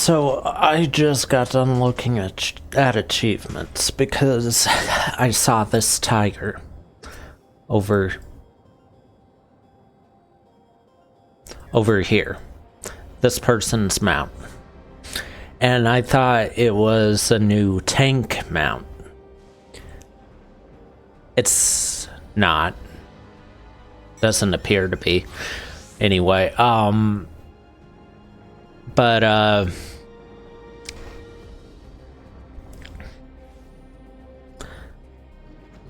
So I just got done looking at achievements because I saw this tiger over here. This person's mount. And I thought it was a new tank mount. It's not. Doesn't appear to be. Anyway, but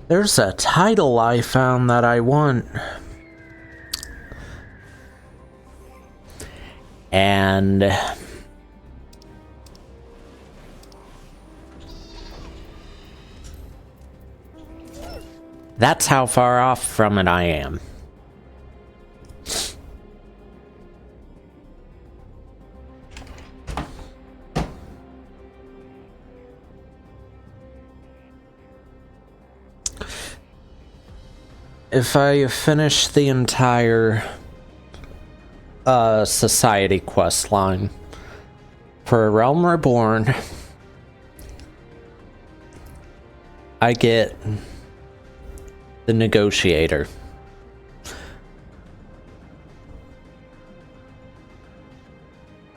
there's a title I found that I want. And that's how far off from it I am. If I finish the entire Society quest line for Realm Reborn, I get the Negotiator.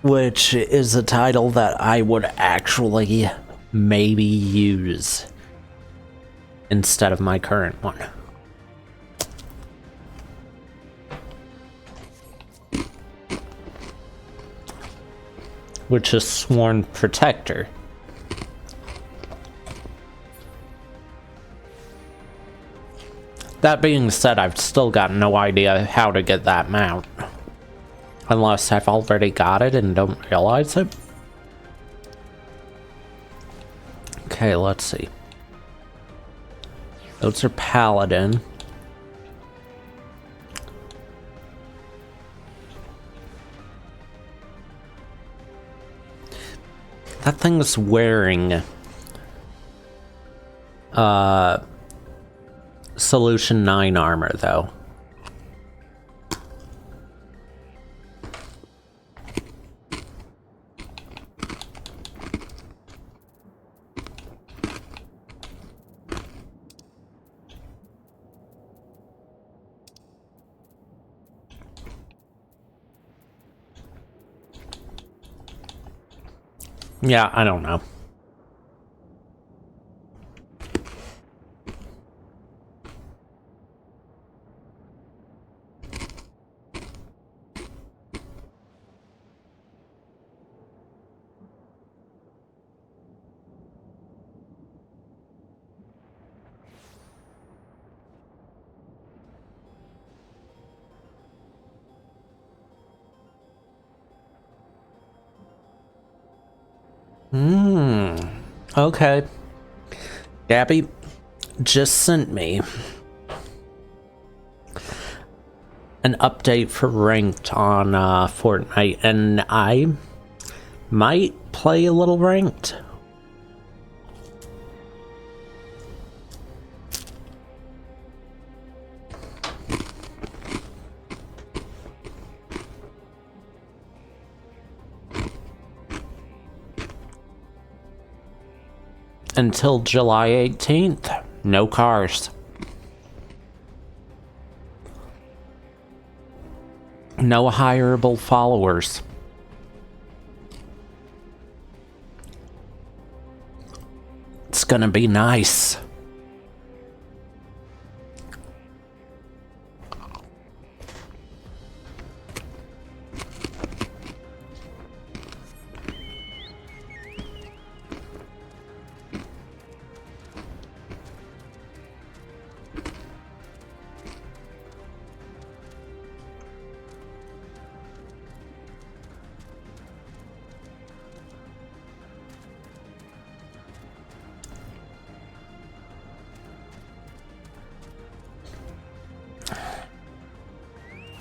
Which is a title that I would actually maybe use instead of my current one. Which is Sworn Protector. That being said, I've still got no idea how to get that mount. Unless I've already got it and don't realize it. Okay, let's see. Those are Paladin. That thing's wearing Solution 9 armor, though. Yeah, I don't know. Okay. Gabby just sent me an update for ranked on Fortnite, and I might play a little ranked. Until July 18th, no cars. No hireable followers. It's gonna be nice.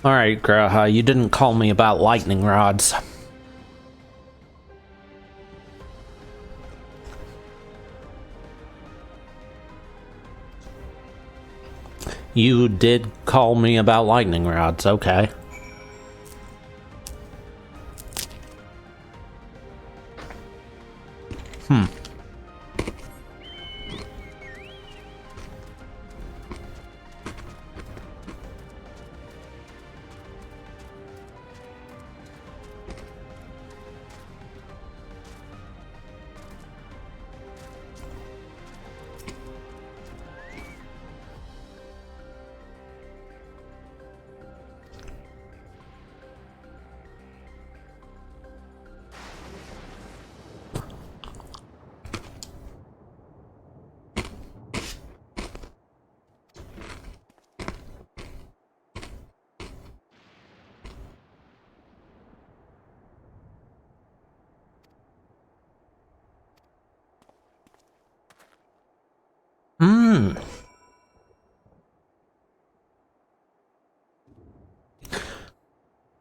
Alright, Graha, you didn't call me about lightning rods. You did call me about lightning rods, okay.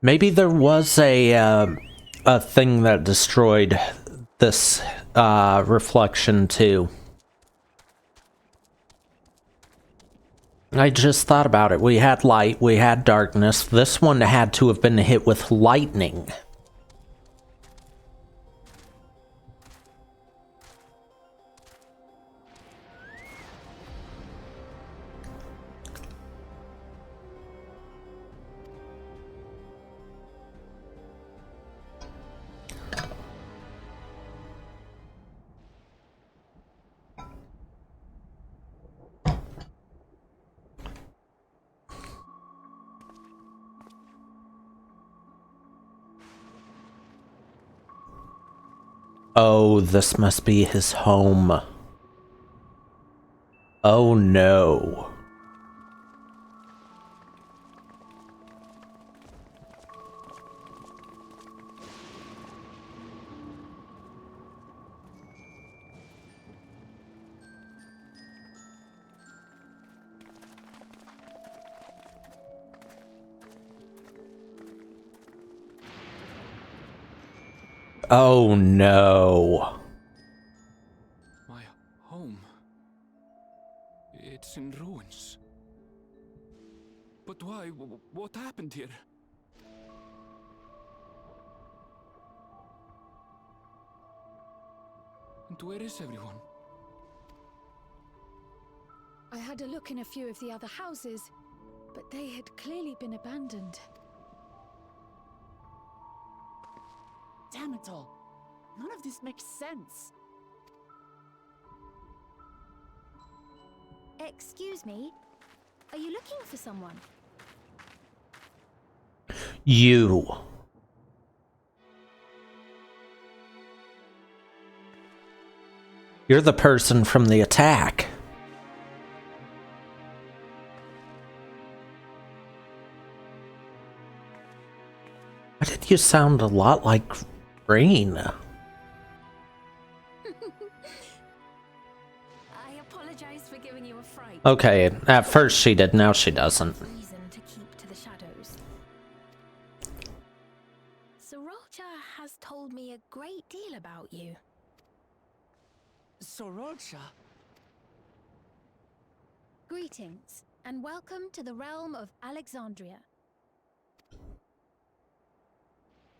Maybe there was a thing that destroyed this reflection too. I just thought about it. We had light, we had darkness. This one had to have been hit with lightning. Oh, this must be his home. Oh no. Oh no. My home. It's in ruins. But why? What happened here? And where is everyone? I had a look in a few of the other houses, but they had clearly been abandoned. Damn it all. None of this makes sense. Excuse me? Are you looking for someone? You. You're the person from the attack. Why did you sound a lot like Rain? I apologize for giving you a fright. Okay, at first she did, now she doesn't. Reason to keep to the shadows. Sorolcha has told me a great deal about you. Sorolcha? Greetings, and welcome to the realm of Alexandria.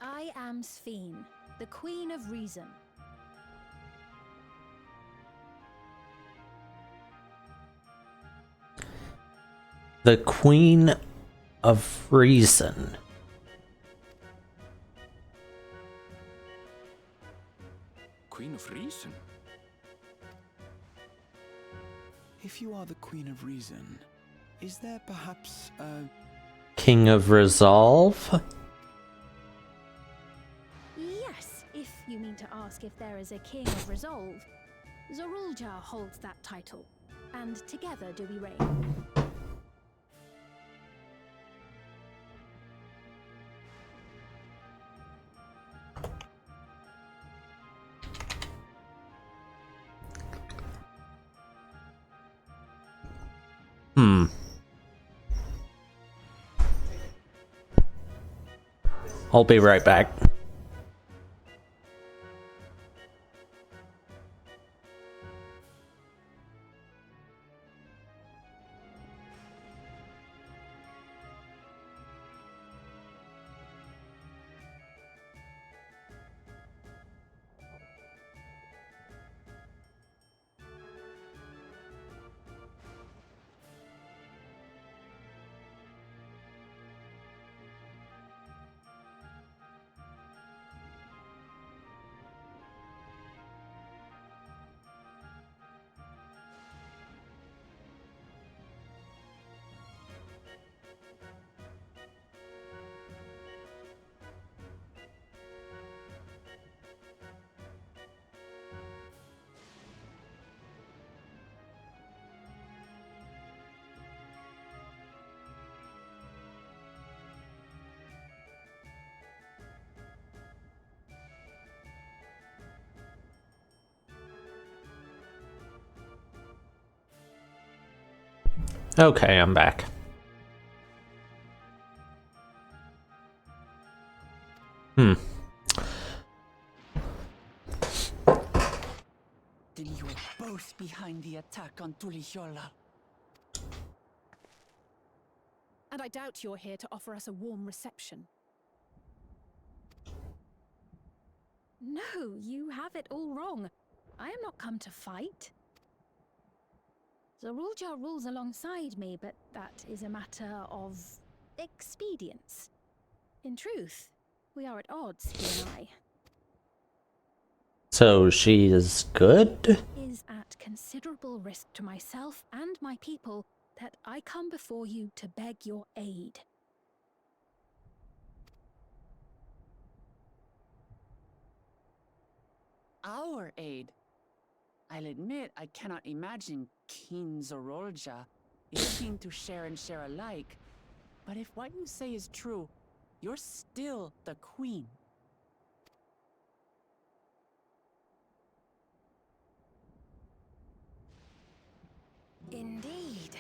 I am Sphene, the Queen of Reason. The Queen of Reason. Queen of Reason? If you are the Queen of Reason, is there perhaps a... King of Resolve? Yes, if you mean to ask if there is a King of Resolve. Zorulja holds that title, and together do we reign. I'll be right back. Okay, I'm back. Then you were both behind the attack on Tuliyollal. And I doubt you're here to offer us a warm reception. No, you have it all wrong. I am not come to fight. Zorulja rules alongside me, but that is a matter of expedience. In truth, we are at odds, he and I. So she is good? Is at considerable risk to myself and my people that I come before you to beg your aid. Our aid. I'll admit I cannot imagine King Zorolja is keen to share and share alike. But if what you say is true, you're still the queen. Indeed.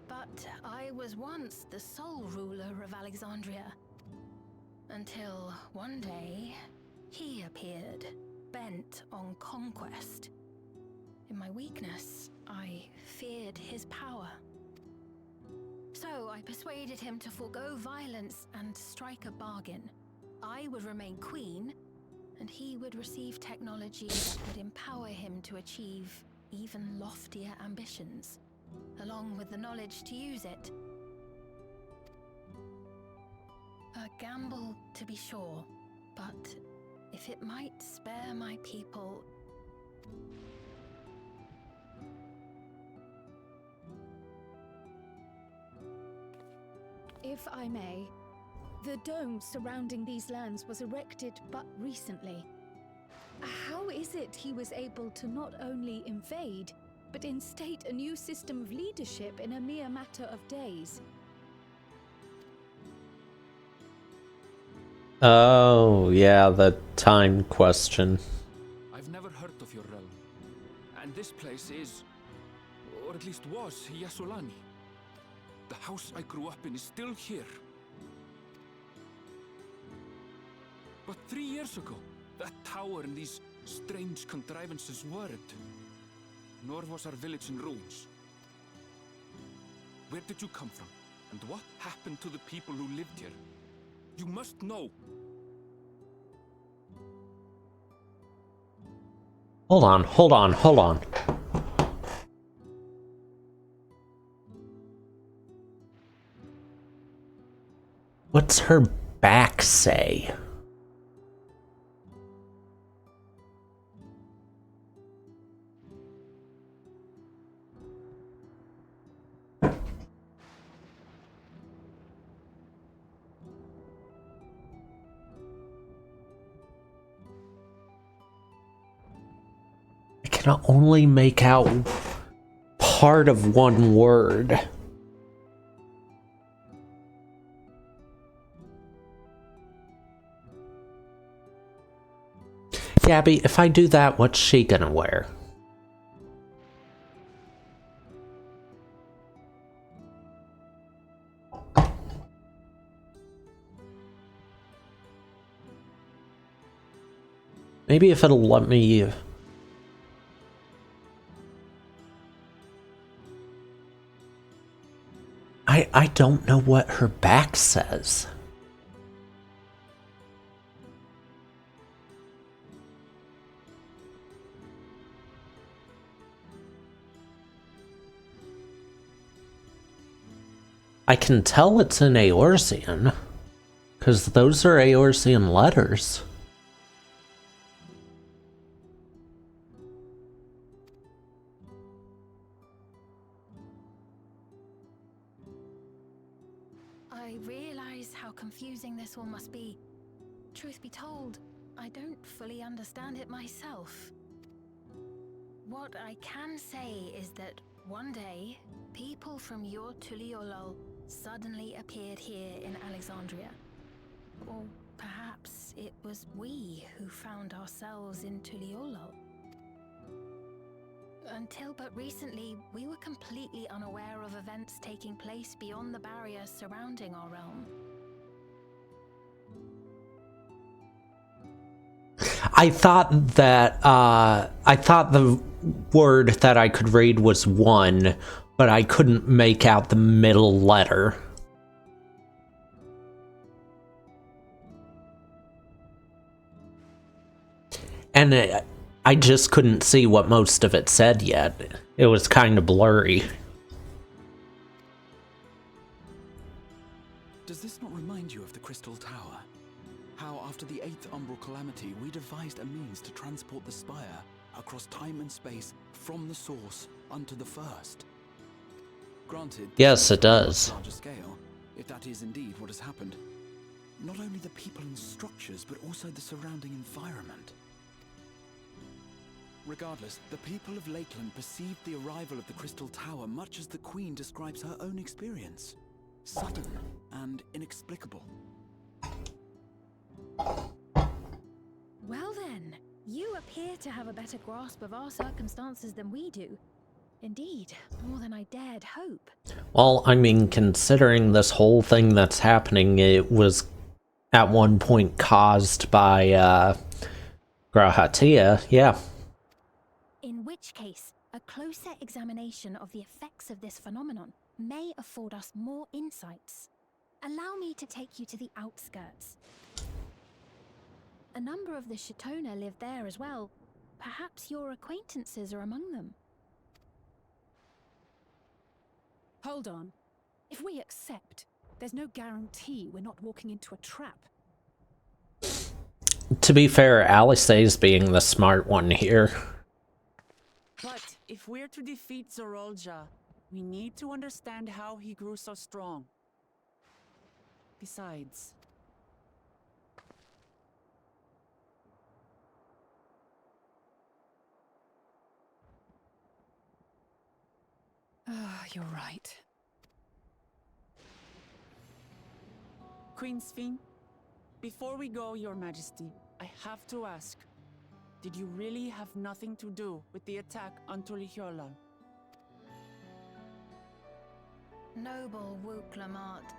But I was once the sole ruler of Alexandria. Until one day, he appeared, bent on conquest. In my weakness, I feared his power. So I persuaded him to forego violence and strike a bargain. I would remain queen, and he would receive technology that would empower him to achieve even loftier ambitions, along with the knowledge to use it. A gamble, to be sure, but if it might spare my people... If I may, the dome surrounding these lands was erected but recently. How is it he was able to not only invade, but instate a new system of leadership in a mere matter of days? Oh, yeah, the time question. I've never heard of your realm. And this place is, or at least was, Yasolani. The house I grew up in is still here. But 3 years ago, that tower and these strange contrivances weren't. Nor was our village in ruins. Where did you come from? And what happened to the people who lived here? You must know. Hold on. What's her back say? I can only make out part of one word. Gabby, if I do that, what's she gonna wear? Maybe if it'll let me... I don't know what her back says. I can tell it's in Eorzean, because those are Eorzean letters. I realize how confusing this all must be. Truth be told, I don't fully understand it myself. What I can say is that one day, people from your Tuliyollal suddenly appeared here in Alexandria. Or perhaps it was we who found ourselves in Tuliyollal. Until but recently, we were completely unaware of events taking place beyond the barriers surrounding our realm. I thought the word that I could read was one, but I couldn't make out the middle letter. And I just couldn't see what most of it said yet. It was kind of blurry. Does this not remind you of the Crystal Tower? How after the 8th Umbral Calamity, we devised a means to transport the Spire across time and space from the source unto the first. Granted, Yes, it does. on a larger scale, if that is indeed what has happened. Not only the people and structures, but also the surrounding environment. Regardless, the people of Lakeland perceived the arrival of the Crystal Tower much as the Queen describes her own experience. Sudden and inexplicable. Well then, you appear to have a better grasp of our circumstances than we do. Indeed, more than I dared hope. Well, I mean, considering this whole thing that's happening, it was at one point caused by Grahatia, yeah. In which case, a closer examination of the effects of this phenomenon may afford us more insights. Allow me to take you to the outskirts. A number of the Shitona live there as well. Perhaps your acquaintances are among them. Hold on. If we accept, there's no guarantee we're not walking into a trap. To be fair, Alisaie's being the smart one here. But if we're to defeat Zorolja, we need to understand how he grew so strong. Besides... Ah, you're right. Queen Sphene, before we go, Your Majesty, I have to ask, did you really have nothing to do with the attack on Tulihyolal? Noble Wook Lamart,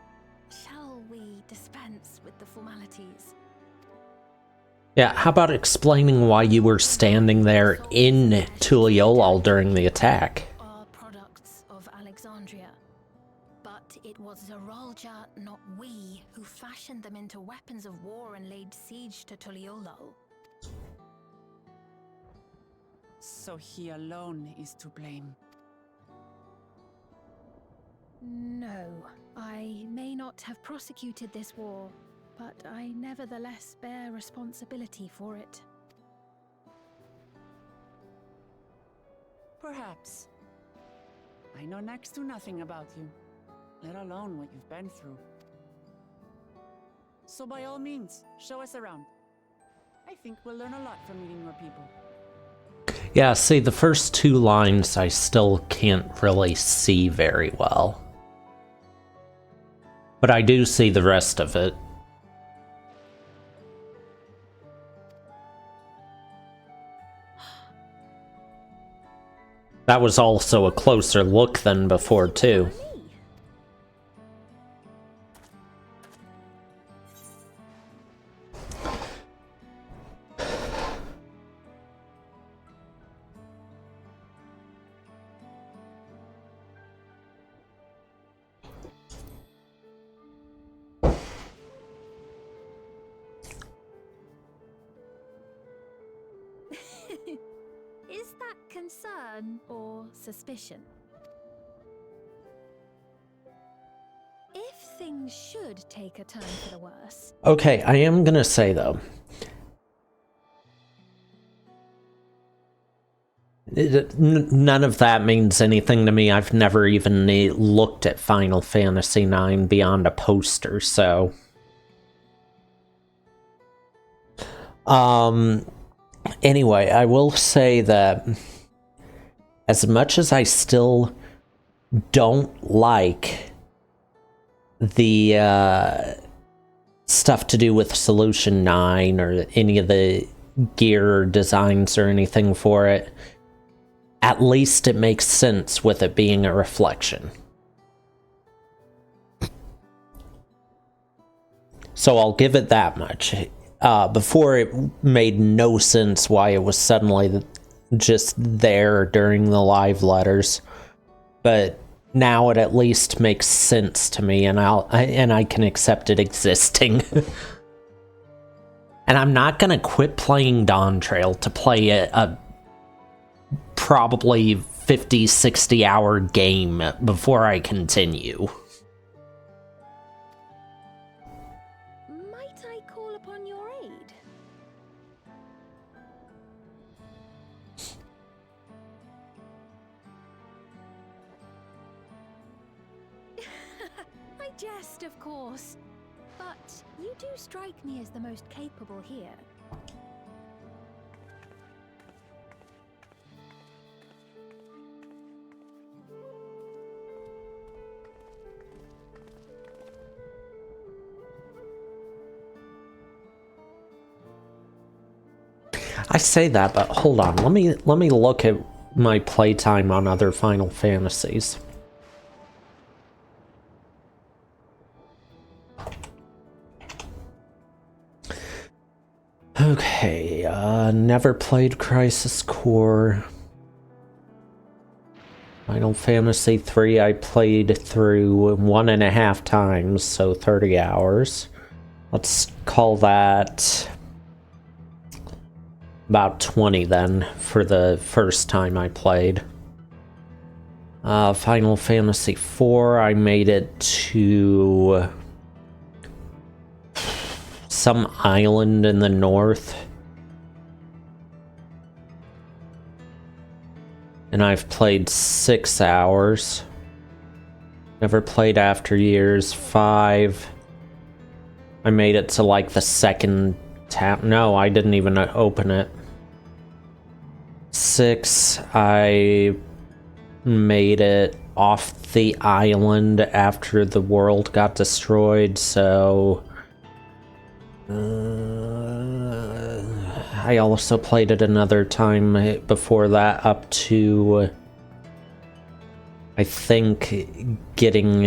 shall we dispense with the formalities? Yeah, how about explaining why you were standing there in Tuliolal during the attack? Are products of Alexandria. But it was Zorolja, not we, who fashioned them into weapons of war and laid siege to Tuliolal. So he alone is to blame. No, I may not have prosecuted this war, but I nevertheless bear responsibility for it. Perhaps. I know next to nothing about you, let alone what you've been through. So by all means, show us around. I think we'll learn a lot from meeting more people. Yeah, see, the first two lines I still can't really see very well. But I do see the rest of it. That was also a closer look than before, too. Is that concern or suspicion? If things should take a turn for the worse... Okay, I am gonna say, though, none of that means anything to me. I've never even looked at Final Fantasy IX beyond a poster, so... Anyway, I will say that as much as I still don't like the stuff to do with Solution 9 or any of the gear designs or anything for it, at least it makes sense with it being a reflection. So I'll give it that much. Before, it made no sense why it was suddenly just there during the live letters, but now it at least makes sense to me, and I can accept it existing. And I'm not gonna quit playing Dawntrail to play a probably 50-60 hour game before I continue. Might I call upon your aid? I jest, of course. But you do strike me as the most capable here. I say that, but hold on. Let me look at my playtime on other Final Fantasies. Okay, never played Crisis Core. Final Fantasy 3 I played through 1.5 times, so 30 hours. Let's call that about 20 then, for the first time I played. Final Fantasy 4, I made it to some island in the north. And I've played 6 hours. Never played After Years. 5. I made it to like the second tap. No, I didn't even open it. 6, I made it off the island after the world got destroyed, so I also played it another time before that up to, I think, getting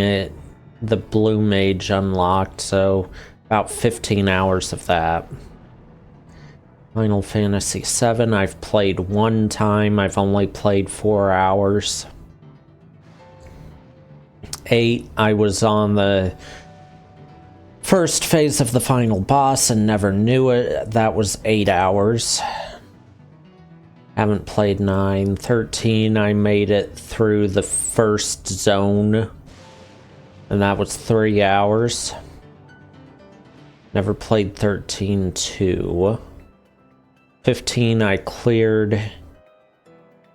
the Blue Mage unlocked, so about 15 hours of that. Final Fantasy VII, I've played 1 time. I've only played 4 hours. 8, I was on the first phase of the final boss and never knew it. That was 8 hours. Haven't played 9. 13, I made it through the first zone, and that was 3 hours. Never played 13-2. 15, I cleared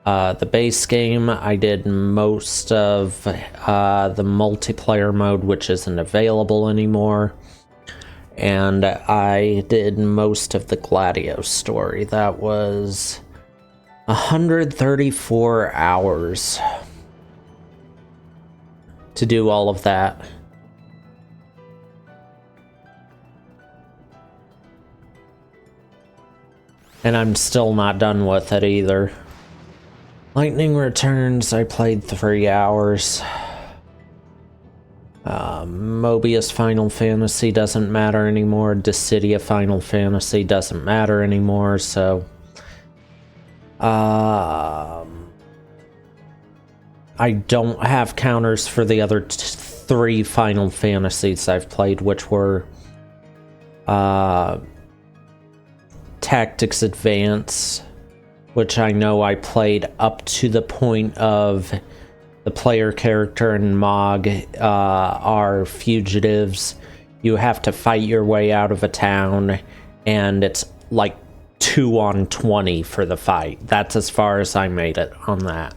the base game. I did most of the multiplayer mode, which isn't available anymore. And I did most of the Gladio story. That was 134 hours to do all of that. And I'm still not done with it either. Lightning Returns, I played 3 hours. Mobius Final Fantasy doesn't matter anymore. Dissidia Final Fantasy doesn't matter anymore, so I don't have counters for the other 3 Final Fantasies I've played, which were Tactics Advance, which I know I played up to the point of the player character and Mog are fugitives. You have to fight your way out of a town, and it's like 2 on 20 for the fight. That's as far as I made it on that.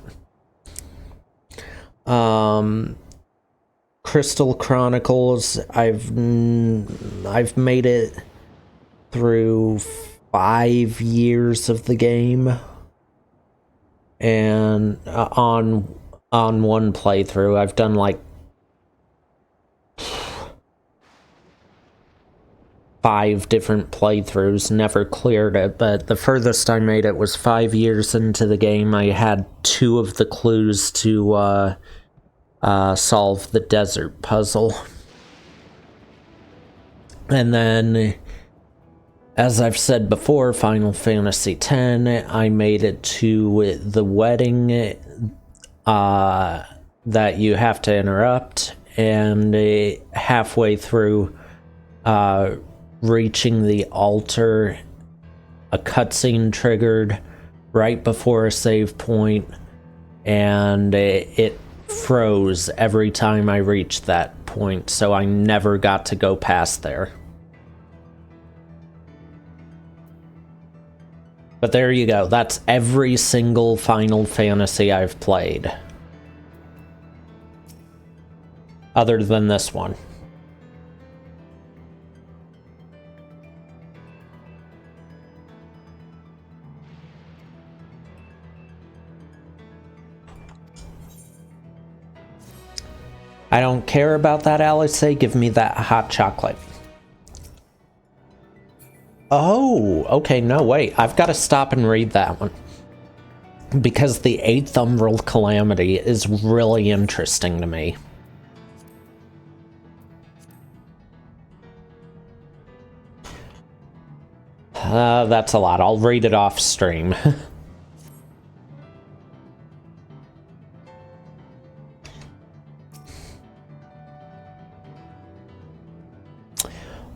Crystal Chronicles, I've made it through 5 years of the game, and on one playthrough I've done like 5 different playthroughs, never cleared it, but the furthest I made it was 5 years into the game. I had 2 of the clues to solve the desert puzzle. And then, as I've said before, Final Fantasy X, I made it to the wedding that you have to interrupt, and halfway through reaching the altar, a cutscene triggered right before a save point, and it froze every time I reached that point, so I never got to go past there. But there you go, that's every single Final Fantasy I've played. Other than this one. I don't care about that, Alice. Give me that hot chocolate. Oh, okay, no, wait. I've got to stop and read that one. Because the 8th Umbral Calamity is really interesting to me. That's a lot. I'll read it off stream.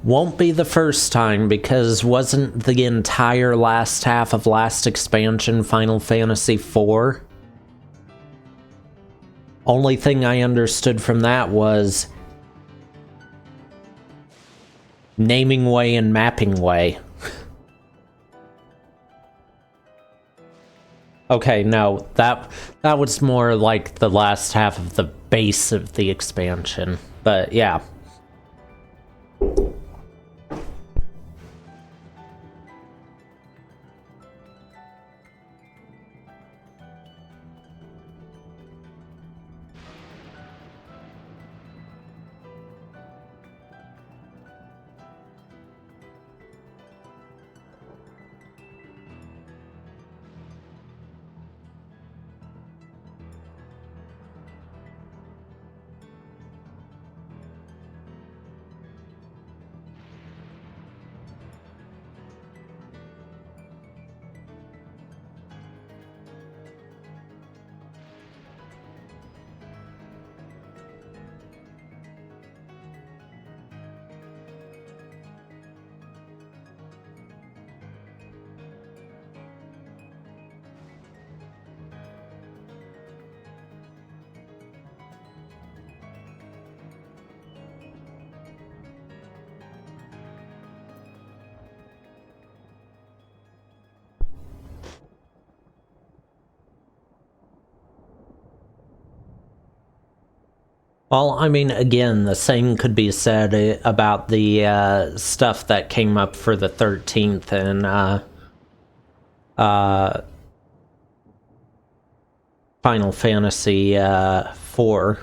Won't be the first time, because wasn't the entire last half of last expansion Final Fantasy IV? Only thing I understood from that was naming way and mapping way. Okay, no, that was more like the last half of the base of the expansion, but yeah. Well, I mean, again, the same could be said about the stuff that came up for the 13th and Final Fantasy IV.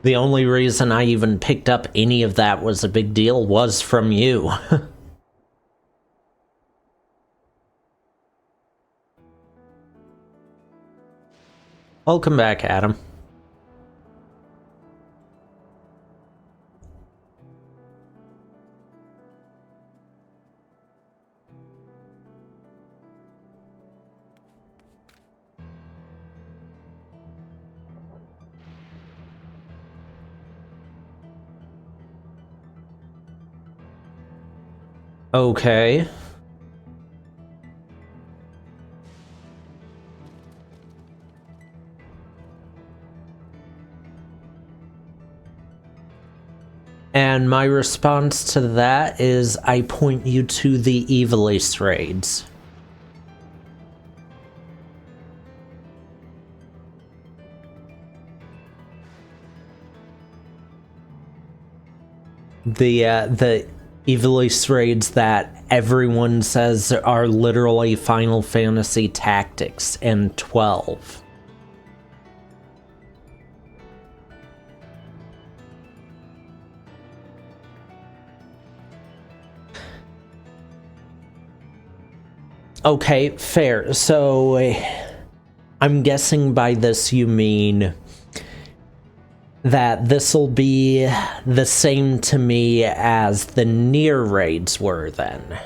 The only reason I even picked up any of that was a big deal was from you. Welcome back, Adam. Okay. And my response to that is I point you to the Ivalice raids. The Ivalice raids that everyone says are literally Final Fantasy Tactics and 12. Okay, fair. So I'm guessing by this you mean that this'll be the same to me as the Nier raids were then.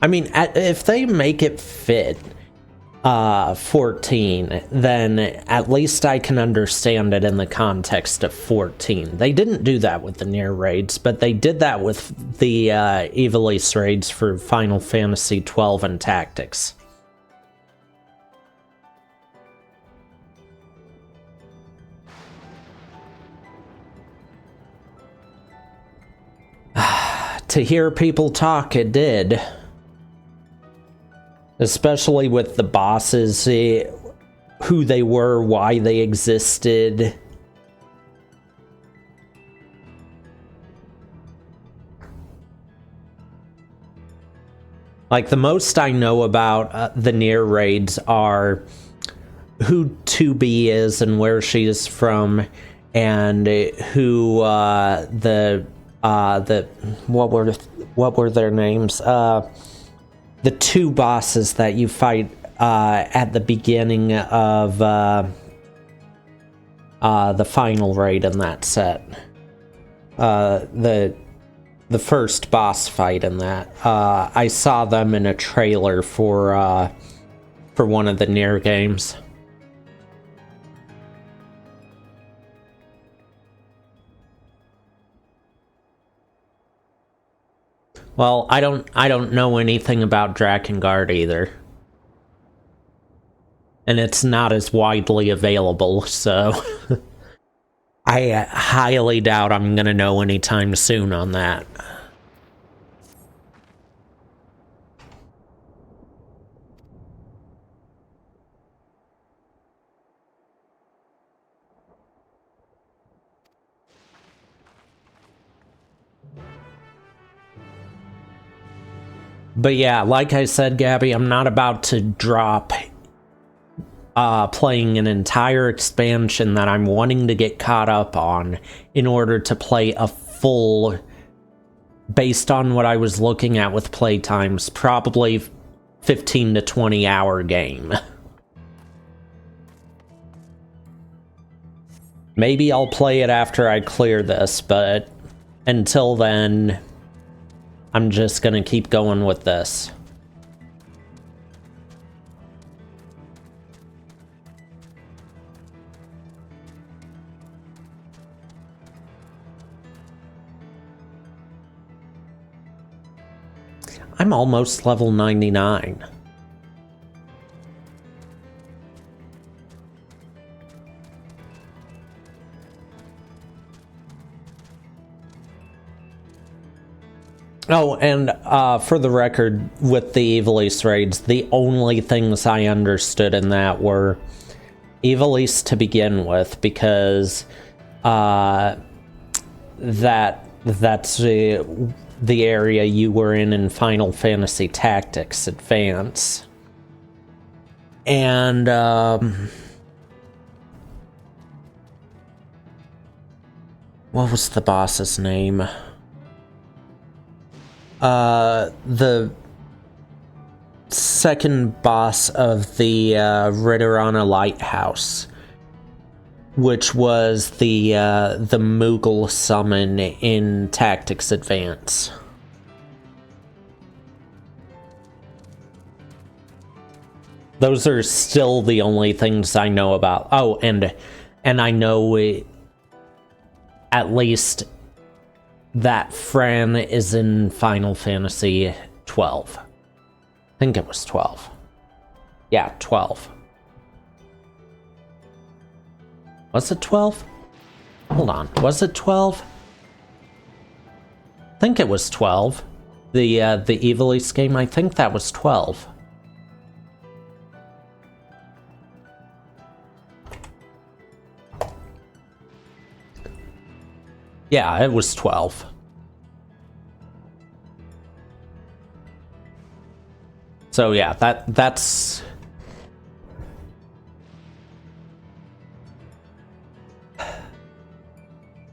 I mean, if they make it fit 14, then at least I can understand it in the context of 14. They didn't do that with the Nier raids, but they did that with the Ivalice raids for Final Fantasy 12 and Tactics. To hear people talk, it did. Especially with the bosses, who they were, why they existed. Like, the most I know about the Nier raids are who 2B is and where she is from, and who what were their names? The two bosses that you fight at the beginning of the final raid in that set. The first boss fight in that. I saw them in a trailer for one of the Nier games. Well, I don't know anything about Drakengard either. And it's not as widely available, so I highly doubt I'm gonna know anytime soon on that. But yeah, like I said, Gabby, I'm not about to drop playing an entire expansion that I'm wanting to get caught up on in order to play a full, based on what I was looking at with playtimes, probably 15 to 20 hour game. Maybe I'll play it after I clear this, but until then, I'm just gonna keep going with this. I'm almost level 99. Oh, and for the record, with the Ivalice raids, the only things I understood in that were Ivalice to begin with, because that's the area you were in Final Fantasy Tactics Advance. And what was the boss's name? The second boss of the Ritterana Lighthouse, which was the Moogle summon in Tactics Advance. Those are still the only things I know about. Oh, and I know at least that Fran is in Final Fantasy 12. I think it was 12. Yeah, 12. Was it 12? Hold on. Was it 12? I think it was 12. The Ivalice game, I think that was 12. Yeah, it was 12. So yeah, that's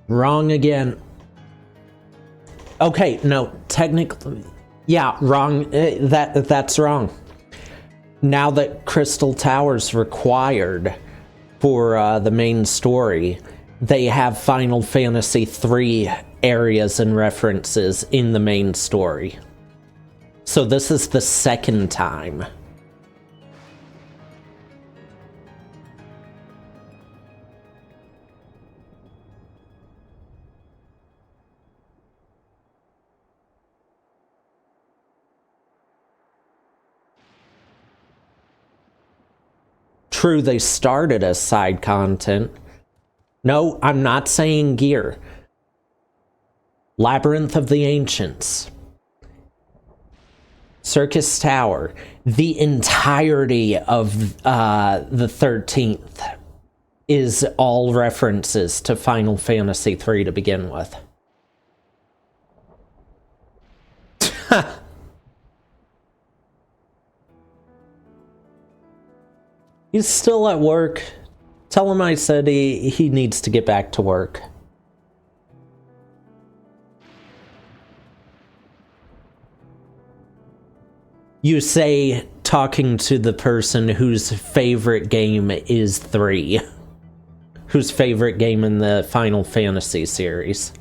wrong again. Okay, no, technically, yeah, wrong. That's wrong. Now that Crystal Tower's required for the main story, they have Final Fantasy III areas and references in the main story. So this is the second time. True, they started as side content. No, I'm not saying gear. Labyrinth of the Ancients. Circus Tower. The entirety of the 13th is all references to Final Fantasy III to begin with. He's still at work. Tell him I said he needs to get back to work. You say talking to the person whose favorite game is 3. Whose favorite game in the Final Fantasy series.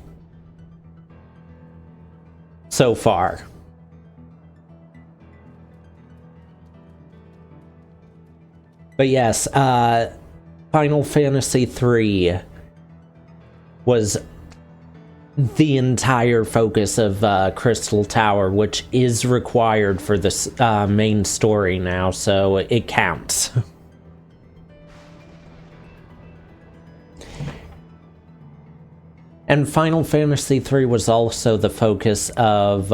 So far. But yes, Final Fantasy III was the entire focus of Crystal Tower, which is required for this main story now, so it counts. And Final Fantasy III was also the focus of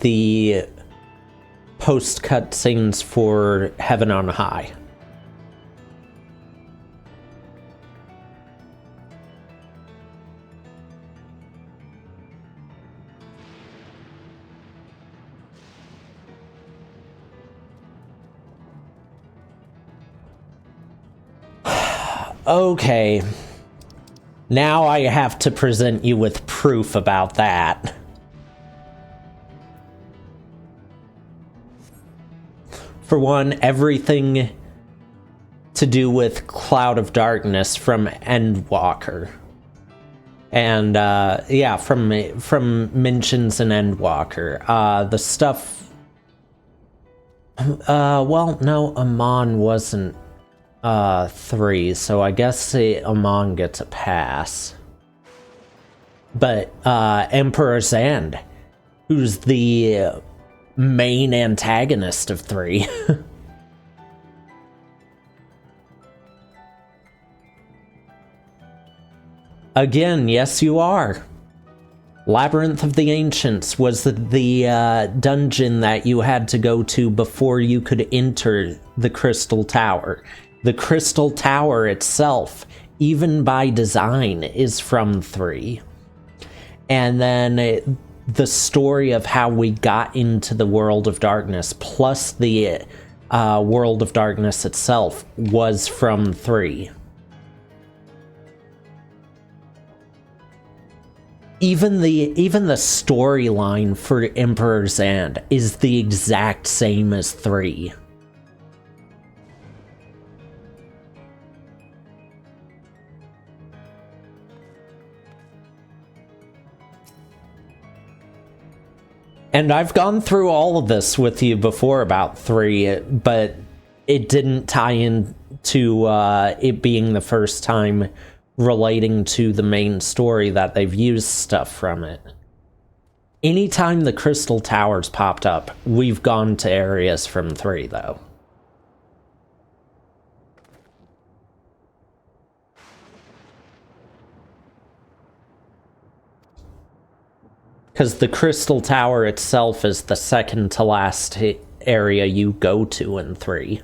the post cutscenes for Heaven on High. Okay. Now I have to present you with proof about that. For one, everything to do with Cloud of Darkness from Endwalker. And, yeah, from mentions in Endwalker. The stuff... well, no, Amon wasn't 3, so I guess Amon gets a pass. But, Emperor Zand, who's the main antagonist of 3. Again, yes you are. Labyrinth of the Ancients was the dungeon that you had to go to before you could enter the Crystal Tower. The Crystal Tower itself, even by design, is from 3. And then the story of how we got into the World of Darkness, plus the World of Darkness itself, was from 3. Even the storyline for Emperor Zand is the exact same as 3. And I've gone through all of this with you before about 3, but it didn't tie in to it being the first time relating to the main story that they've used stuff from it. Anytime the Crystal Towers popped up, we've gone to areas from 3, though. Because the Crystal Tower itself is the second to last area you go to in 3.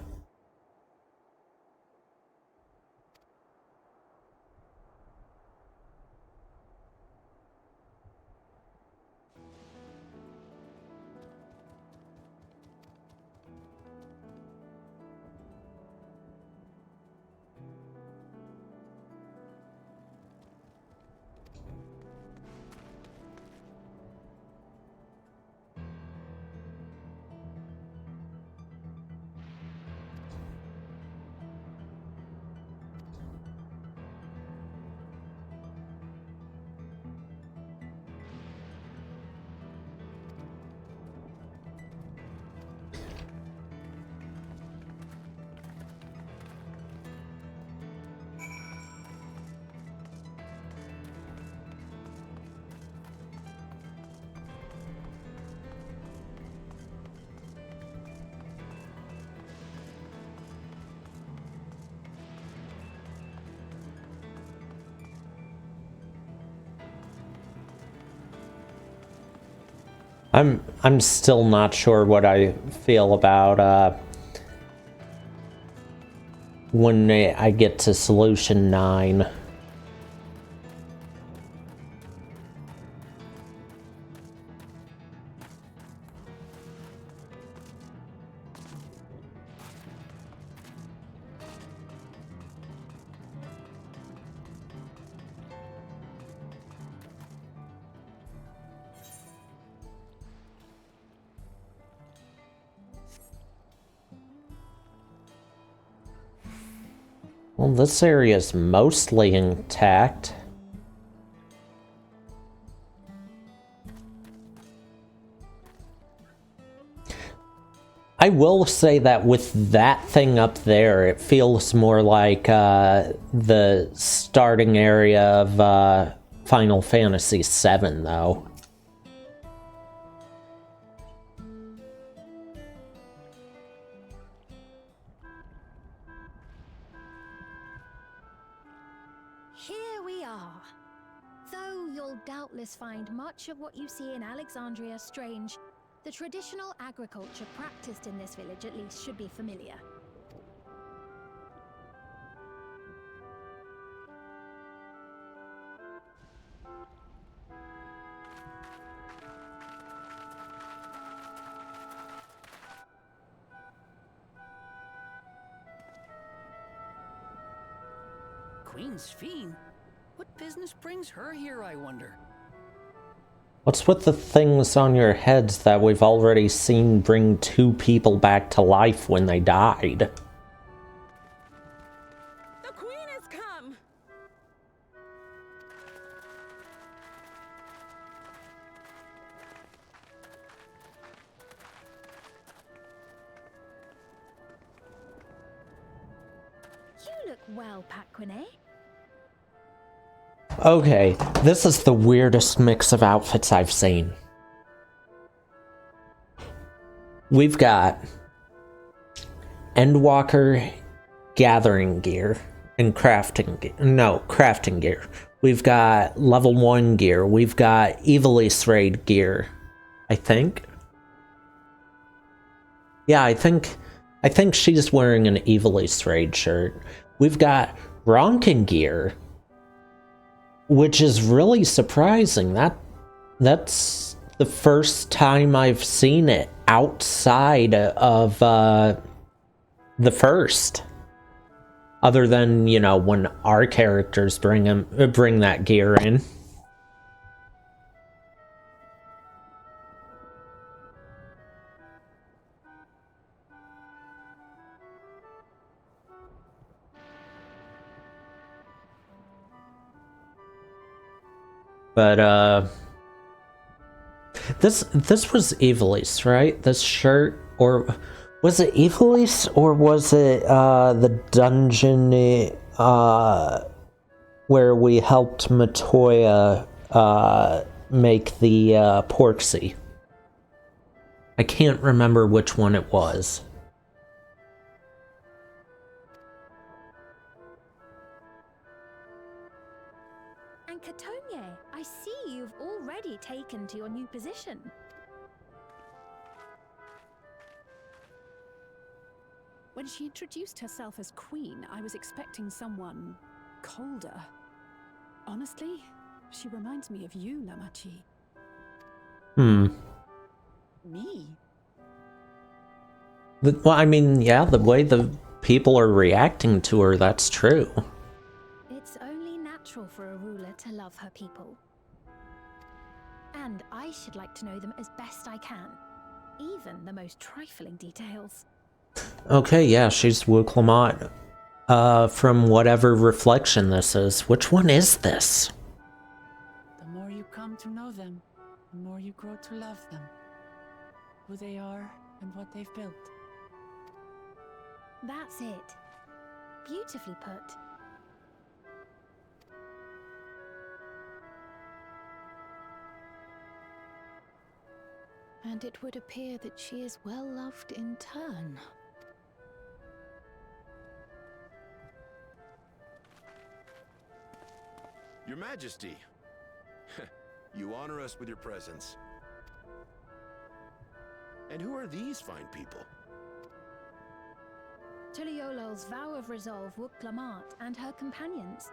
I'm still not sure what I feel about when I get to solution 9. Well, this area is mostly intact. I will say that with that thing up there, it feels more like the starting area of Final Fantasy VII, though. Here we are. Though you'll doubtless find much of what you see in Alexandria strange, the traditional agriculture practiced in this village at least should be familiar. Queen's Fiend? What business brings her here, I wonder? What's with the things on your heads that we've already seen bring 2 people back to life when they died? The Queen has come! You look well, Paquine. Okay, this is the weirdest mix of outfits I've seen. We've got Endwalker gathering gear and crafting gear. No, crafting gear. We've got level 1 gear. We've got Evilise Raid gear, I think. Yeah, I think she's wearing an Evilise Raid shirt. We've got Ronkin gear, which is really surprising. That's the first time I've seen it outside of the first. Other than, you know, when our characters bring that gear in. But this was Evilise, right? This shirt, or was it Evilise, or was it the dungeon where we helped Matoya make the Porksy? I can't remember which one it was. And Catonia, I see you've already taken to your new position. When she introduced herself as Queen, I was expecting someone colder. Honestly, she reminds me of you, Lamachi. Me? Well, I mean, yeah, the way the people are reacting to her, that's true. It's only natural for a ruler to love her people. And I should like to know them as best I can, even the most trifling details. Okay, yeah, she's Wuklamot. From whatever reflection this is. Which one is this? The more you come to know them, the more you grow to love them. Who they are and what they've built. That's it. Beautifully put. And it would appear that she is well loved in turn. Your Majesty, you honor us with your presence. And who are these fine people? Tuliolol's vow of resolve Wuk-Lamat and her companions.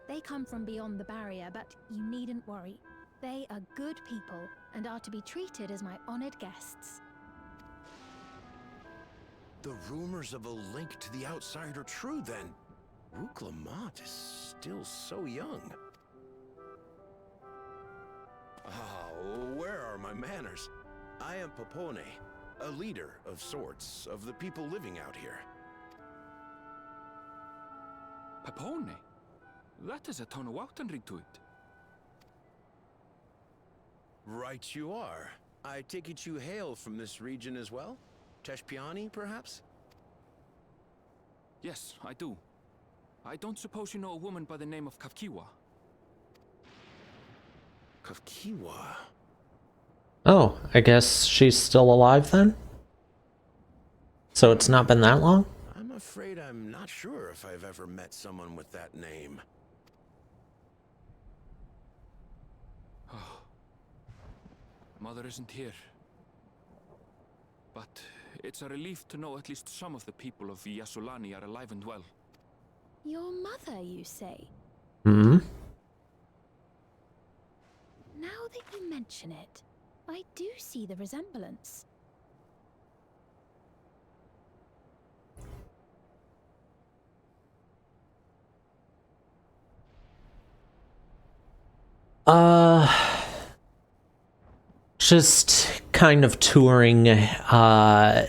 They come from beyond the barrier, but you needn't worry. They are good people and are to be treated as my honored guests. The rumors of a link to the outside are true, then. Wuk-Lamat is still so young. Where are my manners? I am Popone, a leader of sorts of the people living out here. Papone? That is a Tonawautanrig to it. Right you are. I take it you hail from this region as well? Teshpiani, perhaps? Yes, I do. I don't suppose you know a woman by the name of Kafkiwa? Kafkiwa? Oh, I guess she's still alive then? So it's not been that long? I'm afraid I'm not sure if I've ever met someone with that name. Oh. Mother isn't here. But it's a relief to know at least some of the people of Yasulani are alive and well. Your mother, you say? Hmm? Now that you mention it, I do see the resemblance. Just kind of touring the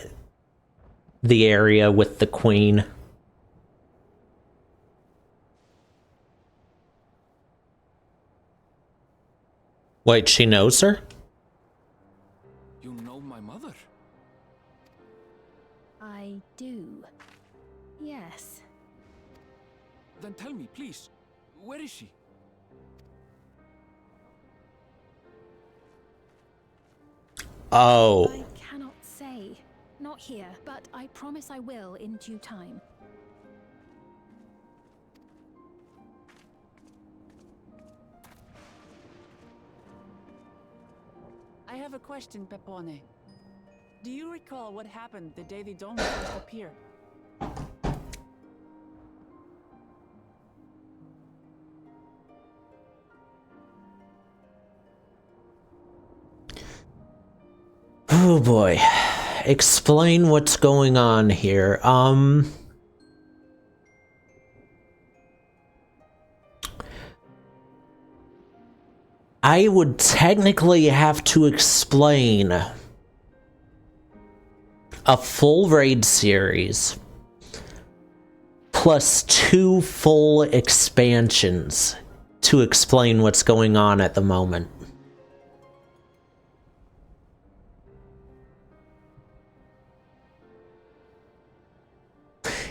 area with the queen. Wait, she knows her? You know my mother? I do. Yes. Then tell me, please, where is she? Oh. I cannot say. Not here, but I promise I will in due time. I have a question, Pepone. Do you recall what happened the day the dome first appeared? Oh boy. Explain what's going on here. I would technically have to explain a full raid series plus 2 full expansions to explain what's going on at the moment.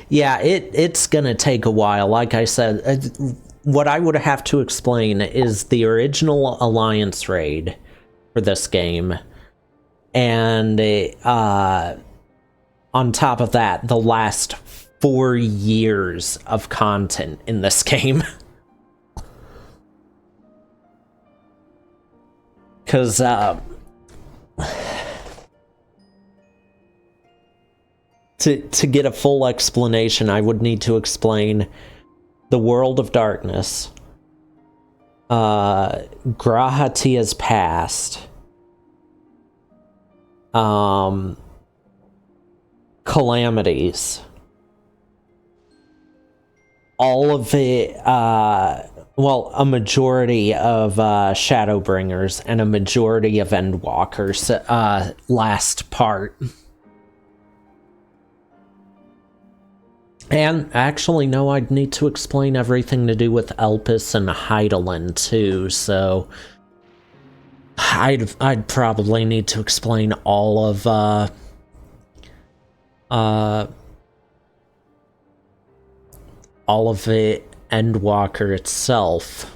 Yeah, it's gonna take a while. Like I said, what I would have to explain is the original Alliance raid for this game, and on top of that, the last 4 years of content in this game. Because, to get a full explanation, I would need to explain the World of Darkness, Grahatia's past, calamities, all of it, well, a majority of Shadowbringers and a majority of Endwalkers, last part. And actually, no, I'd need to explain everything to do with Elpis and Hydaelyn too, so I'd probably need to explain all of it, Endwalker itself.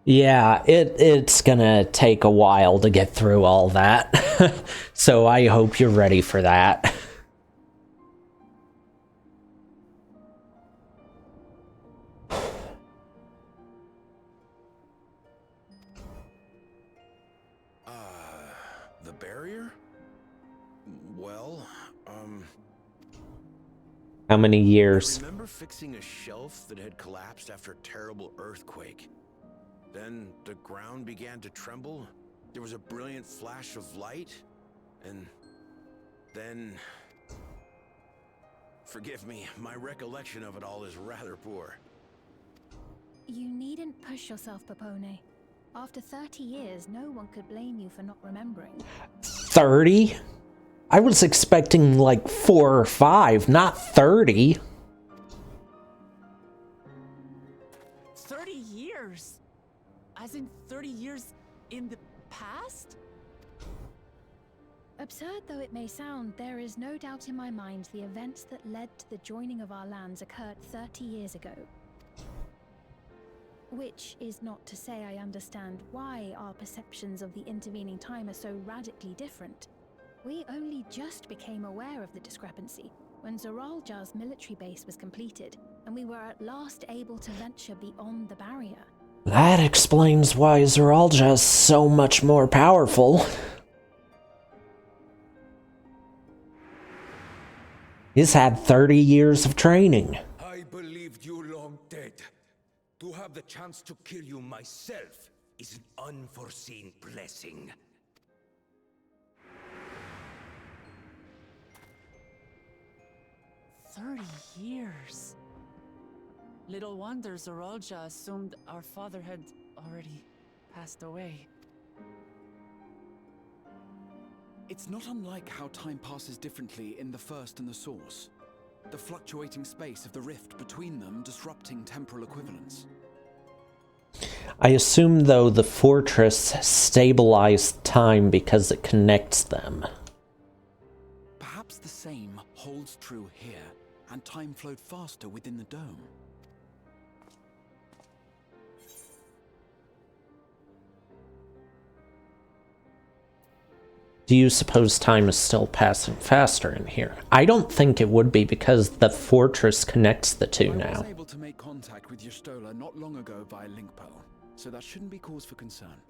Yeah, it's gonna take a while to get through all that. So I hope you're ready for that. Well, How many I years? remember fixing a shelf that had collapsed after a terrible earthquake. Then the ground began to tremble. There was a brilliant flash of light, and then... Forgive me, my recollection of it all is rather poor. You needn't push yourself, Popone. After 30 years, no one could blame you for not remembering. 30? I was expecting like 4 or 5, not 30. 30 years? As in 30 years in the past? Absurd though it may sound, there is no doubt in my mind the events that led to the joining of our lands occurred 30 years ago. Which is not to say I understand why our perceptions of the intervening time are so radically different. We only just became aware of the discrepancy when Zoralja's military base was completed, and we were at last able to venture beyond the barrier. That explains why Zoralja is so much more powerful. He's had 30 years of training. I believed you long dead. To have the chance to kill you myself is an unforeseen blessing. "30 years. Little wonder Zoralja assumed our father had already passed away. It's not unlike how time passes differently in the First and the Source. The fluctuating space of the rift between them disrupting temporal equivalence. I assume, though, the fortress stabilized time because it connects them. Perhaps the same holds true here, and time flowed faster within the dome. Do you suppose time is still passing faster in here? I don't think it would be because the fortress connects the two I now. was able to make contact with Y'shtola not long ago via link pearl, so that shouldn't be cause for concern.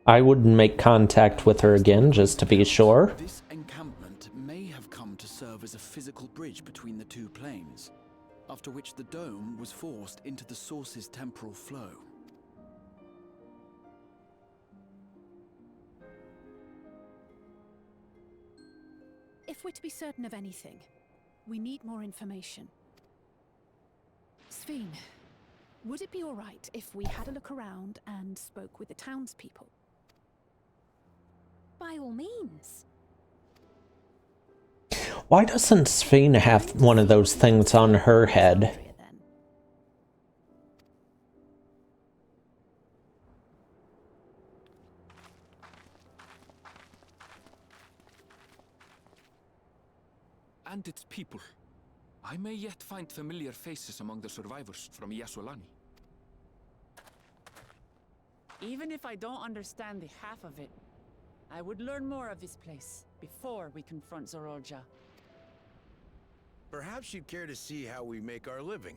I would make contact with her again just to be sure. This encampment may have come to serve as a physical bridge between the two planes, after which the dome was forced into the source's temporal flow. If we're to be certain of anything, we need more information. Sphene, would it be all right if we had a look around and spoke with the townspeople? By all means. Why doesn't Sphene have one of those things on her head? And its people. I may yet find familiar faces among the survivors from Yassolani. Even if I don't understand the half of it, I would learn more of this place before we confront Zoralja. Perhaps you'd care to see how we make our living.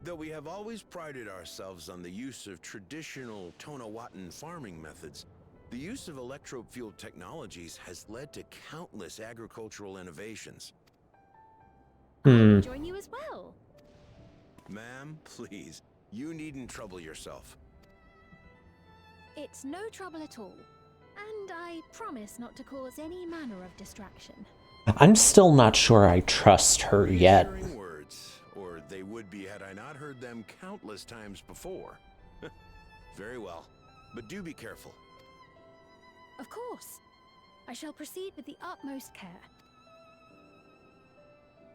Though we have always prided ourselves on the use of traditional Tonawatan farming methods, the use of electro-fueled technologies has led to countless agricultural innovations. I'll join you as well. Ma'am, please, you needn't trouble yourself. It's no trouble at all. And I promise not to cause any manner of distraction. I'm still not sure I trust her yet. Reassuring words, or they would be had I not heard them countless times before. Very well, but do be careful. Of course. I shall proceed with the utmost care.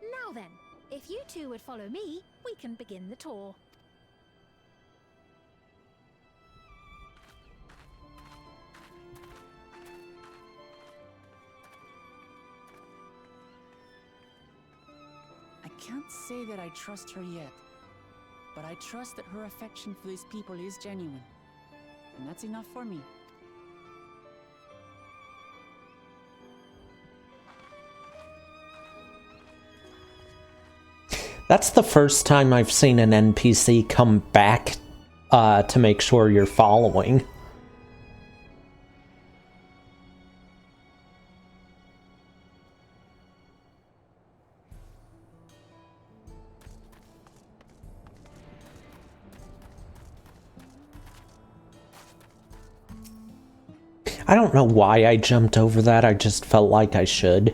Now then, if you two would follow me, we can begin the tour. I can't say that I trust her yet, but I trust that her affection for these people is genuine. And that's enough for me. That's the first time I've seen an NPC come back to make sure you're following. I don't know why I jumped over that, I just felt like I should.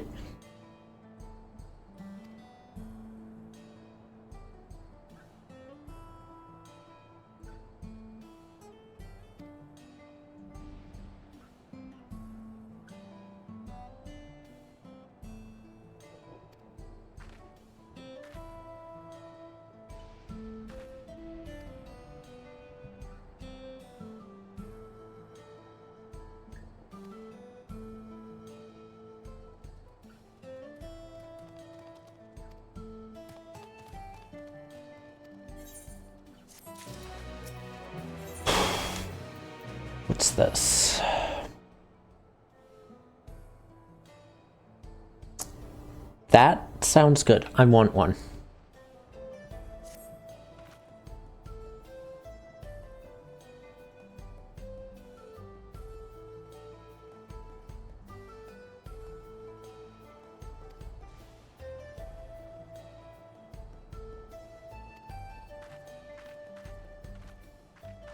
What's this? That sounds good. I want one.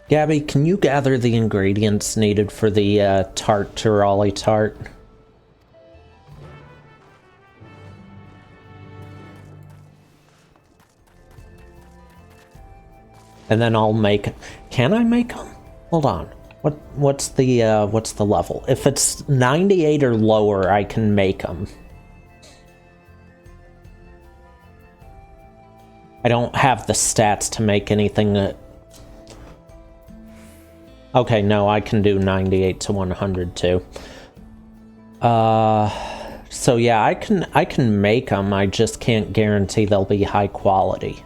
Gabby, can you gather the ingredients needed for the tart Tirali tart? And then I'll make... Can I make them? Hold on. What's the level? If it's 98 or lower, I can make them. I don't have the stats to make anything that... Okay, no, I can do 98 to 100 too. So yeah, I can make them, I just can't guarantee they'll be high quality.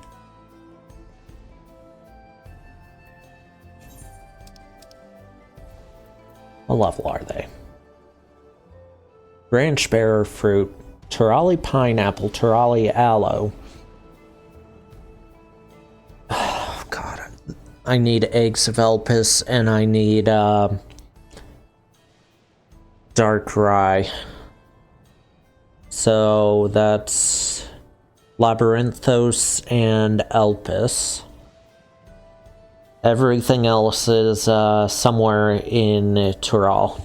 What level are they? Branch bearer fruit, Tirali pineapple, Tirali aloe. Oh god. I need eggs of Elpis and I need dark rye. So that's Labyrinthos and Elpis. Everything else is somewhere in Tural.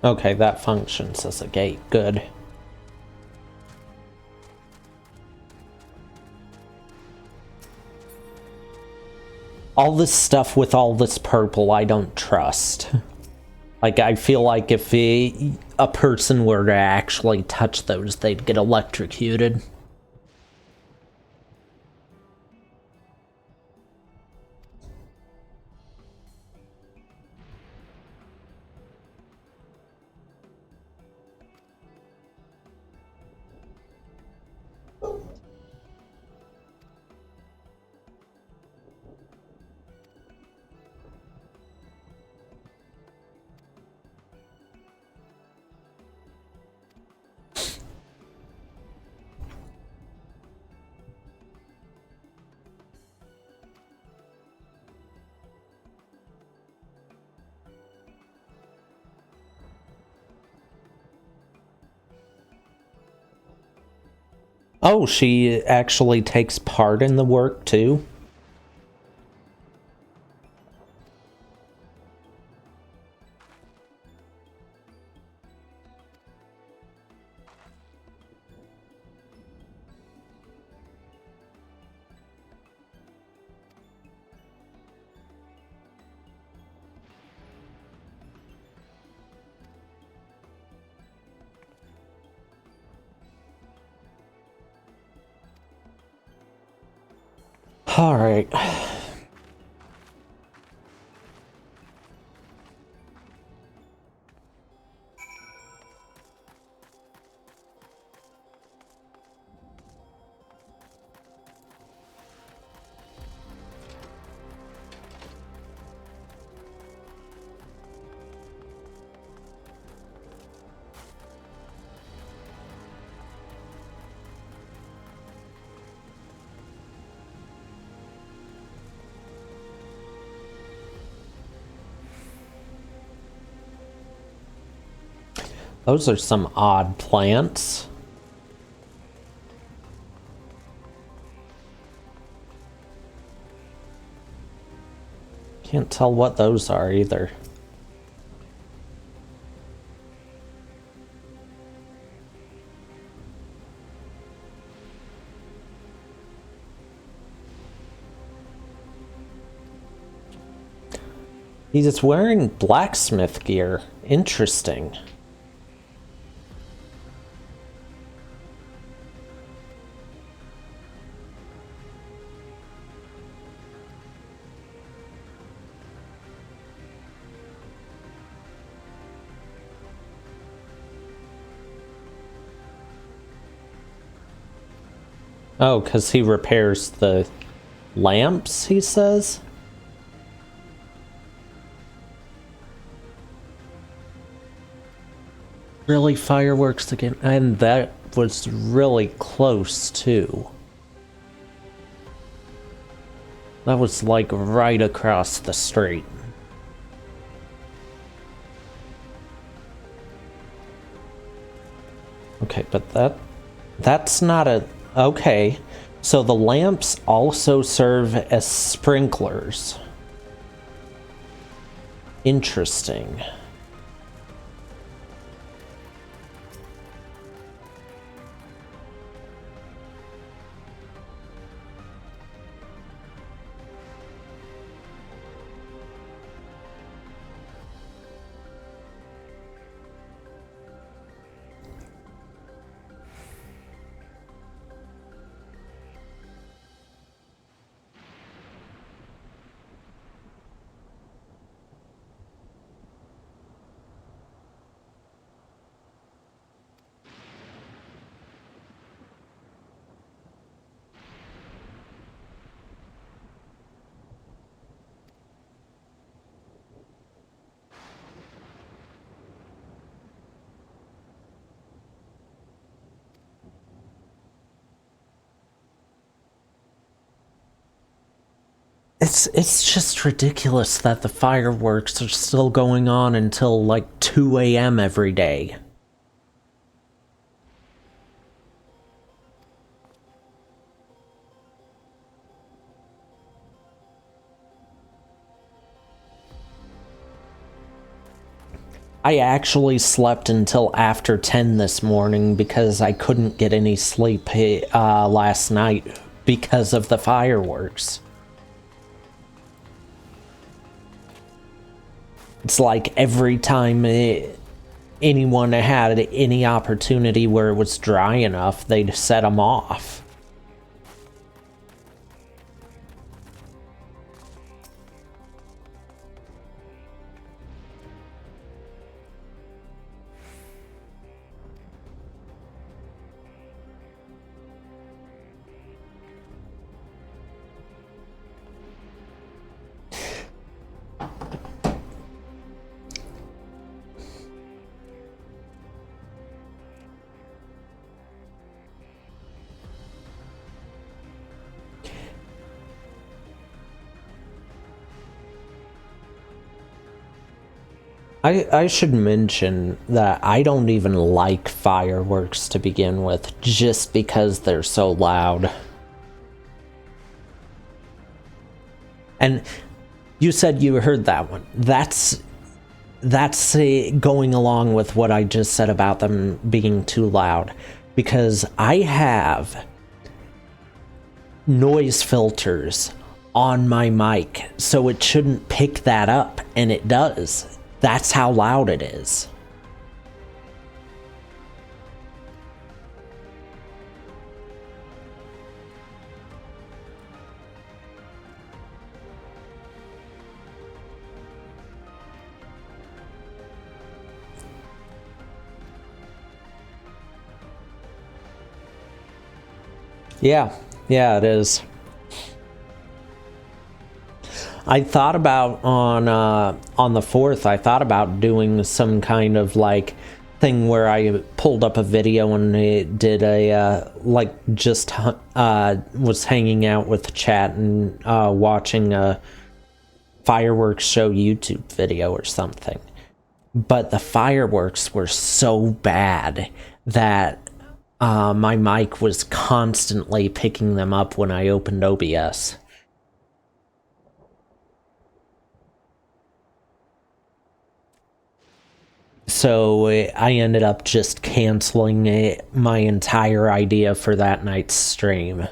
Okay, that functions as a gate. Good. All this stuff with all this purple, I don't trust. Like, I feel like if a person were to actually touch those, they'd get electrocuted. Oh, she actually takes part in the work too? All right. Those are some odd plants. Can't tell what those are either. He's wearing blacksmith gear. Interesting. Oh, because he repairs the lamps, he says? Really, fireworks again? And that was really close, too. That was, like, right across the street. Okay, but that's not a... Okay, so the lamps also serve as sprinklers. Interesting. It's just ridiculous that the fireworks are still going on until like 2 a.m. every day. I actually slept until after 10 this morning because I couldn't get any sleep last night because of the fireworks. It's like every time anyone had any opportunity where it was dry enough, they'd set them off. I should mention that I don't even like fireworks to begin with, just because they're so loud. And you said you heard that one. That's going along with what I just said about them being too loud. Because I have noise filters on my mic, so it shouldn't pick that up, and it does. That's how loud it is. Yeah, it is. I thought about on the 4th, I thought about doing some kind of like thing where I pulled up a video and it did a like just was hanging out with chat and watching a fireworks show YouTube video or something. but the fireworks were so bad that my mic was constantly picking them up when I opened OBS. So I ended up just canceling my entire idea for that night's stream.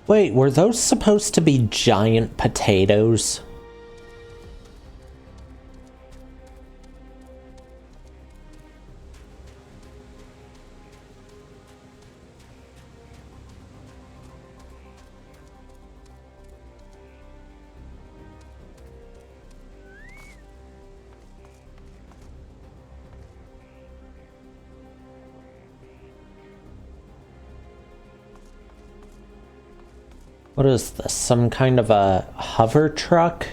Wait, were those supposed to be giant potatoes? What is this? Some kind of a hover truck?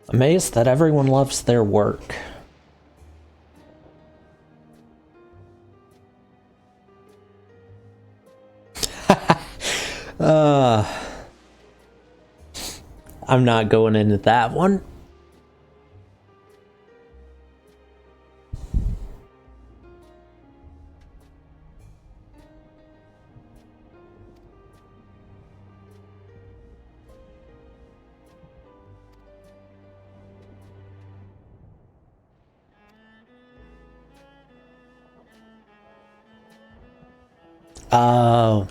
Amazed that everyone loves their work. I'm not going into that one. Oh.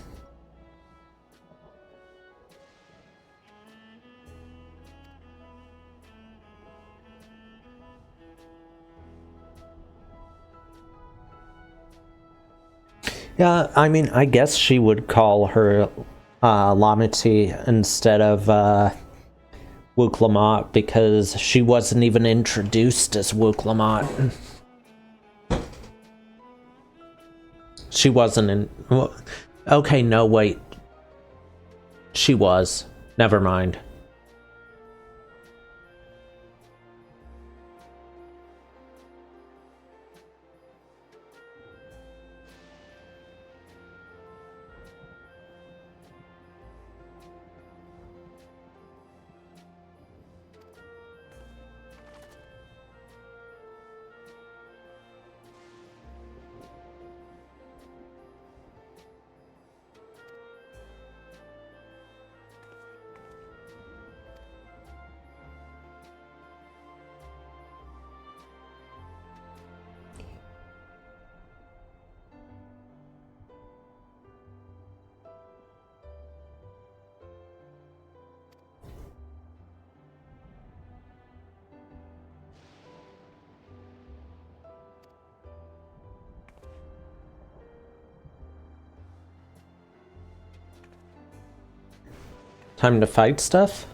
Yeah, I mean, I guess she would call her Lamity instead of Wook Lamont because she wasn't even introduced as Wook Lamont. She wasn't in... Well, okay, no, wait. She was. Never mind. Time to fight stuff?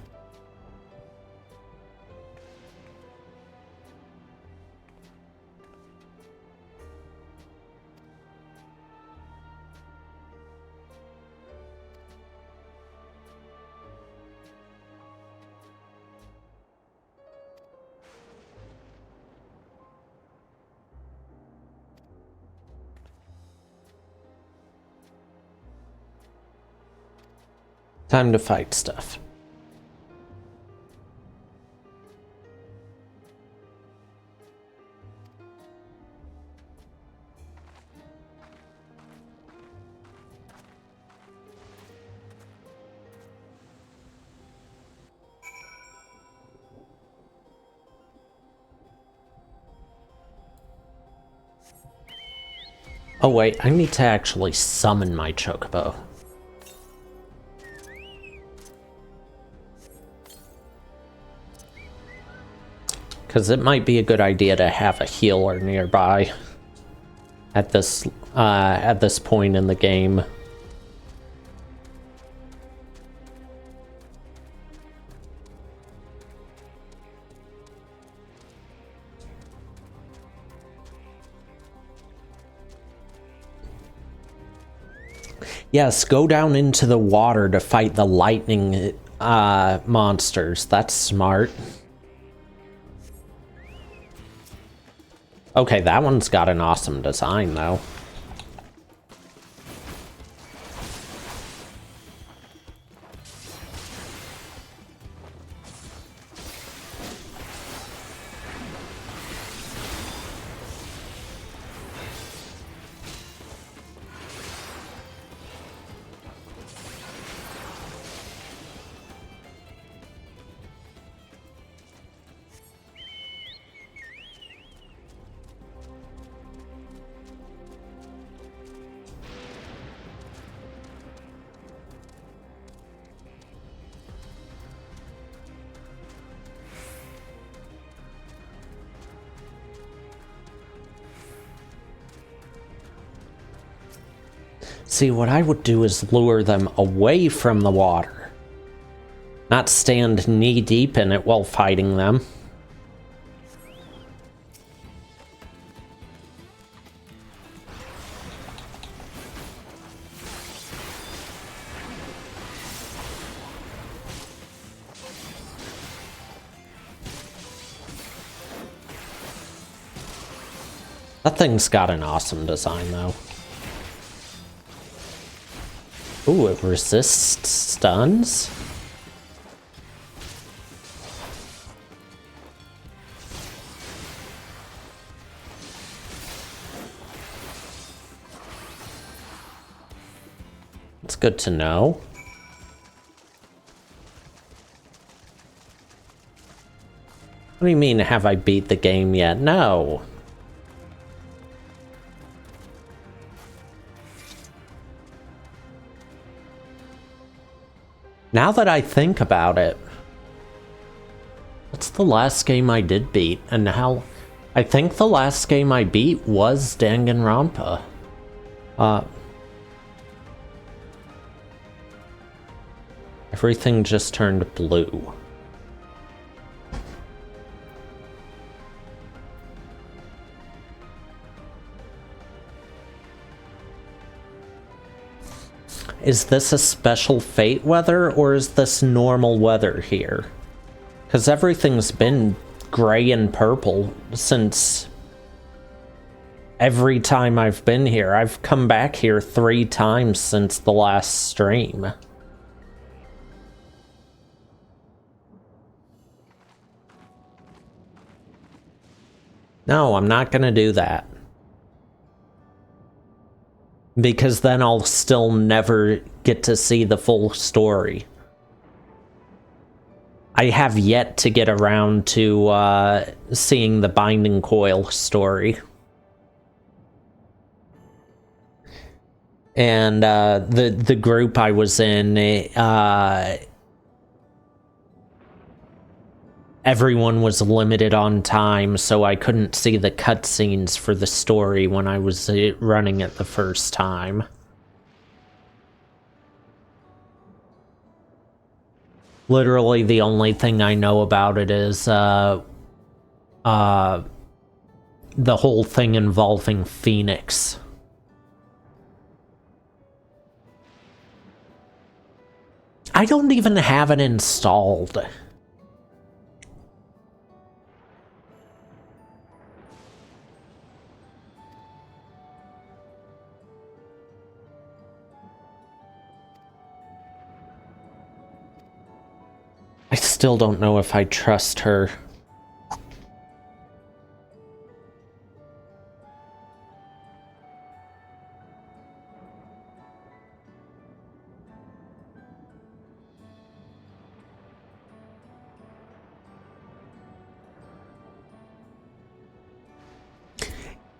Time to fight stuff. Oh wait, I need to actually summon my chocobo. Because it might be a good idea to have a healer nearby at this point in the game. Yes, go down into the water to fight the lightning monsters. That's smart. Okay, that one's got an awesome design, though. See, what I would do is lure them away from the water. Not stand knee-deep in it while fighting them. That thing's got an awesome design, though. Ooh, it resists stuns? It's good to know. What do you mean, have I beat the game yet? No. Now that I think about it, what's the last game I did beat? And how... I think the last game I beat was Danganronpa. Everything just turned blue. Is this a special fate weather, or is this normal weather here? Because everything's been gray and purple since every time I've been here. I've come back here 3 times since the last stream. No, I'm not gonna do that. Because then I'll still never get to see the full story. I have yet to get around to seeing the Binding Coil story. And the group I was in, everyone was limited on time, so I couldn't see the cutscenes for the story when I was running it the first time. Literally, the only thing I know about it is the whole thing involving Phoenix. I don't even have it installed. I still don't know if I trust her.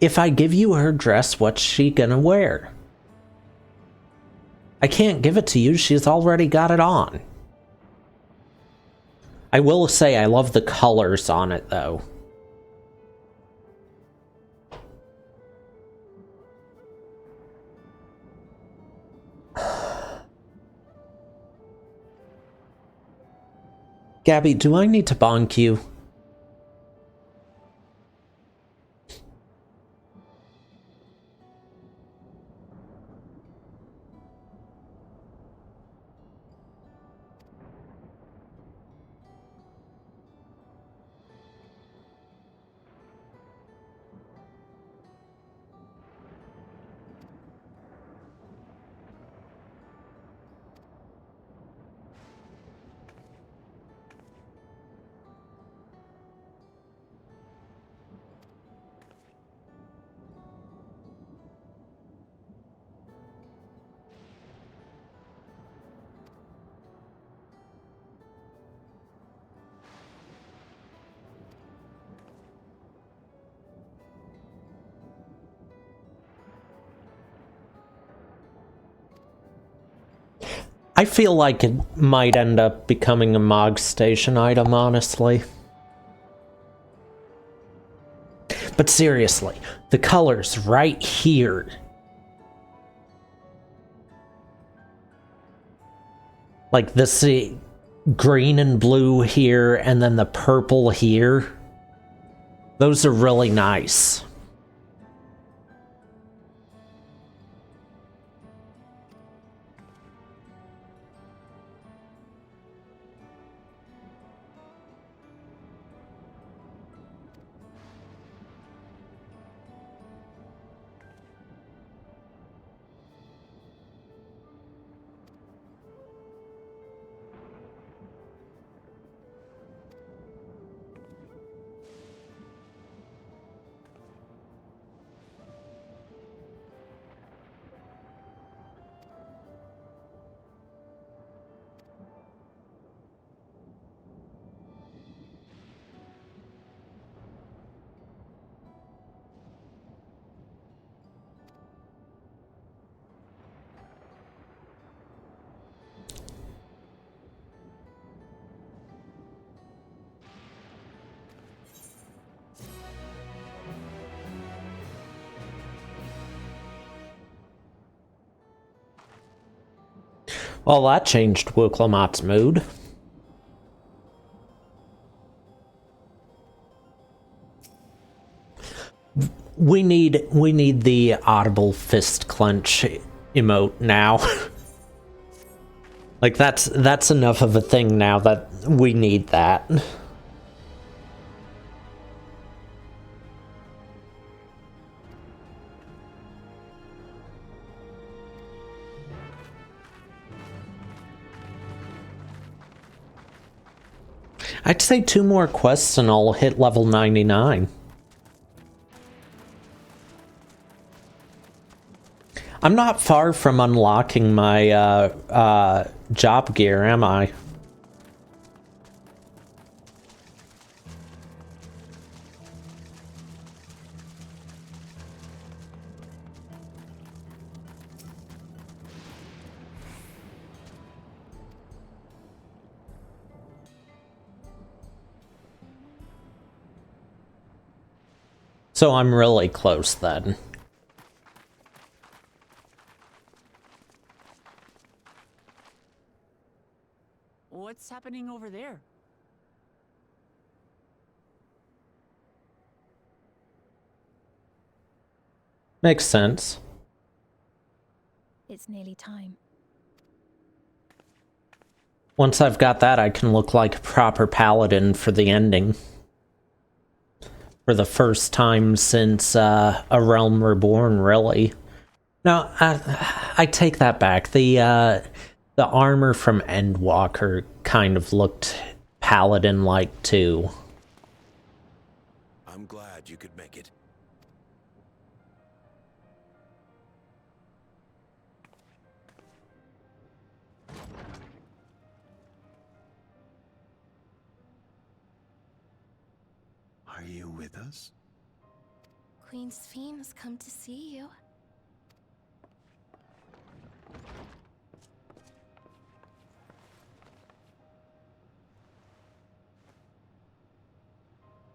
if I give you her dress, what's she gonna wear? I can't give it to you, she's already got it on. I will say I love the colors on it, though. Gabby, do I need to bonk you? I feel like it might end up becoming a Mog Station item, honestly. But seriously, the colors right here. Like this green and blue here, and then the purple here. Those are really nice. Well, that changed Wuklamot's mood. We need the audible fist clench emote now. Like that's enough of a thing now that we need that. I'd say 2 more quests and I'll hit level 99. I'm not far from unlocking my job gear, am I? So I'm really close then. What's happening over there? Makes sense. It's nearly time. Once I've got that, I can look like a proper paladin for the ending. For the first time since A Realm Reborn, really. No, I take that back. The armor from Endwalker kind of looked paladin-like too. I'm glad you could make it. Are you with us? Queen Sphene has come to see you.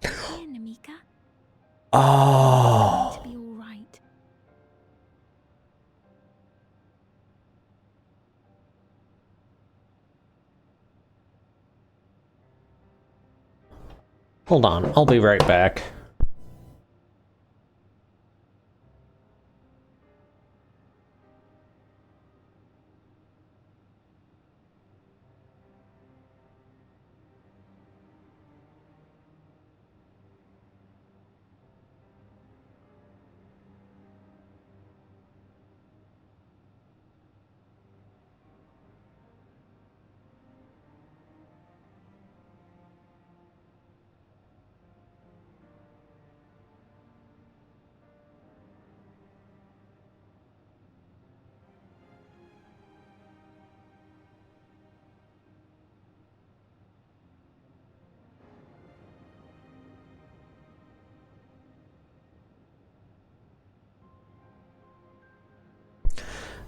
Here, Namika. Oh. It's going to be all right. Hold on, I'll be right back.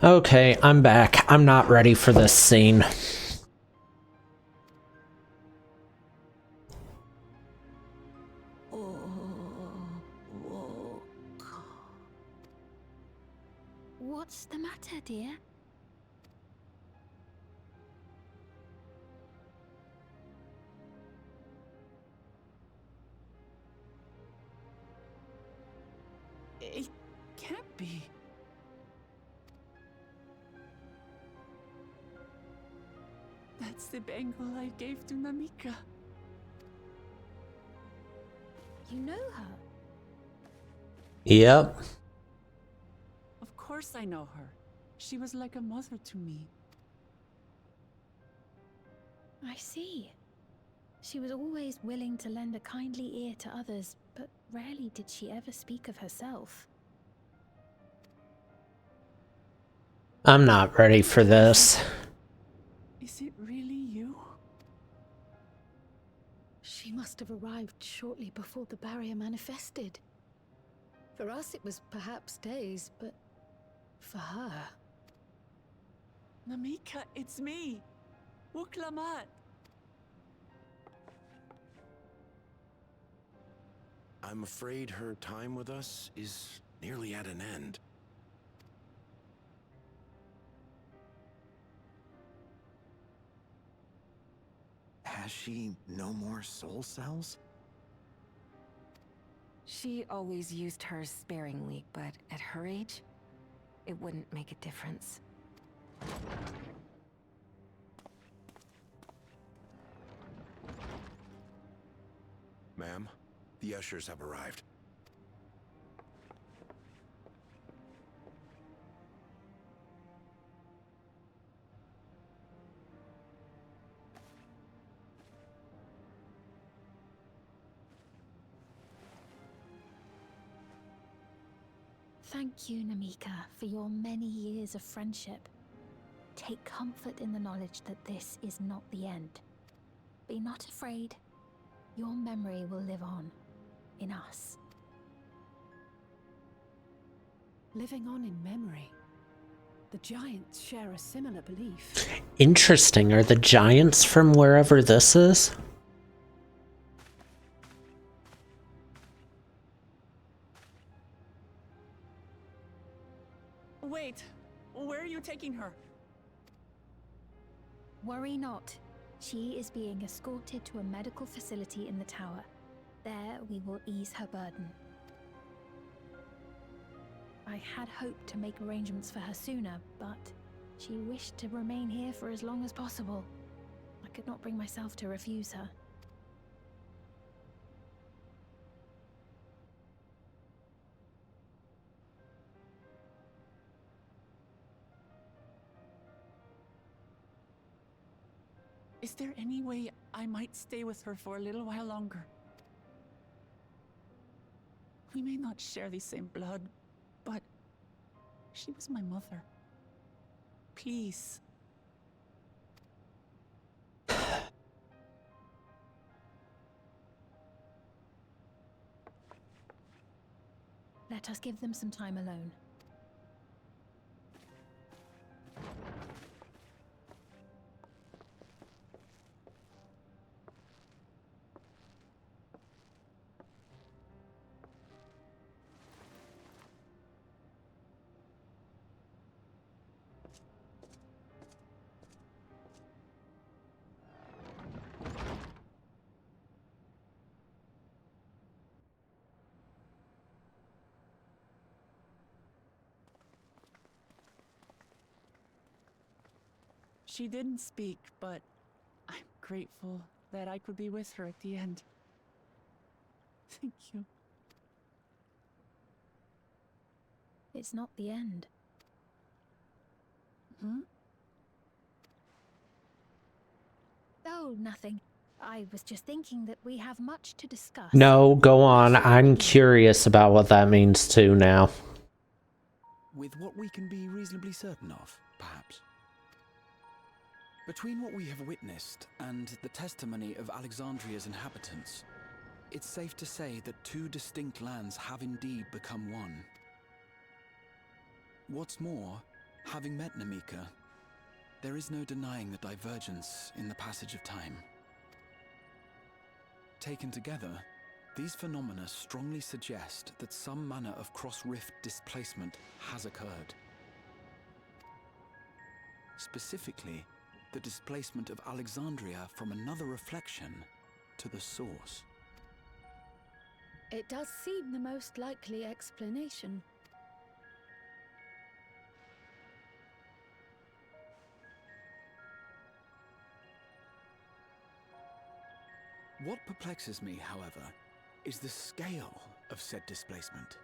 Okay, I'm back. I'm not ready for this scene. What's the matter, dear? It can't be. That's the bangle I gave to Namika. You know her? Yep. Of course I know her. She was like a mother to me. I see. She was always willing to lend a kindly ear to others, but rarely did she ever speak of herself. I'm not ready for this. Is it really you? She must have arrived shortly before the barrier manifested. For us, it was perhaps days, but for her... Namika, it's me! Wuklamat! I'm afraid her time with us is nearly at an end. Has she no more soul cells? She always used hers sparingly, but at her age, it wouldn't make a difference. Ma'am, the ushers have arrived. Thank you, Namika, for your many years of friendship. Take comfort in the knowledge that this is not the end. Be not afraid. Your memory will live on, in us. Living on in memory. The giants share a similar belief. Interesting. Are the giants from wherever this is? Wait! Where are you taking her? Worry not. She is being escorted to a medical facility in the tower. There we will ease her burden. I had hoped to make arrangements for her sooner, but she wished to remain here for as long as possible. I could not bring myself to refuse her. Is there any way I might stay with her for a little while longer? We may not share the same blood, but she was my mother. Please. Let us give them some time alone. She didn't speak, but I'm grateful that I could be with her at the end. Thank you. It's not the end. Hmm? Oh, nothing. I was just thinking that we have much to discuss. No, go on. I'm curious about what that means too now. With what we can be reasonably certain of, perhaps. Between what we have witnessed and the testimony of Alexandria's inhabitants, it's safe to say that two distinct lands have indeed become one. What's more, having met Namika, there is no denying the divergence in the passage of time. Taken together, these phenomena strongly suggest that some manner of cross-rift displacement has occurred. Specifically, the displacement of Alexandria from another reflection to the source. It does seem the most likely explanation. What perplexes me, however, is the scale of said displacement.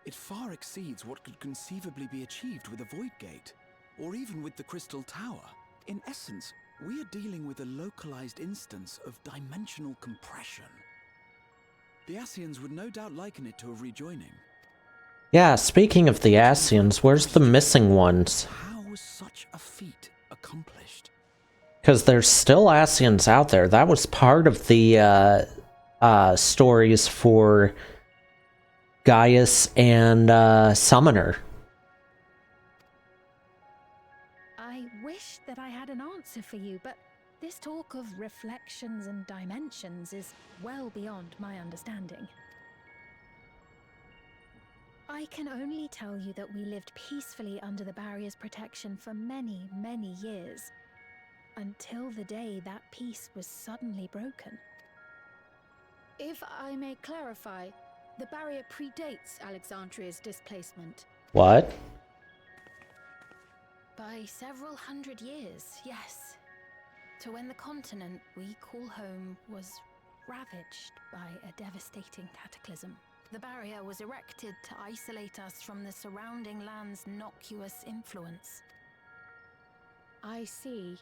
It far exceeds what could conceivably be achieved with a Void Gate, or even with the Crystal Tower. In essence, we are dealing with a localized instance of dimensional compression. The Ascians would no doubt liken it to a rejoining. Yeah, speaking of the Ascians, where's the missing ones? How was such a feat accomplished? Because there's still Ascians out there. That was part of the stories for Gaius and Summoner. I wish that I had an answer for you, but this talk of reflections and dimensions is well beyond my understanding. I can only tell you that we lived peacefully under the barrier's protection for many, many years, until the day that peace was suddenly broken. If I may clarify, the barrier predates Alexandria's displacement. What? By several hundred years, yes. To when the continent we call home was ravaged by a devastating cataclysm. The barrier was erected to isolate us from the surrounding land's noxious influence. I see.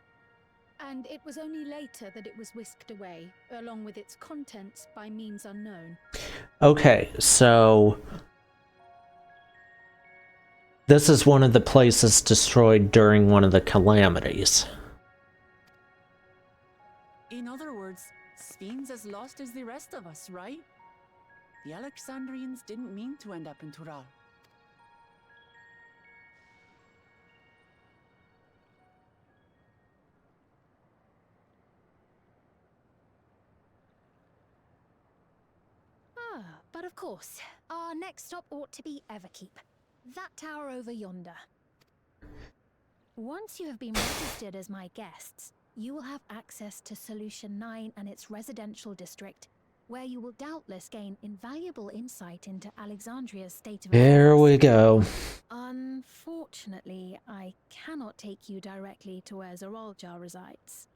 And it was only later that it was whisked away, along with its contents, by means unknown. Okay, so this is one of the places destroyed during one of the calamities. In other words, Sphene's as lost as the rest of us, right? The Alexandrians didn't mean to end up in Tural. But of course, our next stop ought to be Everkeep. That tower over yonder. Once you have been registered as my guests, you will have access to Solution 9 and its residential district, where you will doubtless gain invaluable insight into Alexandria's state of affairs. There we go. Unfortunately, I cannot take you directly to where Zoraljar resides.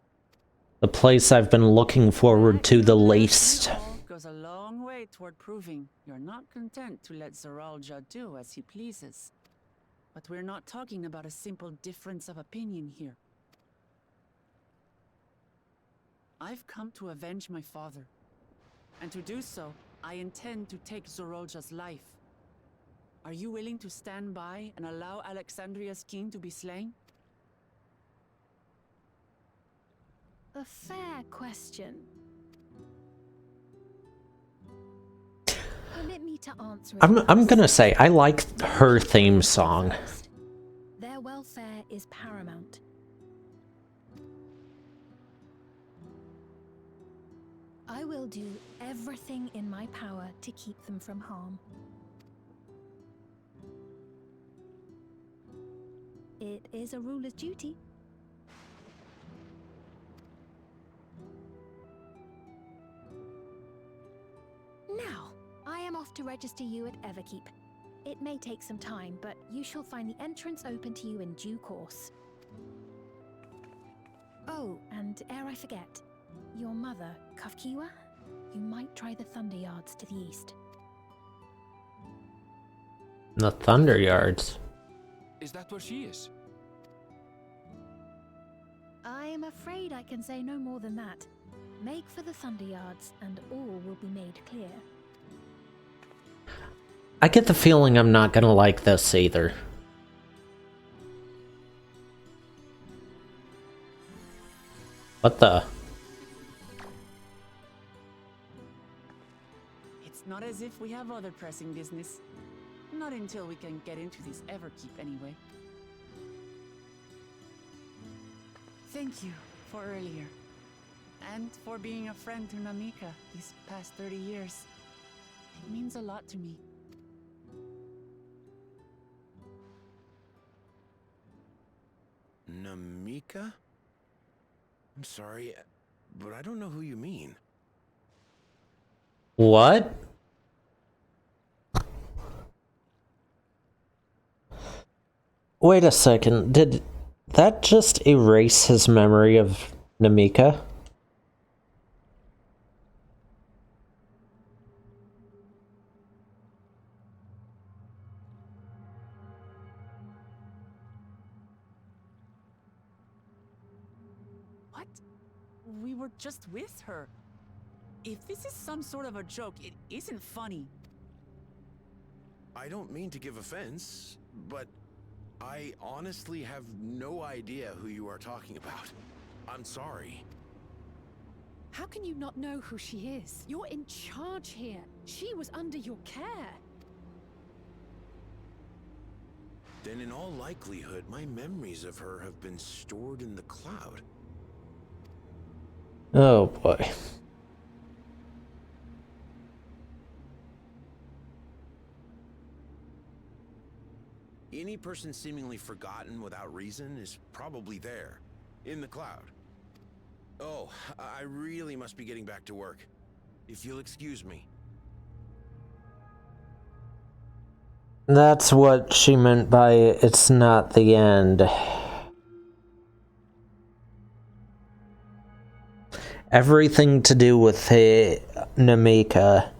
The place I've been looking forward to the least. Goes a long way toward proving you're not content to let Zoraljar do as he pleases. But we're not talking about a simple difference of opinion here. I've come to avenge my father. And to do so, I intend to take Zoraljar's life. Are you willing to stand by and allow Alexandria's king to be slain? A fair question. Permit me to answer. I'm gonna say I like her theme song. Their welfare is paramount. I will do everything in my power to keep them from harm. It is a ruler's duty. Now, I am off to register you at Everkeep. It may take some time, but you shall find the entrance open to you in due course. Oh, and ere I forget, your mother, Kafkiwa, you might try the Thunder Yards to the east. The Thunder Yards. Is that where she is? I am afraid I can say no more than that. Make for the Thunder Yards, and all will be made clear. I get the feeling I'm not gonna like this either. What the? It's not as if we have other pressing business. Not until we can get into this Everkeep, anyway. Thank you for earlier. And for being a friend to Namika these past 30 years. It means a lot to me. Namika? I'm sorry, but I don't know who you mean. What? Wait a second, did that just erase his memory of Namika? What? We were just with her. If this is some sort of a joke, it isn't funny. I don't mean to give offense, but I honestly have no idea who you are talking about. I'm sorry. How can you not know who she is? You're in charge here. She was under your care. Then in all likelihood, my memories of her have been stored in the cloud. Oh boy. Any person seemingly forgotten without reason is probably there, in the cloud. Oh, I really must be getting back to work. If you'll excuse me. That's what she meant by it's not the end. Everything to do with Namika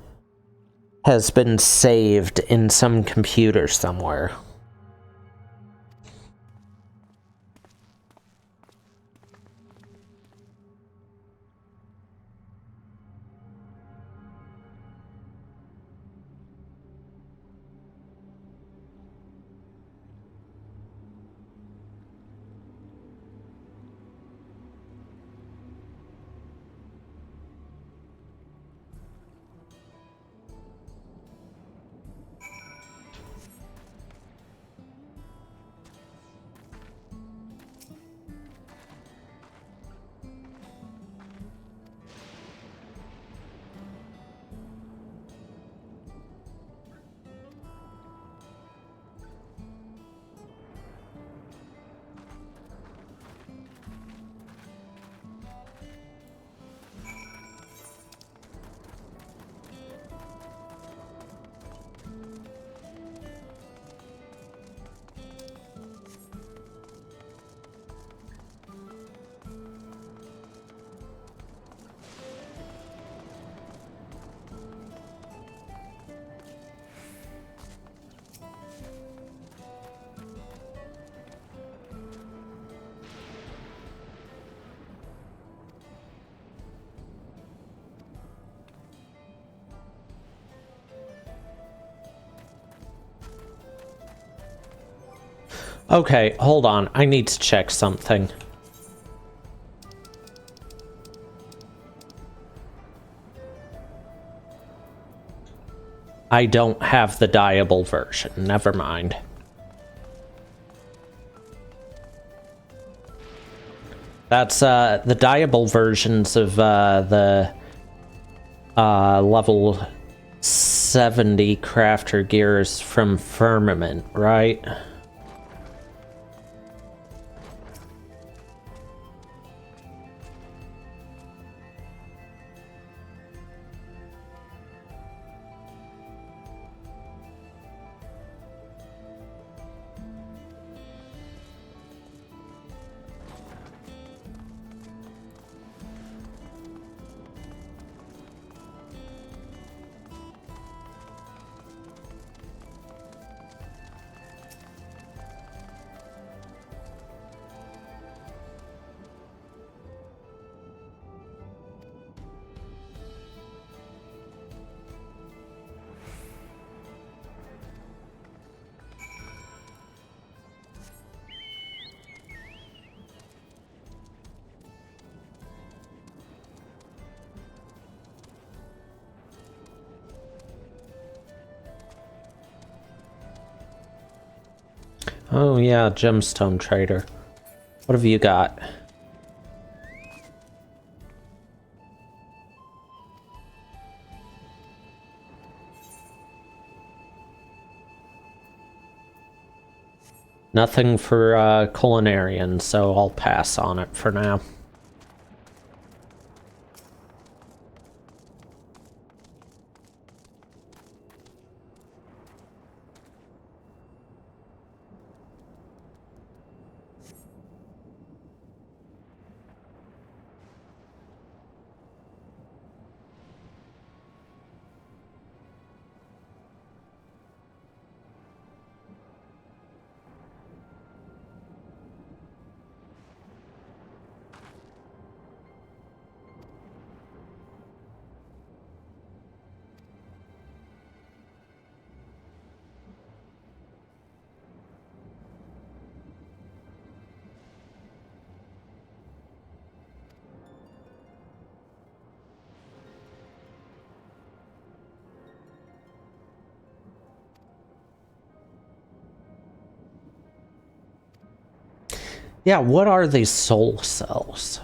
has been saved in some computer somewhere. Okay, hold on. I need to check something. I don't have the dyeable version. Never mind. That's the dyeable versions of the level 70 crafter gears from Firmament, right? Oh yeah, gemstone trader. What have you got? Nothing for culinarian, so I'll pass on it for now. Yeah, what are these soul cells?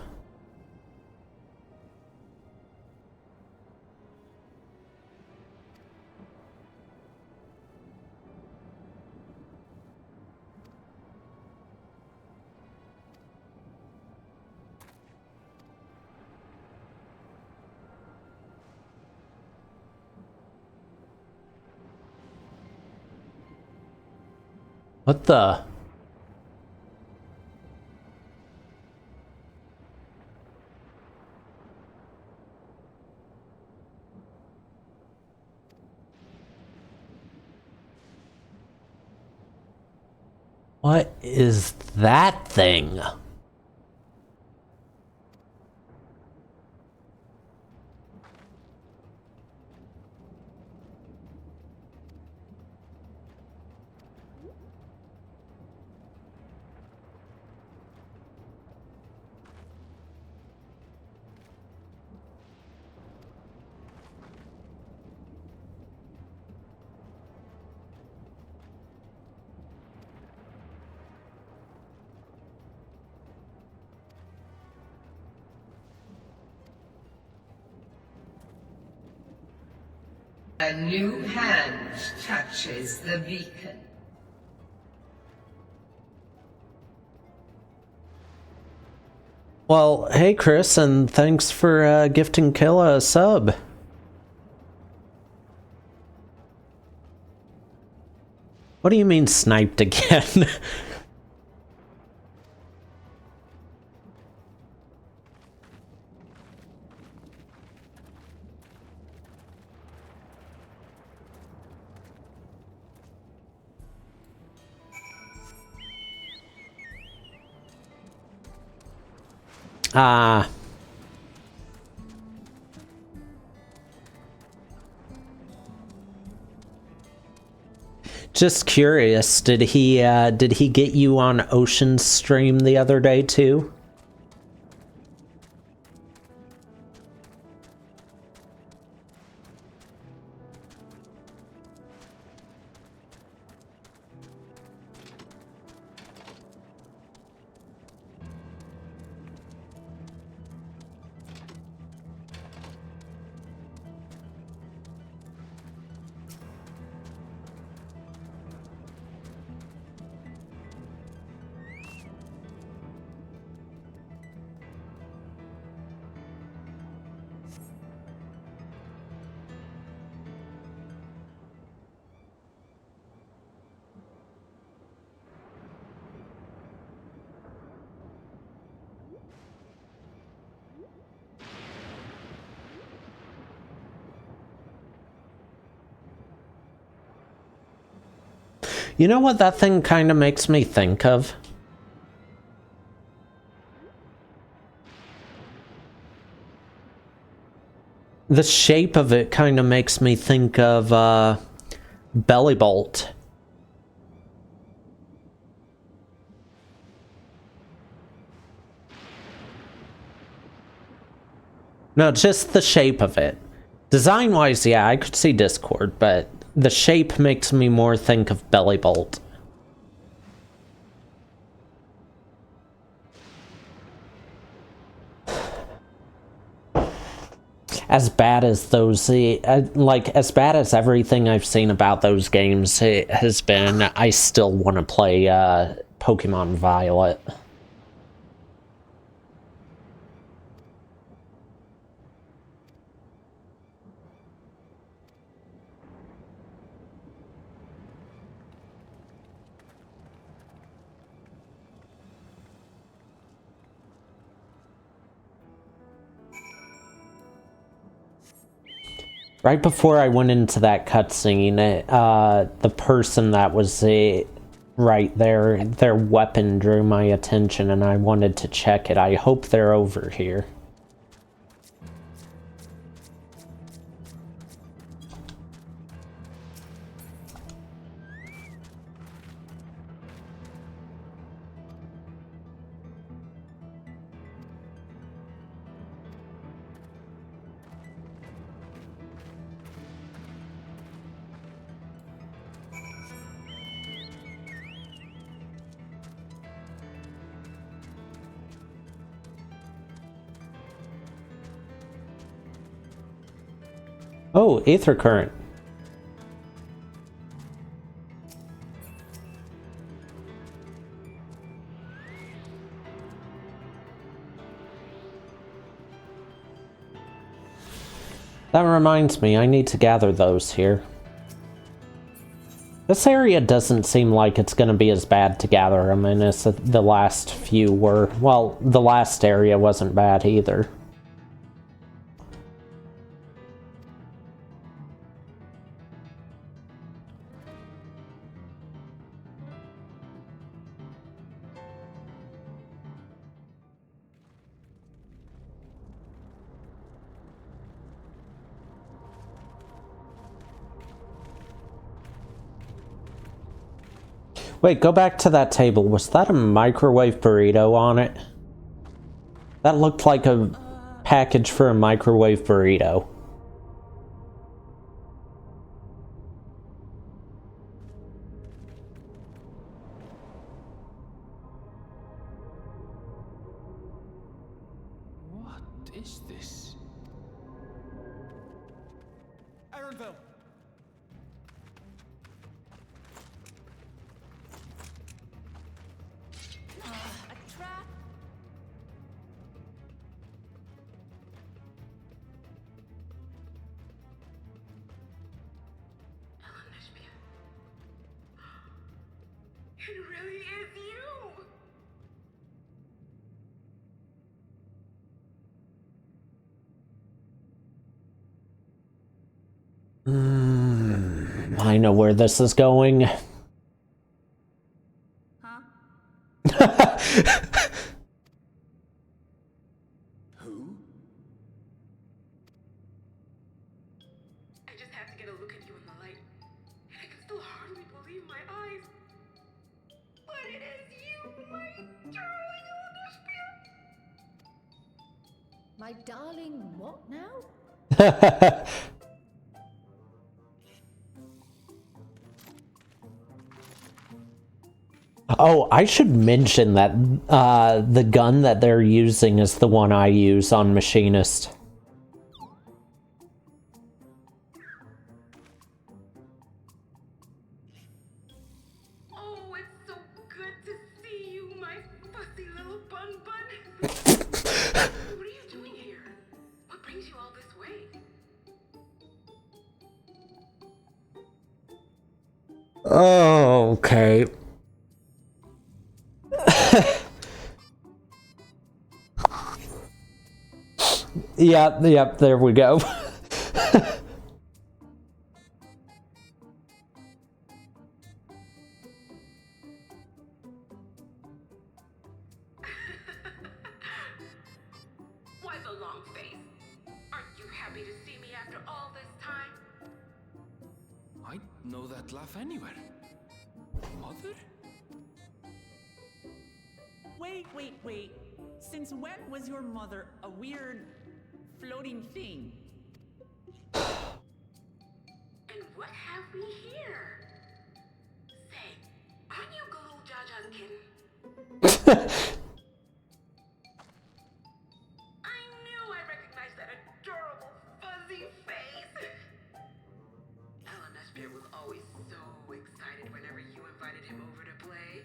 What the? What is that thing? A new hand touches the beacon. Well, hey Chris, and thanks for gifting Killa a sub. What do you mean sniped again? Ah. Just curious, did he get you on Ocean's stream the other day too? You know what that thing kind of makes me think of? The shape of it kind of makes me think of Bellibolt. No, just the shape of it. Design-wise, yeah, I could see Discord, but the shape makes me more think of Bellibolt. As bad as those, like, as bad as everything I've seen about those games it has been, I still want to play Pokemon Violet. Right before I went into that cutscene, the person that was right there, their weapon drew my attention and I wanted to check it. I hope they're over here. Oh, Aether Current. That reminds me, I need to gather those here. This area doesn't seem like it's going to be as bad to gather them in as the last few were. Well, the last area wasn't bad either. Wait, go back to that table. Was that a microwave burrito on it? That looked like a package for a microwave burrito. What is this? Ironville! It really is you! I know where this is going. Huh? Who? I just have to get a look at you in the light. And I can still hardly believe my eyes. But it is you, my darling Onospia. My darling what now? Oh, I should mention that the gun that they're using is the one I use on Machinist. Oh, it's so good to see you, my fussy little bun bun. What are you doing here? What brings you all this way? Oh, okay. Yep, there we go. long face. Aren't you happy to see me after all this time? I know that laugh anywhere. Mother? Wait. Since when was your mother a weird floating thing? And what have we here? Say, aren't you Galul Jaja's kitten? I knew I recognized that adorable fuzzy face. Elenesphere was always so excited whenever you invited him over to play.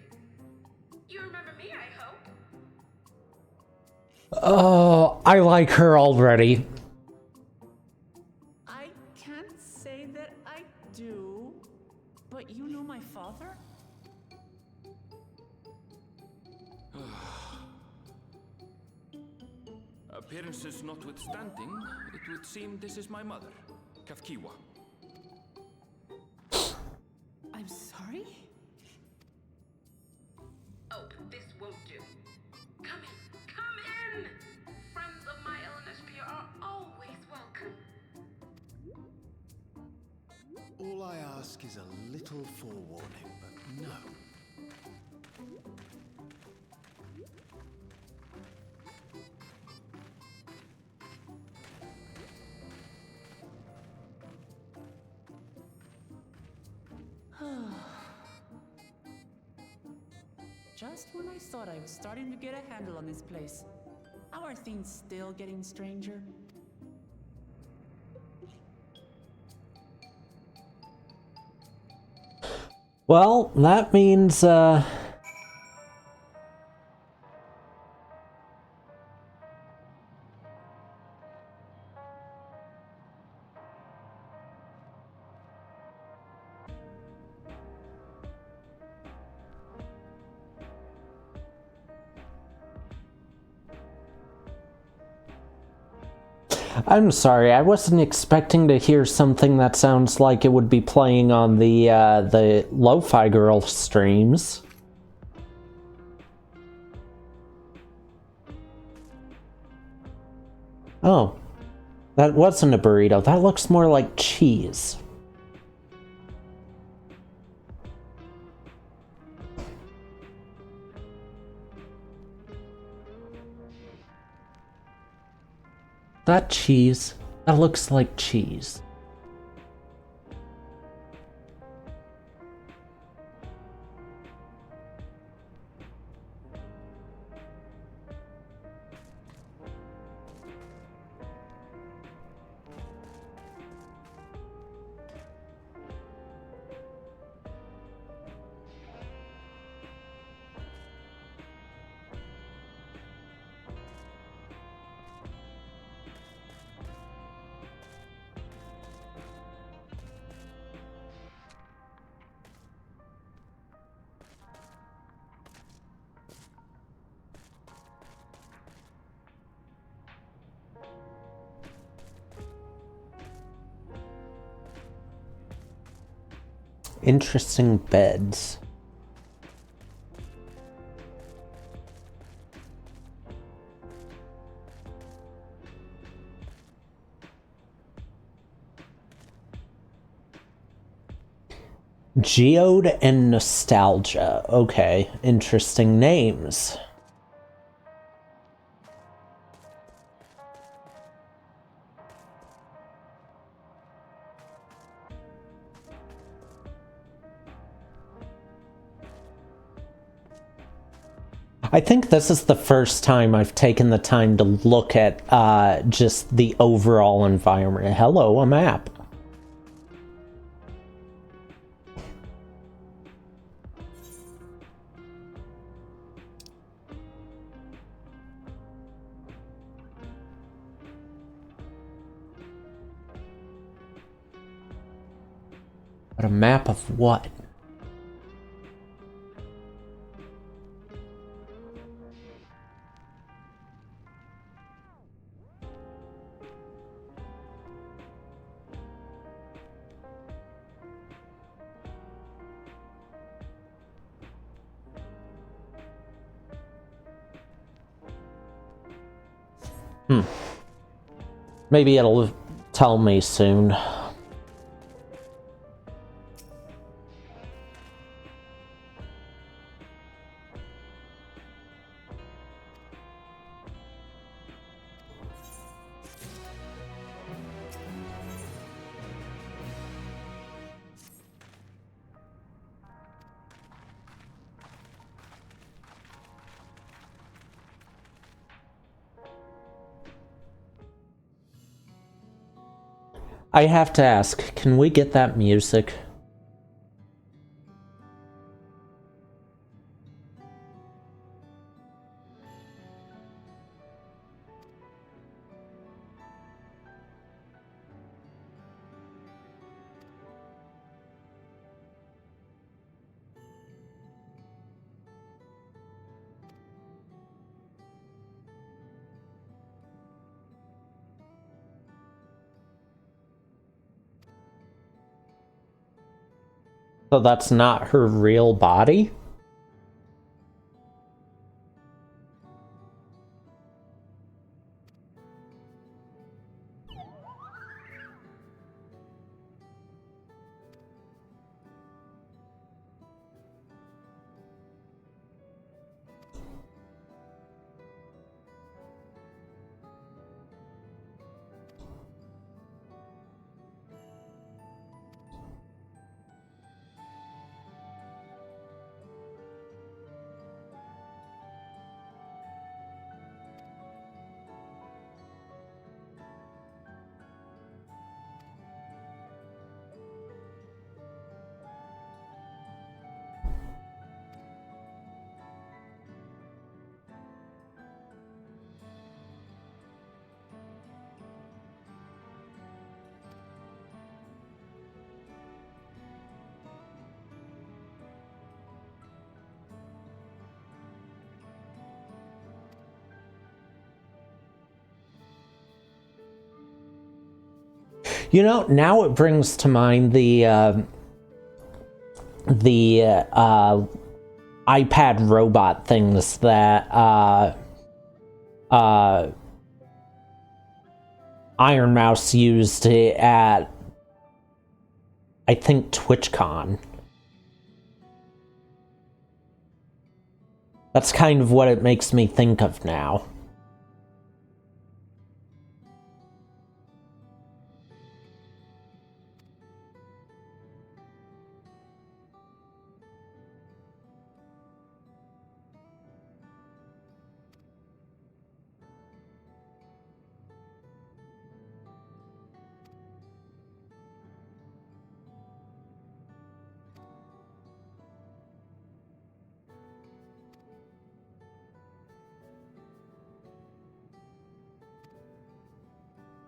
You remember me, I hope? Oh, I like her already. I can't say that I do, but you know my father? Appearances notwithstanding, it would seem this is my mother, Kafkiwa. I'm sorry? Oh, this won't do. Come in! Friends of my Elenesphere are always welcome. All I ask is a little forewarning, but no. Just when I thought I was starting to get a handle on this place, how are things still getting stranger? Well, that means, I'm sorry, I wasn't expecting to hear something that sounds like it would be playing on the Lo-Fi Girl streams. Oh, that wasn't a burrito. That looks more like cheese. That cheese, that looks like cheese. Interesting beds. Geode and Nostalgia. Okay, interesting names. I think this is the first time I've taken the time to look at just the overall environment. Hello, a map. But a map of what? Maybe it'll tell me soon. I have to ask, can we get that music? So that's not her real body? You know, now it brings to mind the iPad robot things that Iron Mouse used at, I think, TwitchCon. That's kind of what it makes me think of now.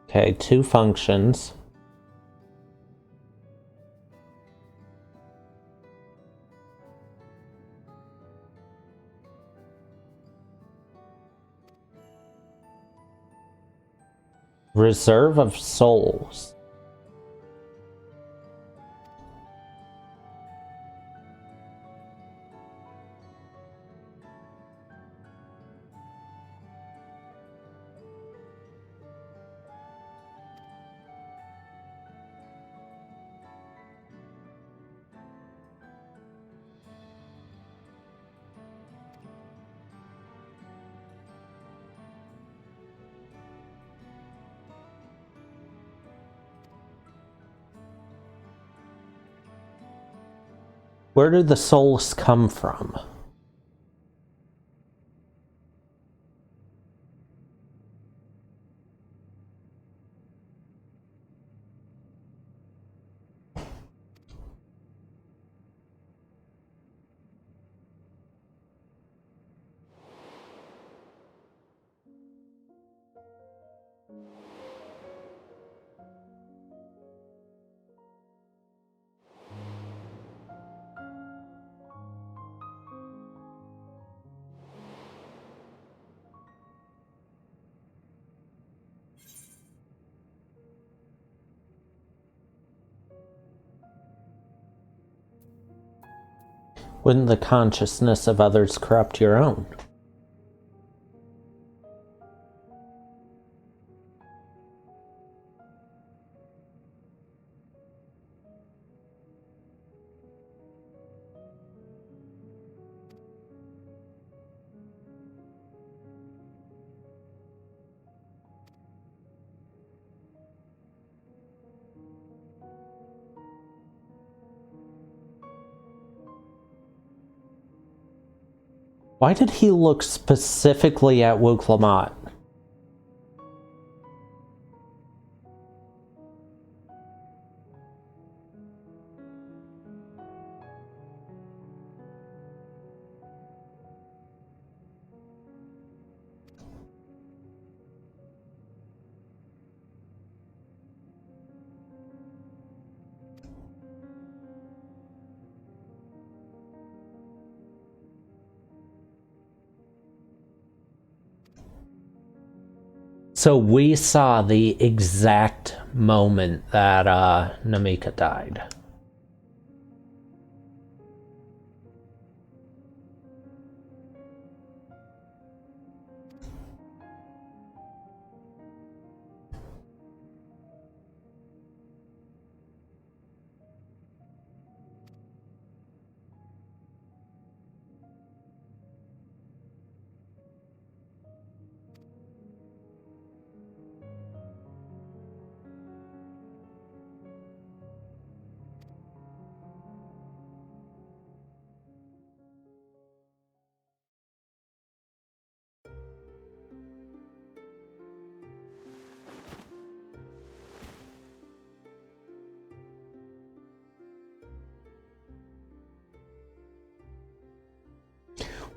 Okay, 2 functions. Reserve of souls. Where did the souls come from? Wouldn't the consciousness of others corrupt your own? Why did he look specifically at Wuk-Lamat? So we saw the exact moment that Namika died.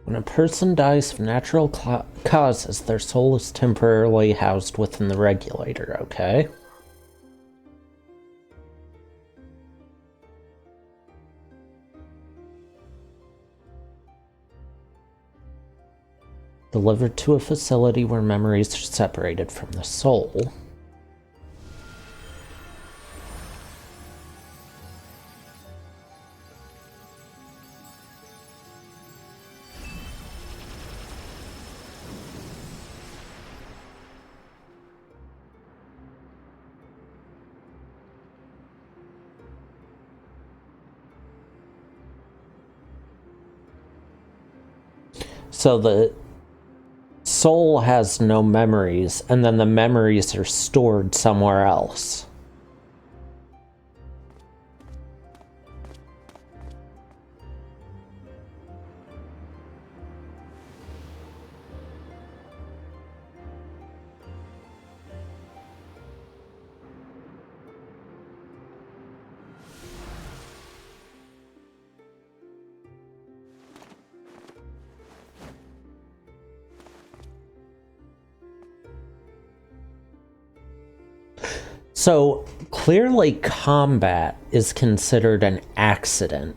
When a person dies of natural causes, their soul is temporarily housed within the regulator, okay? Delivered to a facility where memories are separated from the soul. So the soul has no memories, and then the memories are stored somewhere else. So clearly combat is considered an accident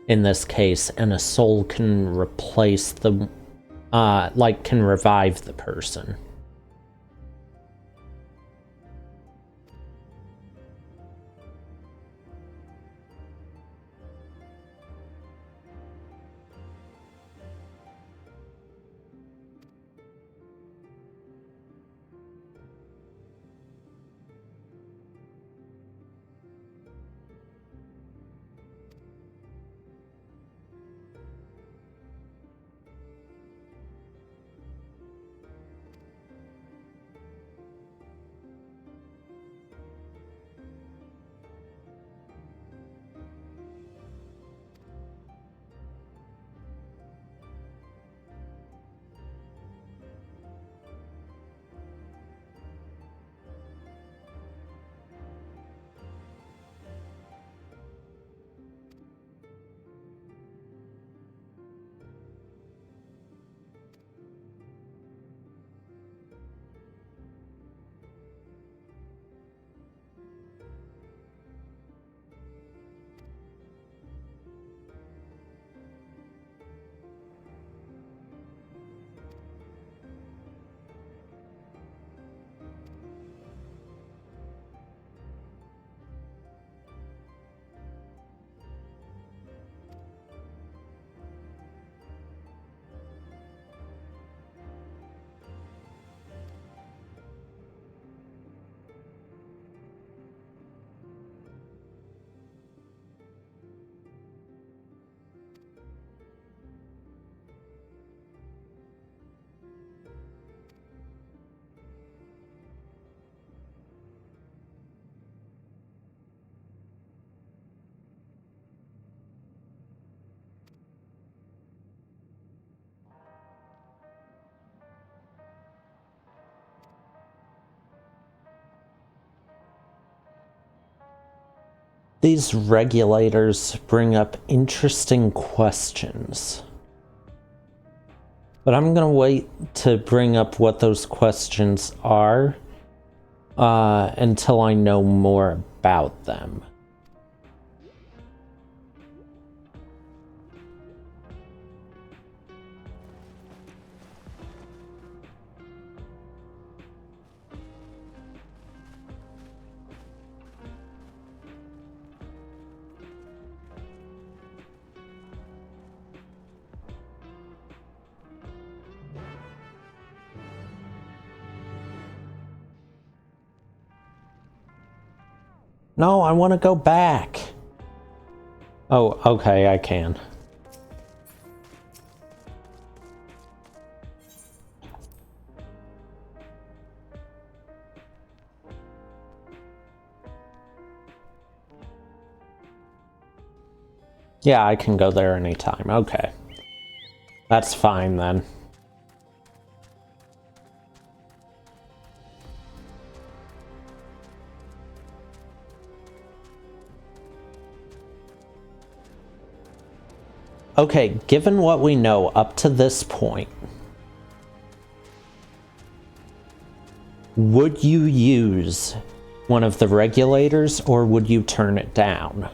in this case, and a soul can replace the, can revive the person. These regulators bring up interesting questions. But I'm gonna wait to bring up what those questions are until I know more about them. No, I want to go back. Oh, okay, I can. Yeah, I can go there anytime. Okay. That's fine then. Okay, given what we know up to this point, would you use one of the regulators or would you turn it down?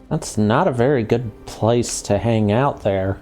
That's not a very good place to hang out there.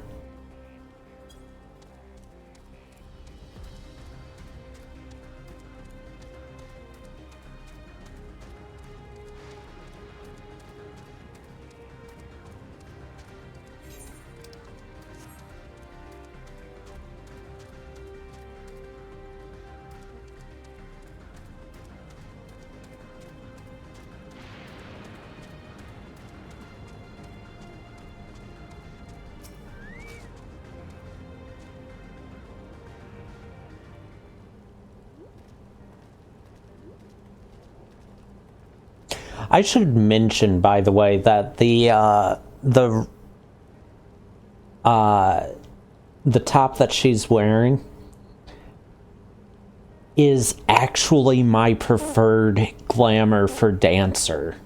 I should mention, by the way, that the top that she's wearing is actually my preferred glamour for dancer.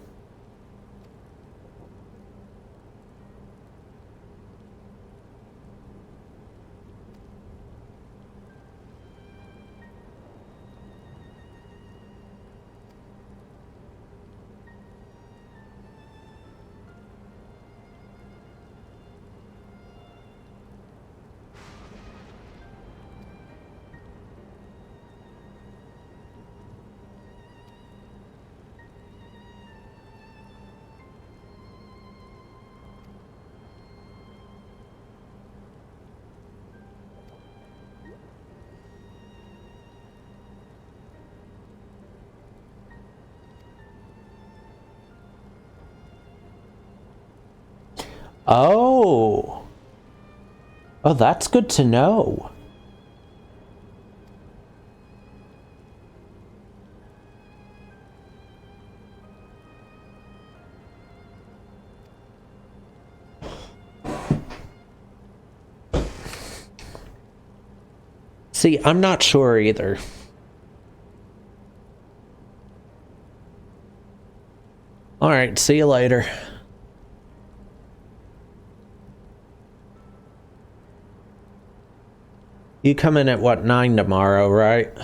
Oh. Oh, that's good to know. See, I'm not sure either. All right, see you later. You come in at what, 9 tomorrow, right?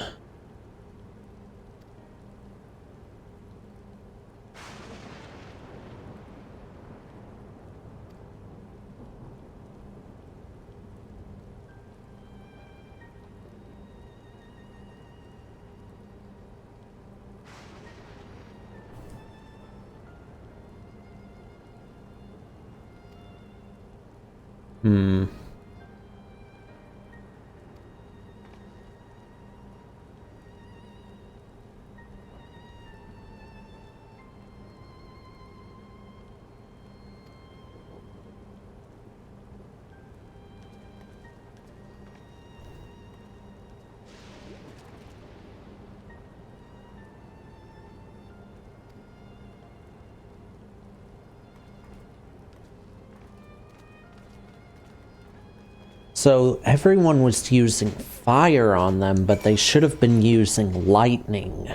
Hmm. So everyone was using fire on them, but they should have been using lightning.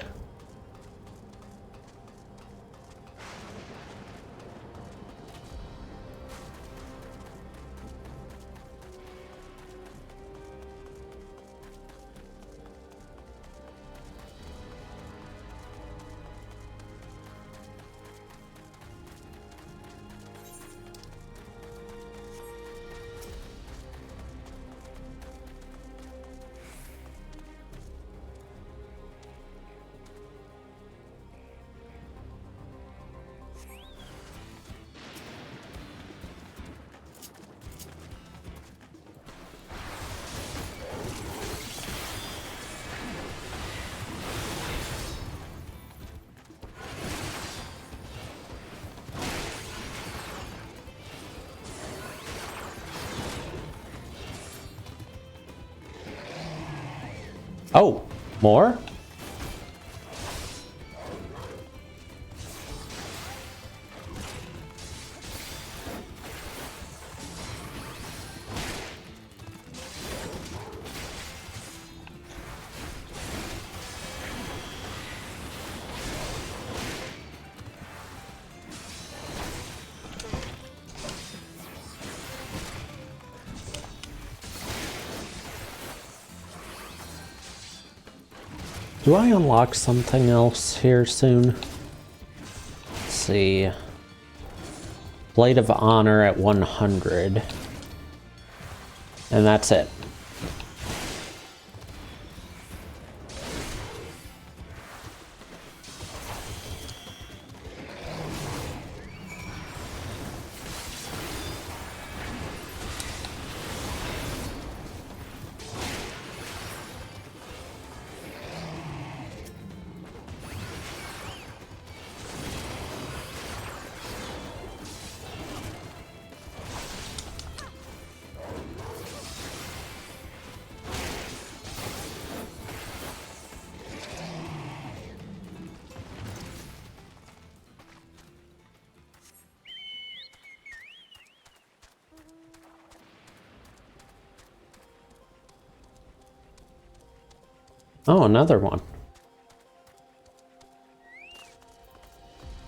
Oh, more? Do I unlock something else here soon? Let's see. Blade of Honor at 100. And that's it. Oh, another one.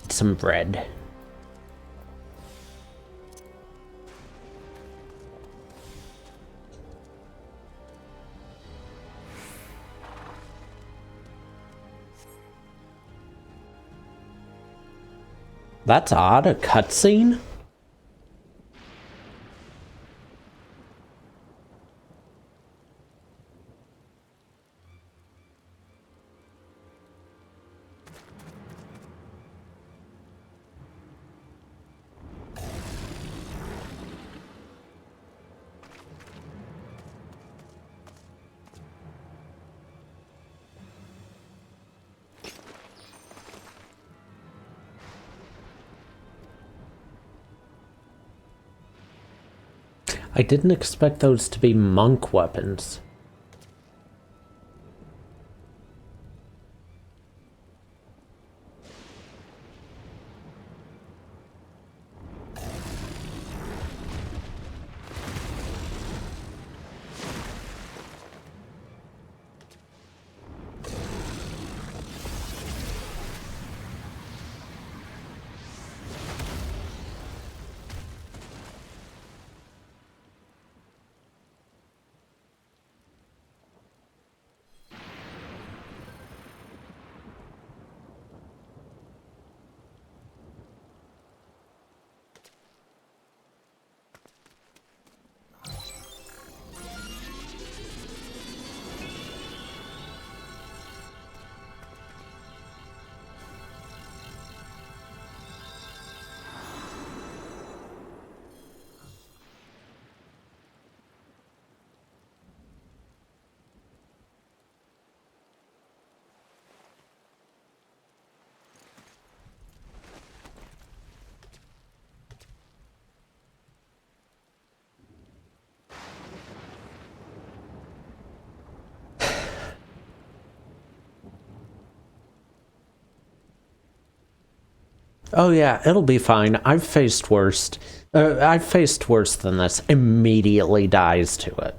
Some bread. That's odd, a cutscene? I didn't expect those to be monk weapons. Oh yeah, it'll be fine. I've faced worse. I've faced worse than this. Immediately dies to it.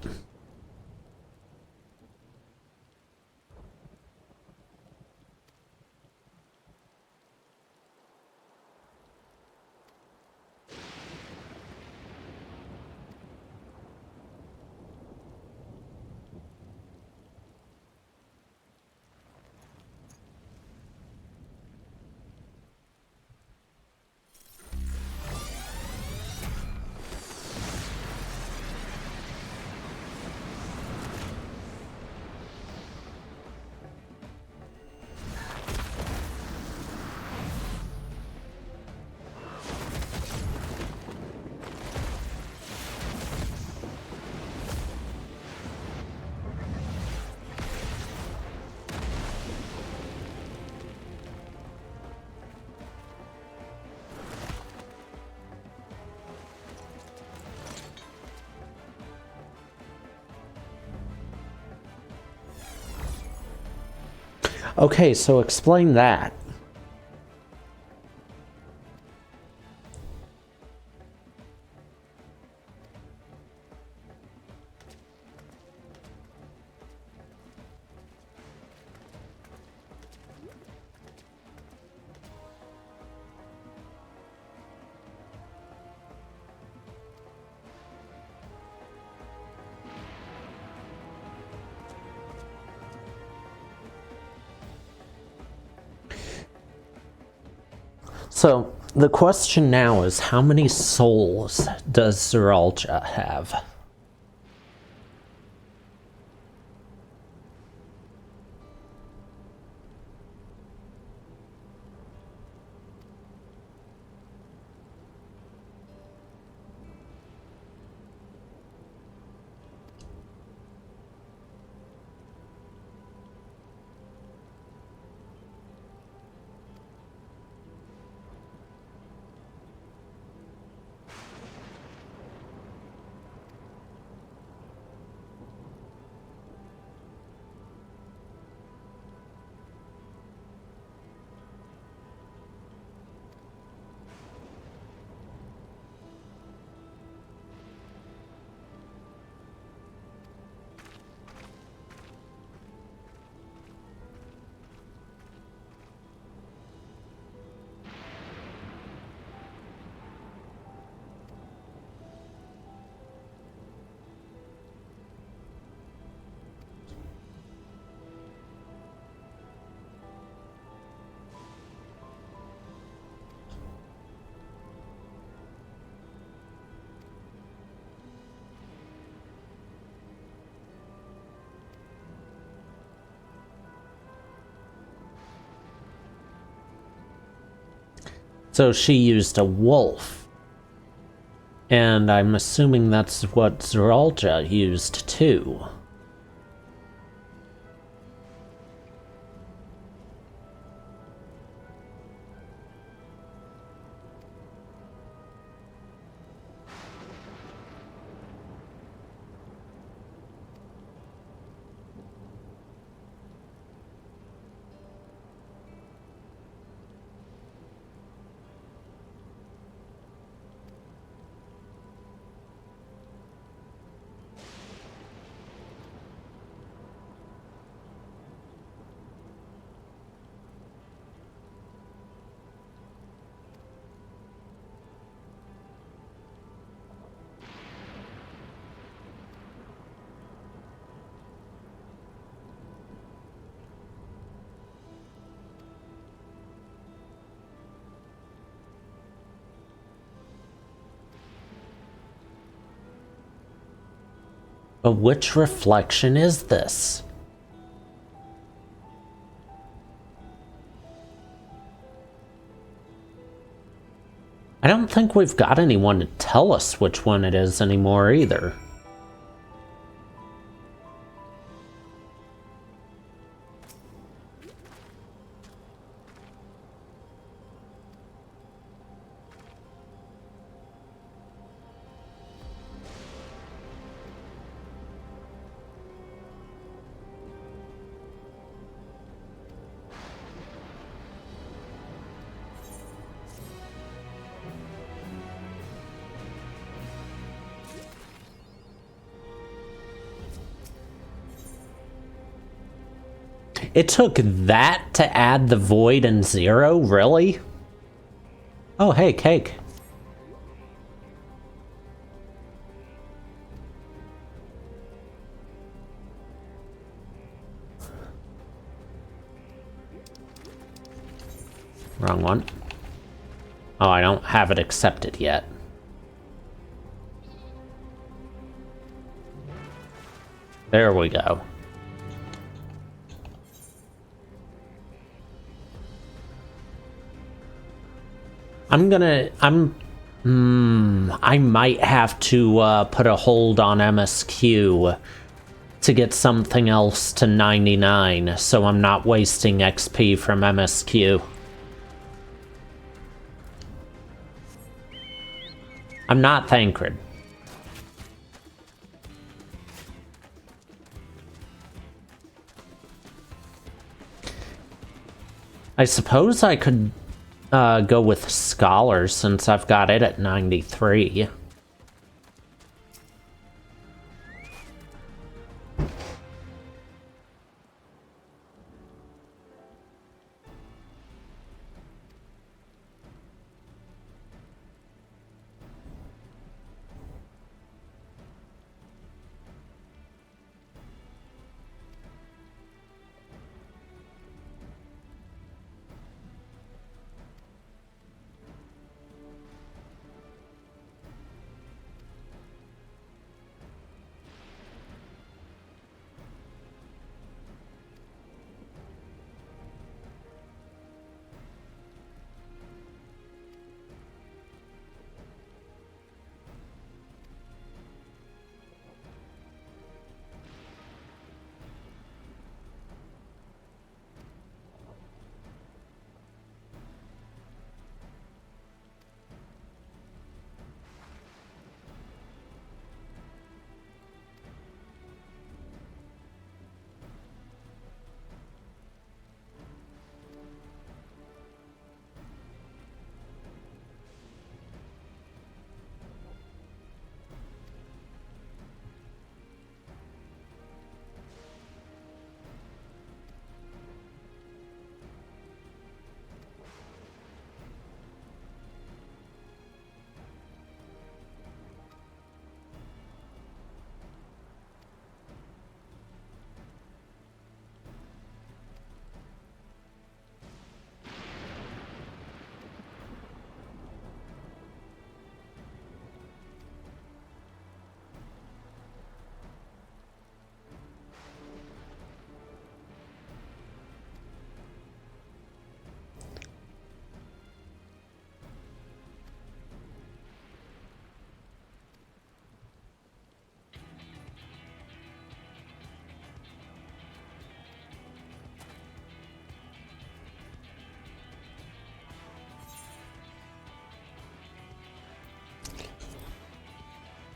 Okay, so explain that. So, the question now is, how many souls does Zoraal have? So she used a wolf. And I'm assuming that's what Zoraal used too. But which reflection is this? I don't think we've got anyone to tell us which one it is anymore either. It took that to add the void and zero? Really? Oh, hey, cake. Wrong one. Oh, I don't have it accepted yet. There we go. I might have to put a hold on MSQ to get something else to 99, so I'm not wasting XP from MSQ. I'm not Thancred. I suppose I could go with Scholar since I've got it at 93.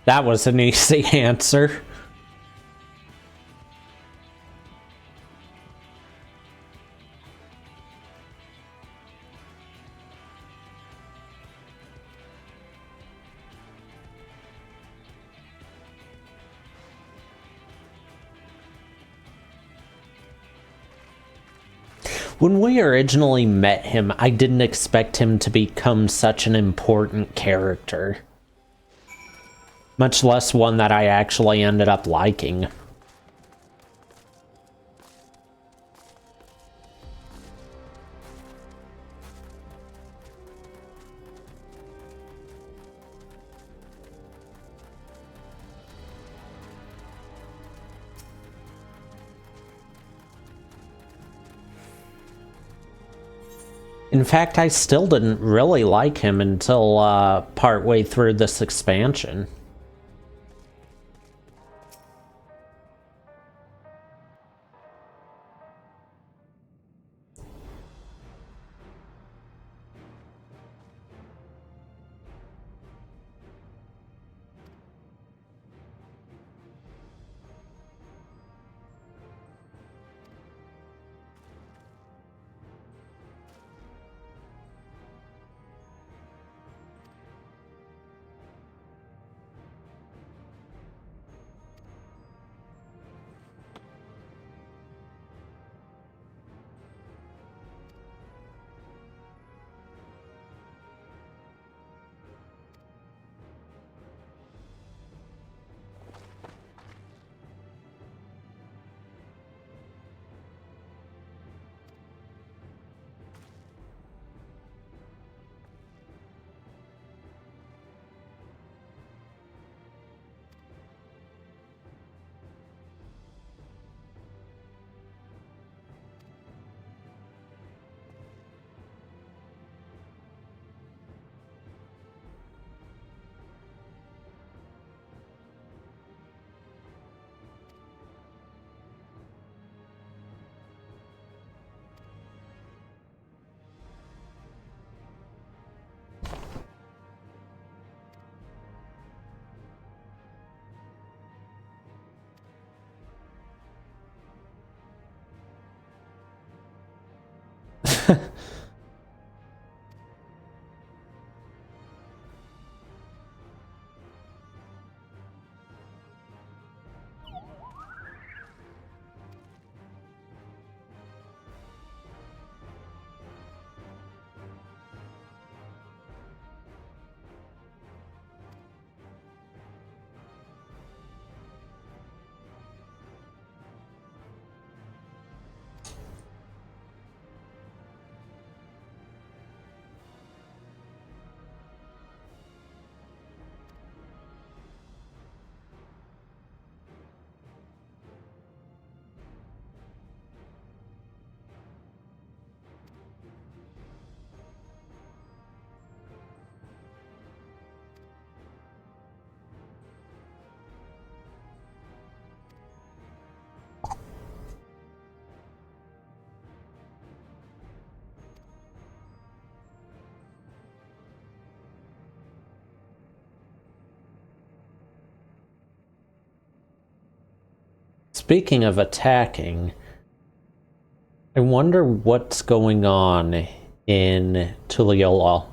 That was an easy answer. When we originally met him, I didn't expect him to become such an important character. Much less one that I actually ended up liking. In fact, I still didn't really like him until partway through this expansion. Speaking of attacking, I wonder what's going on in Tuliyola.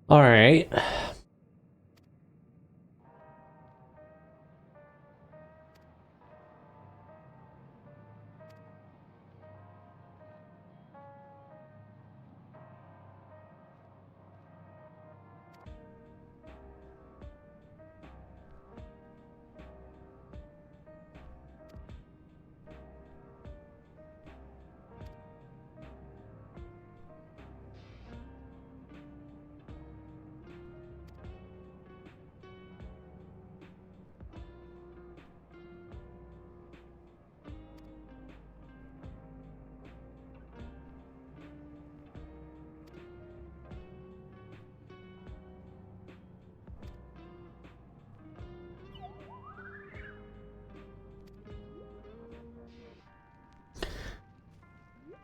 All right.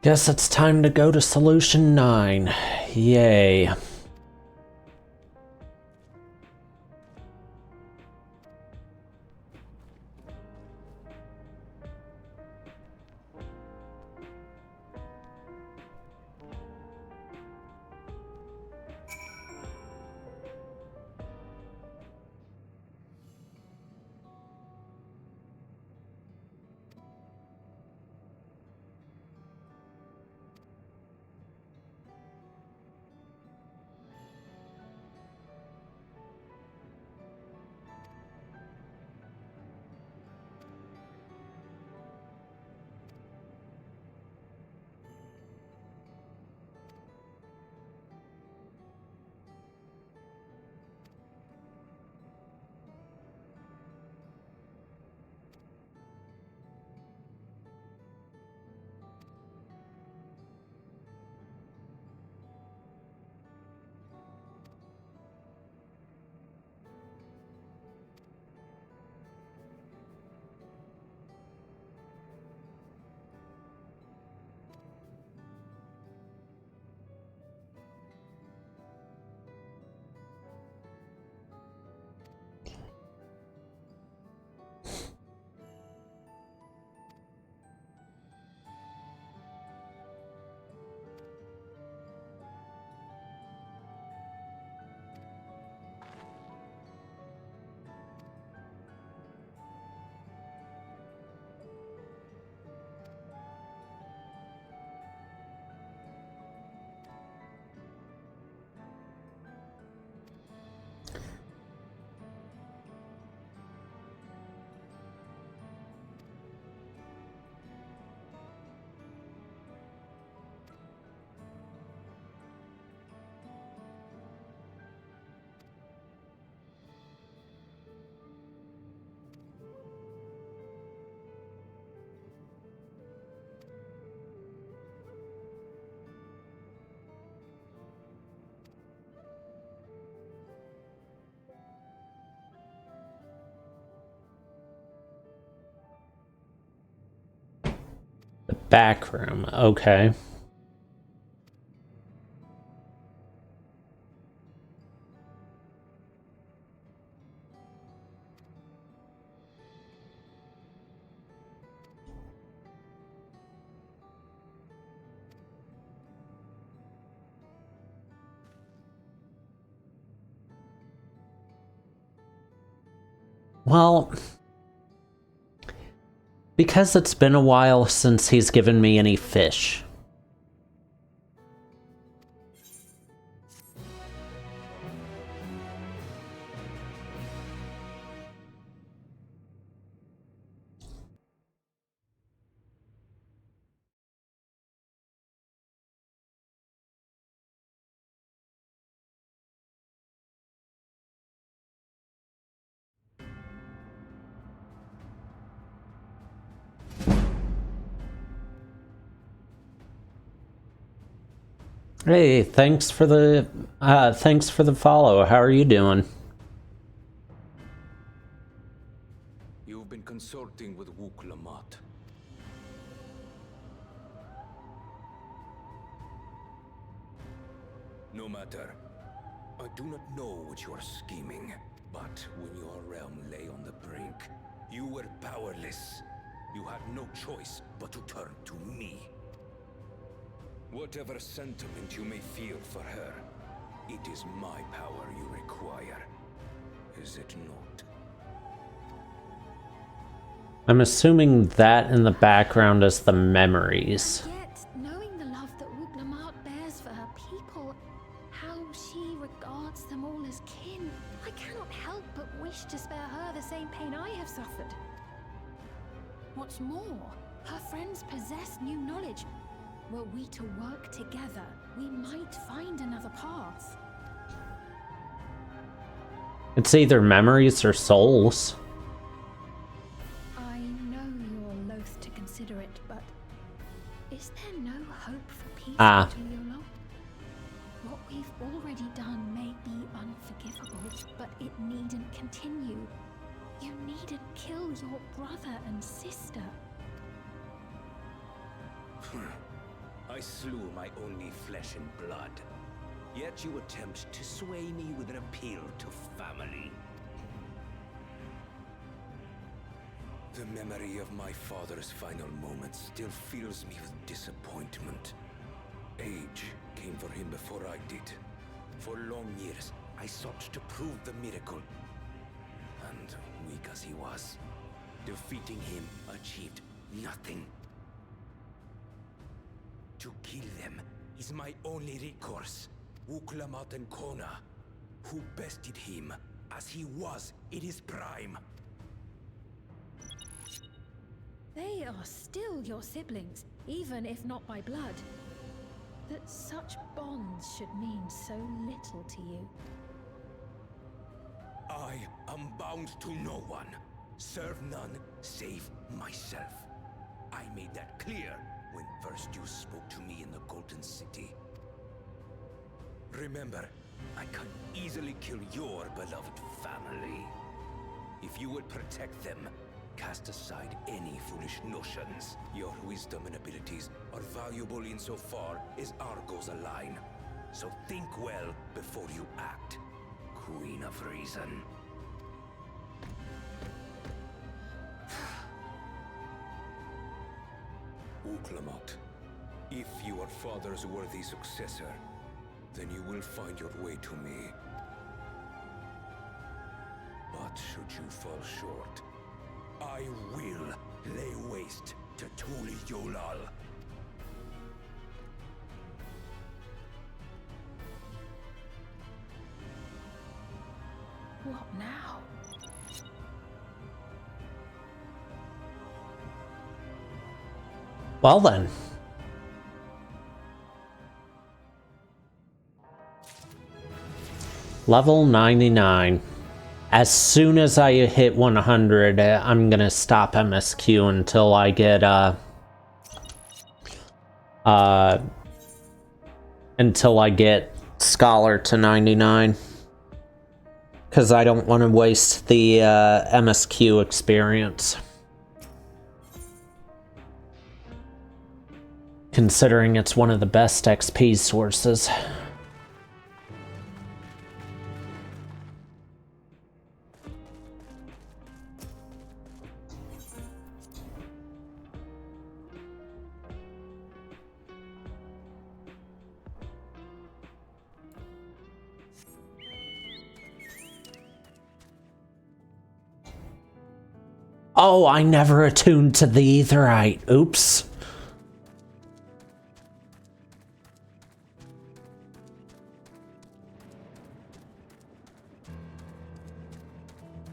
Guess it's time to go to Solution 9. Yay. Back room, okay. Well, because it's been a while since he's given me any fish. Hey, thanks for the follow. How are you doing? You've been consorting with Wuk Lamat. No matter. I do not know what you are scheming, but when your realm lay on the brink, you were powerless. You had no choice but to turn to me. Whatever sentiment you may feel for her, it is my power you require. Is it not? I'm assuming that in the background is the memories. Yet, knowing the love that Wuk Lamat bears for her people, how she regards them all as kin, I cannot help but wish to spare her the same pain I have suffered. What's more, her friends possess new knowledge. Were we to work together, we might find another path. It's either memories or souls. I know you're loath to consider it, but is there no hope for peace, Tuliolo? What we've already done may be unforgivable, but it needn't continue. You needn't kill your brother and sister. I slew my only flesh and blood. Yet you attempt to sway me with an appeal to family. The memory of my father's final moments still fills me with disappointment. Age came for him before I did. For long years, I sought to prove the miracle. And weak as he was, defeating him achieved nothing. To kill them is my only recourse. Wuk Lamat and Kona, who bested him as he was in his prime. They are still your siblings, even if not by blood. That such bonds should mean so little to you. I am bound to no one. Serve none save myself. I made that clear when first you spoke to me in the Golden City. Remember, I can easily kill your beloved family. If you would protect them, cast aside any foolish notions. Your wisdom and abilities are valuable insofar as our goals align. So think well before you act, Queen of Reason. Wuk Lamat, if you are father's worthy successor, then you will find your way to me. But should you fall short, I will lay waste to Tuli Yolal. What now? Well then. Level 99. As soon as I hit 100, I'm gonna stop MSQ until I get, Scholar to 99. Because I don't want to waste the, MSQ experience. considering it's one of the best XP sources. Oh, I never attuned to the Aetheryte. Oops.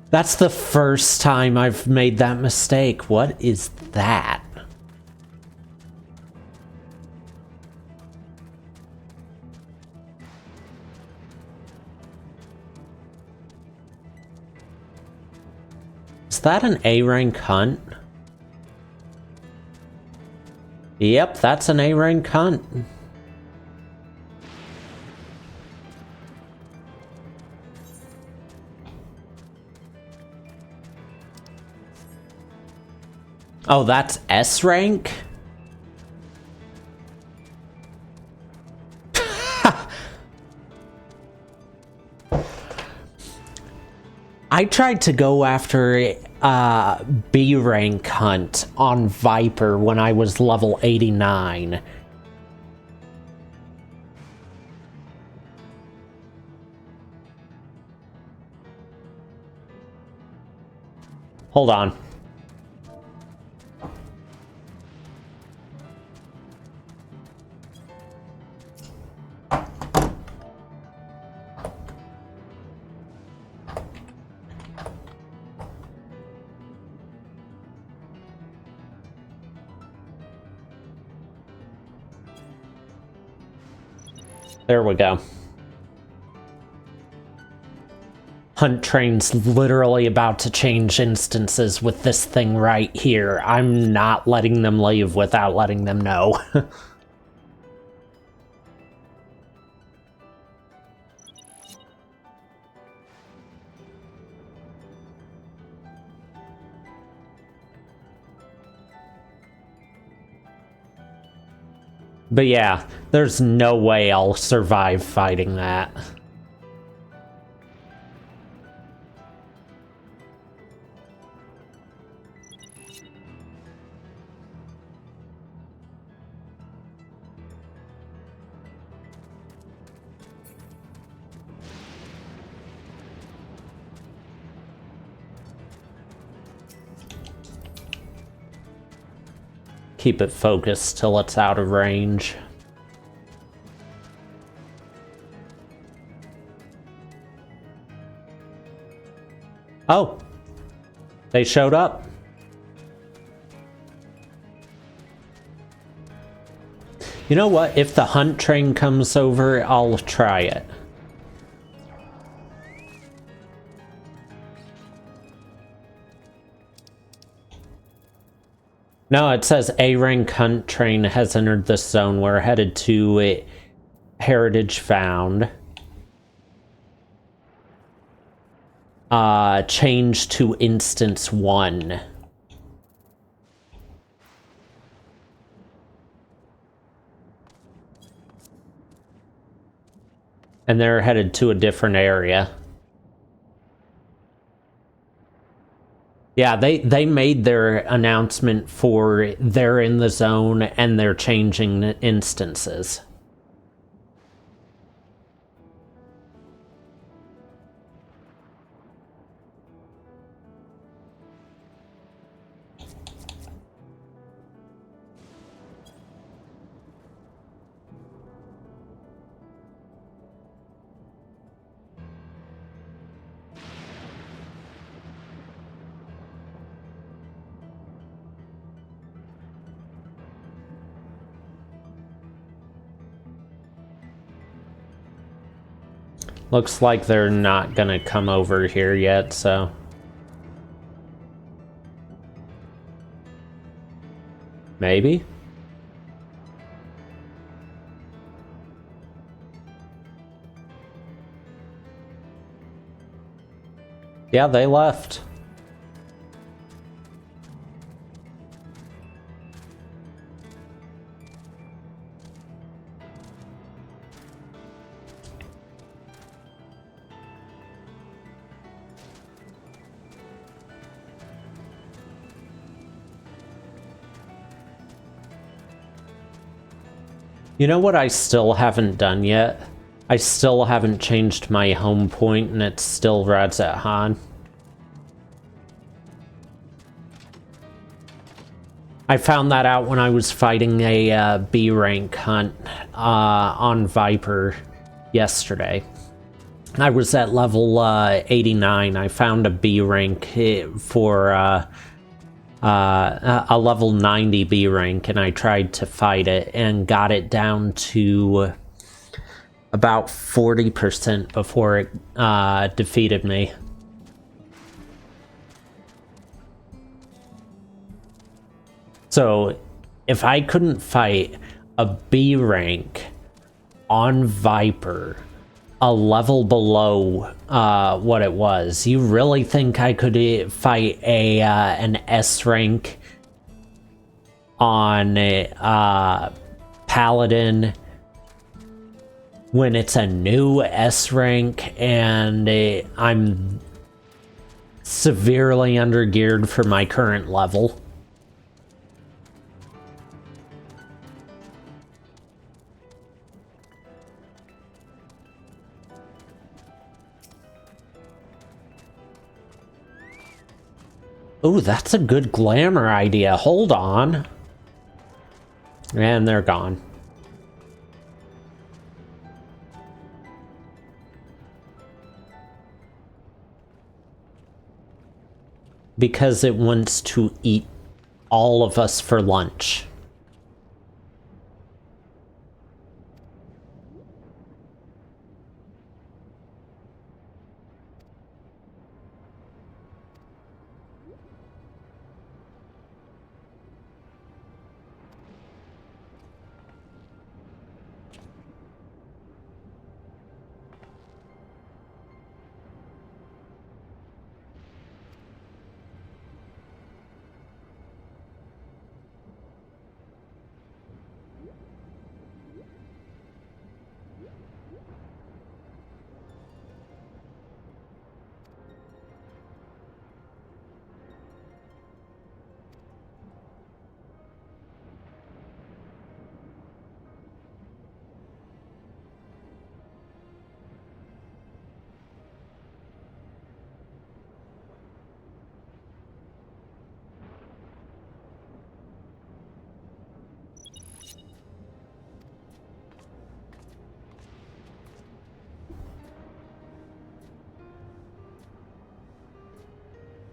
That's the first time I've made that mistake. What is that? Is that an A-rank hunt? Yep, that's an A-rank hunt. Oh, that's S rank? I tried to go after B rank hunt on Viper when I was level 89. Hold on. There we go. Hunt Train's literally about to change instances with this thing right here. I'm not letting them leave without letting them know. But yeah, there's no way I'll survive fighting that. Keep it focused till it's out of range. Oh, they showed up. You know what? If the Hunt Train comes over, I'll try it. No, it says A-rank Hunt Train has entered the zone. We're headed to Heritage Found. Change to Instance 1. And they're headed to a different area. Yeah, they made their announcement for they're in the zone and they're changing instances. Looks like they're not gonna come over here yet, so... Maybe? Yeah, they left. You know what I still haven't done yet? I still haven't changed my home point, and it's still Radzat Han. I found that out when I was fighting a B rank hunt on Viper yesterday. I was at level 89. I found a B rank for a level 90 B rank, and I tried to fight it and got it down to about 40% before it defeated me. So if I couldn't fight a B rank on Viper a level below what it was, you really think I could fight an S rank on Paladin when it's a new S rank and I'm severely undergeared for my current level? Ooh, that's a good glamour idea. Hold on. And they're gone. Because it wants to eat all of us for lunch.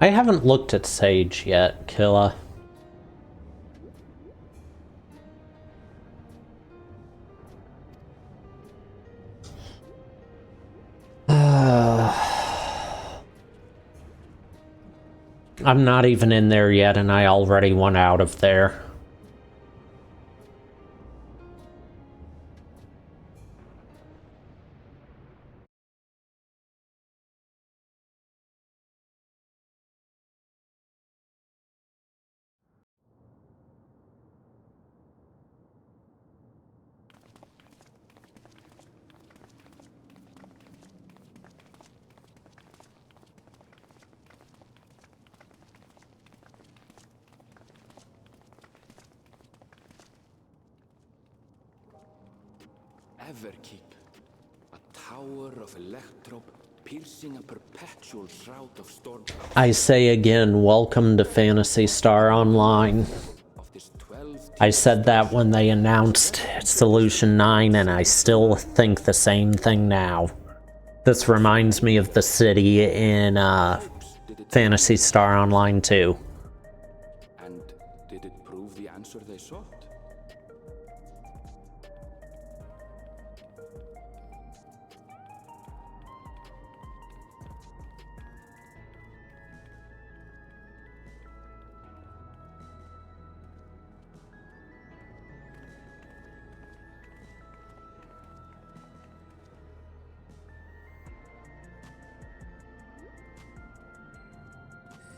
I haven't looked at Sage yet, Killa. I'm not even in there yet, and I already want out of there. Everkeep, a tower of Electrope piercing a perpetual shroud of storm. I say again, welcome to Phantasy Star Online. I said that when they announced Solution 9, and I still think the same thing now. This reminds me of the city in Phantasy Star Online 2. And did it prove the answer they sought?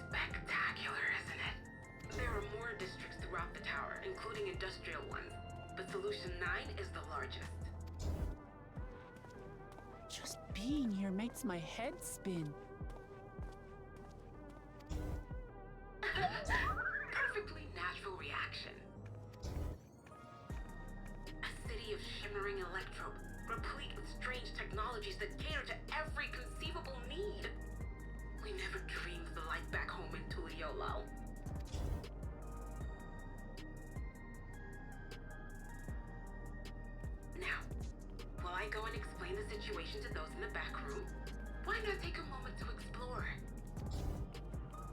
Spectacular, isn't it? There are more districts throughout the tower, including industrial ones, but Solution 9 is the largest. Just being here makes my head spin. Perfectly natural reaction. A city city of shimmering electrope, replete with strange technologies that cater to every conceivable need. We never dreamed of the light back home in Tuliolo. Now, while I go and explain the situation to those in the back room, why not take a moment to explore?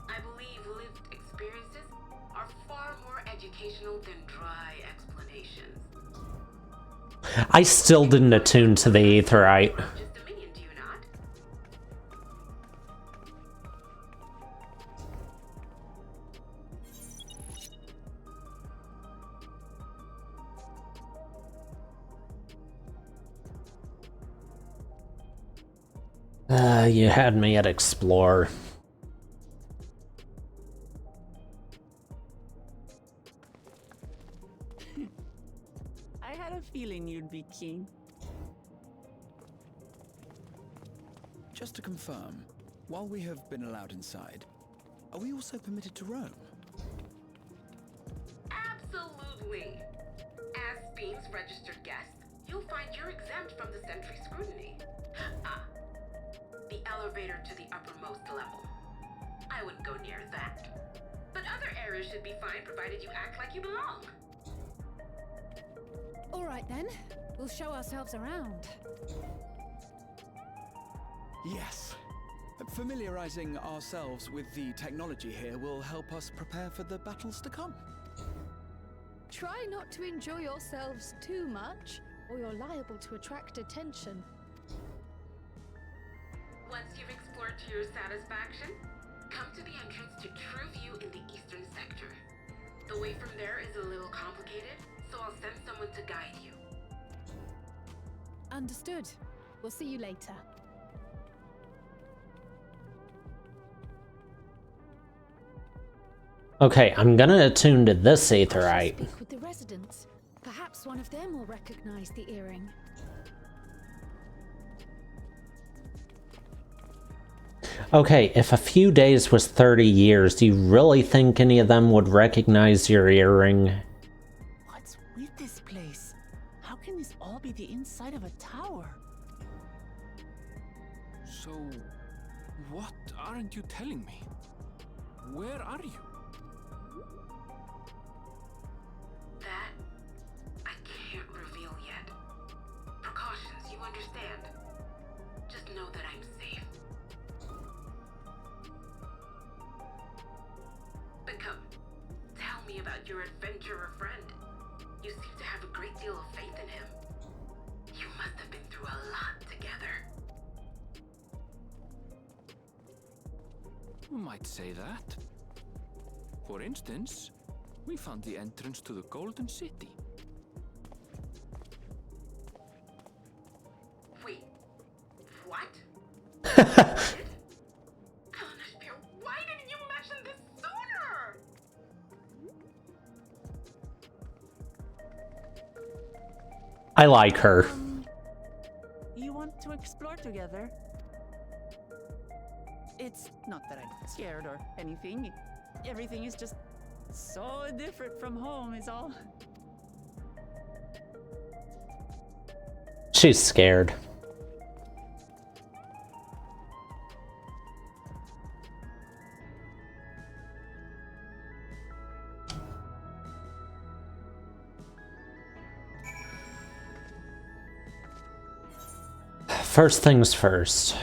I believe lived experiences are far more educational than dry explanations. I still didn't attune to the Aetheryte. Just a minion, do you not? You had me at explore. I had a feeling you'd be keen. Just to confirm, while we have been allowed inside, are we also permitted to roam? Absolutely. As Bean's registered guest, you'll find you're exempt from the sentry scrutiny. The elevator to the uppermost level. I wouldn't go near that. But other areas should be fine provided you act like you belong. All right then, we'll show ourselves around. Yes. Familiarizing ourselves with the technology here will help us prepare for the battles to come. Try not to enjoy yourselves too much, or you're liable to attract attention. Once you've explored to your satisfaction, come to the entrance to True View in the eastern sector. The way from there is a little complicated, so I'll send someone to guide you. Understood. We'll see you later. Okay, I'm gonna attune to this Aetheryte. Speak with the residents. Perhaps one of them will recognize the earring. Okay, if a few days was 30 years, do you really think any of them would recognize your earring? What's with this place? How can this all be the inside of a tower? So, what aren't you telling me? Where are you? That I can't reveal yet. Precautions, you understand. Just know that I'm safe. But come, tell me about your adventurer friend. You seem to have a great deal of faith in him. You must have been through a lot together. You might say that. For instance, we found the entrance to the Golden City. Wait, what? Kalnashpir, why didn't you mention this sooner? I like her. You want to explore together? It's not that I'm scared or anything. Everything is just so different from home is all. She's scared. First things first.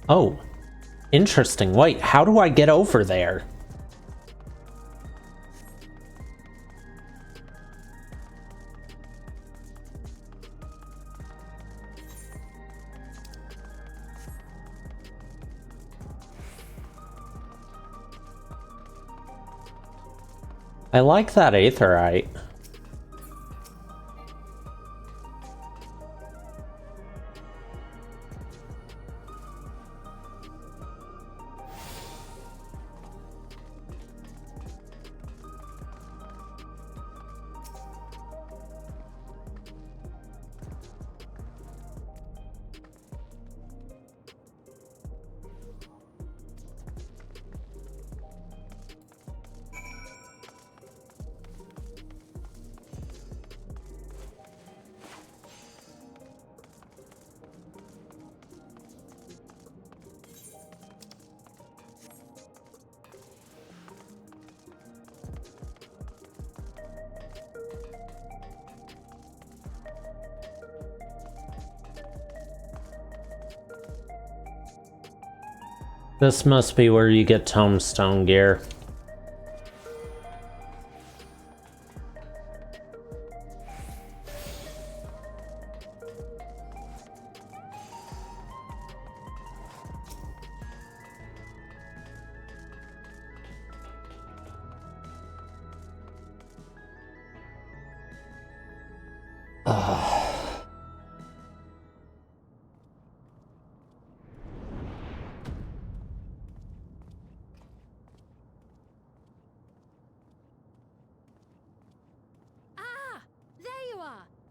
Oh, interesting. Wait, how do I get over there? I like that Aetheryte. This must be where you get tombstone gear.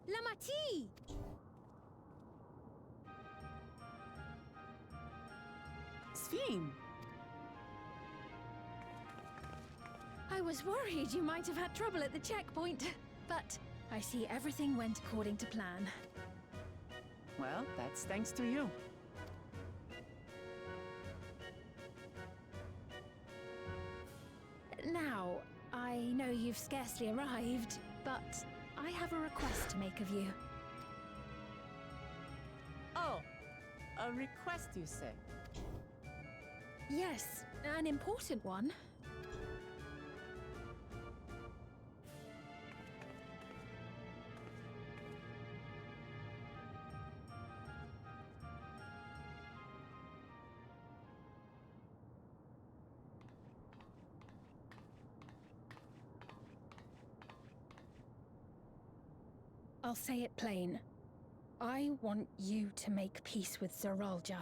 Lamati! Sphene! I was worried you might have had trouble at the checkpoint, but I see everything went according to plan. Well, that's thanks to you. Now, I know you've scarcely arrived, but I have a request to make of you. Oh, a request, you say? Yes, an important one. I'll say it plain. I want you to make peace with Zoraal Ja.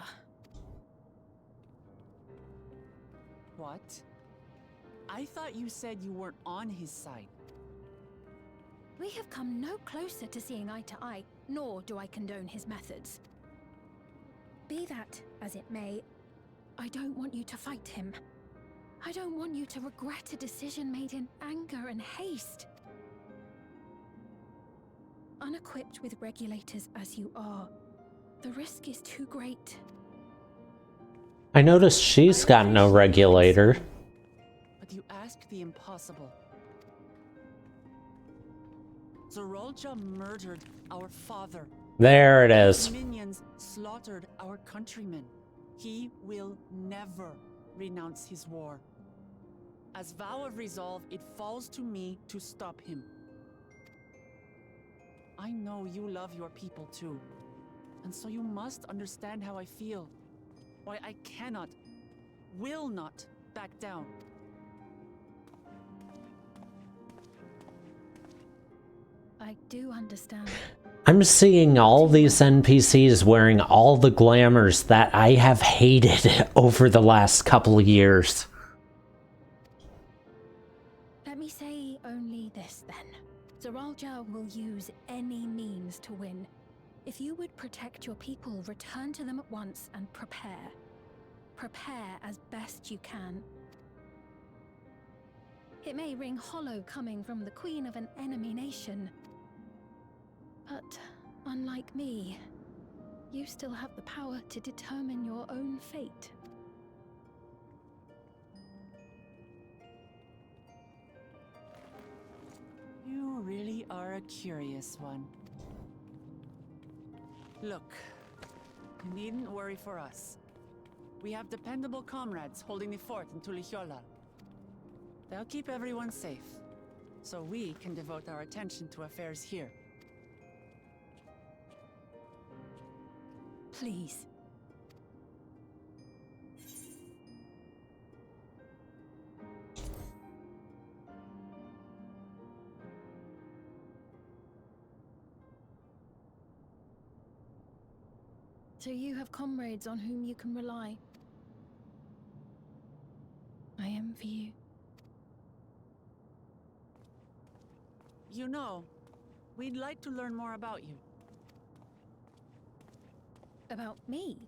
What? I thought you said you weren't on his side. We have come no closer to seeing eye to eye, nor do I condone his methods. Be that as it may, I don't want you to fight him. I don't want you to regret a decision made in anger and haste. Unequipped with regulators as you are, the risk is too great. I noticed she's got no regulator. But you ask the impossible. Zoraal Ja murdered our father. There it is. His minions slaughtered our countrymen. He will never renounce his war. As vow of resolve, it falls to me to stop him. I know you love your people too, and so you must understand how I feel. Why I cannot, will not back down. I do understand. I'm seeing all these NPCs wearing all the glamours that I have hated over the last couple of years. Let me say only this then. Zoraal Ja will use any means to win. If you would protect your people, return to them at once and prepare. Prepare as best you can. It may ring hollow coming from the queen of an enemy nation. But unlike me, you still have the power to determine your own fate. You really are a curious one. Look, you needn't worry for us. We have dependable comrades holding the fort in Tuliyollal. They'll keep everyone safe, so we can devote our attention to affairs here. Please. So you have comrades on whom you can rely. I envy you. You know, we'd like to learn more about you. About me?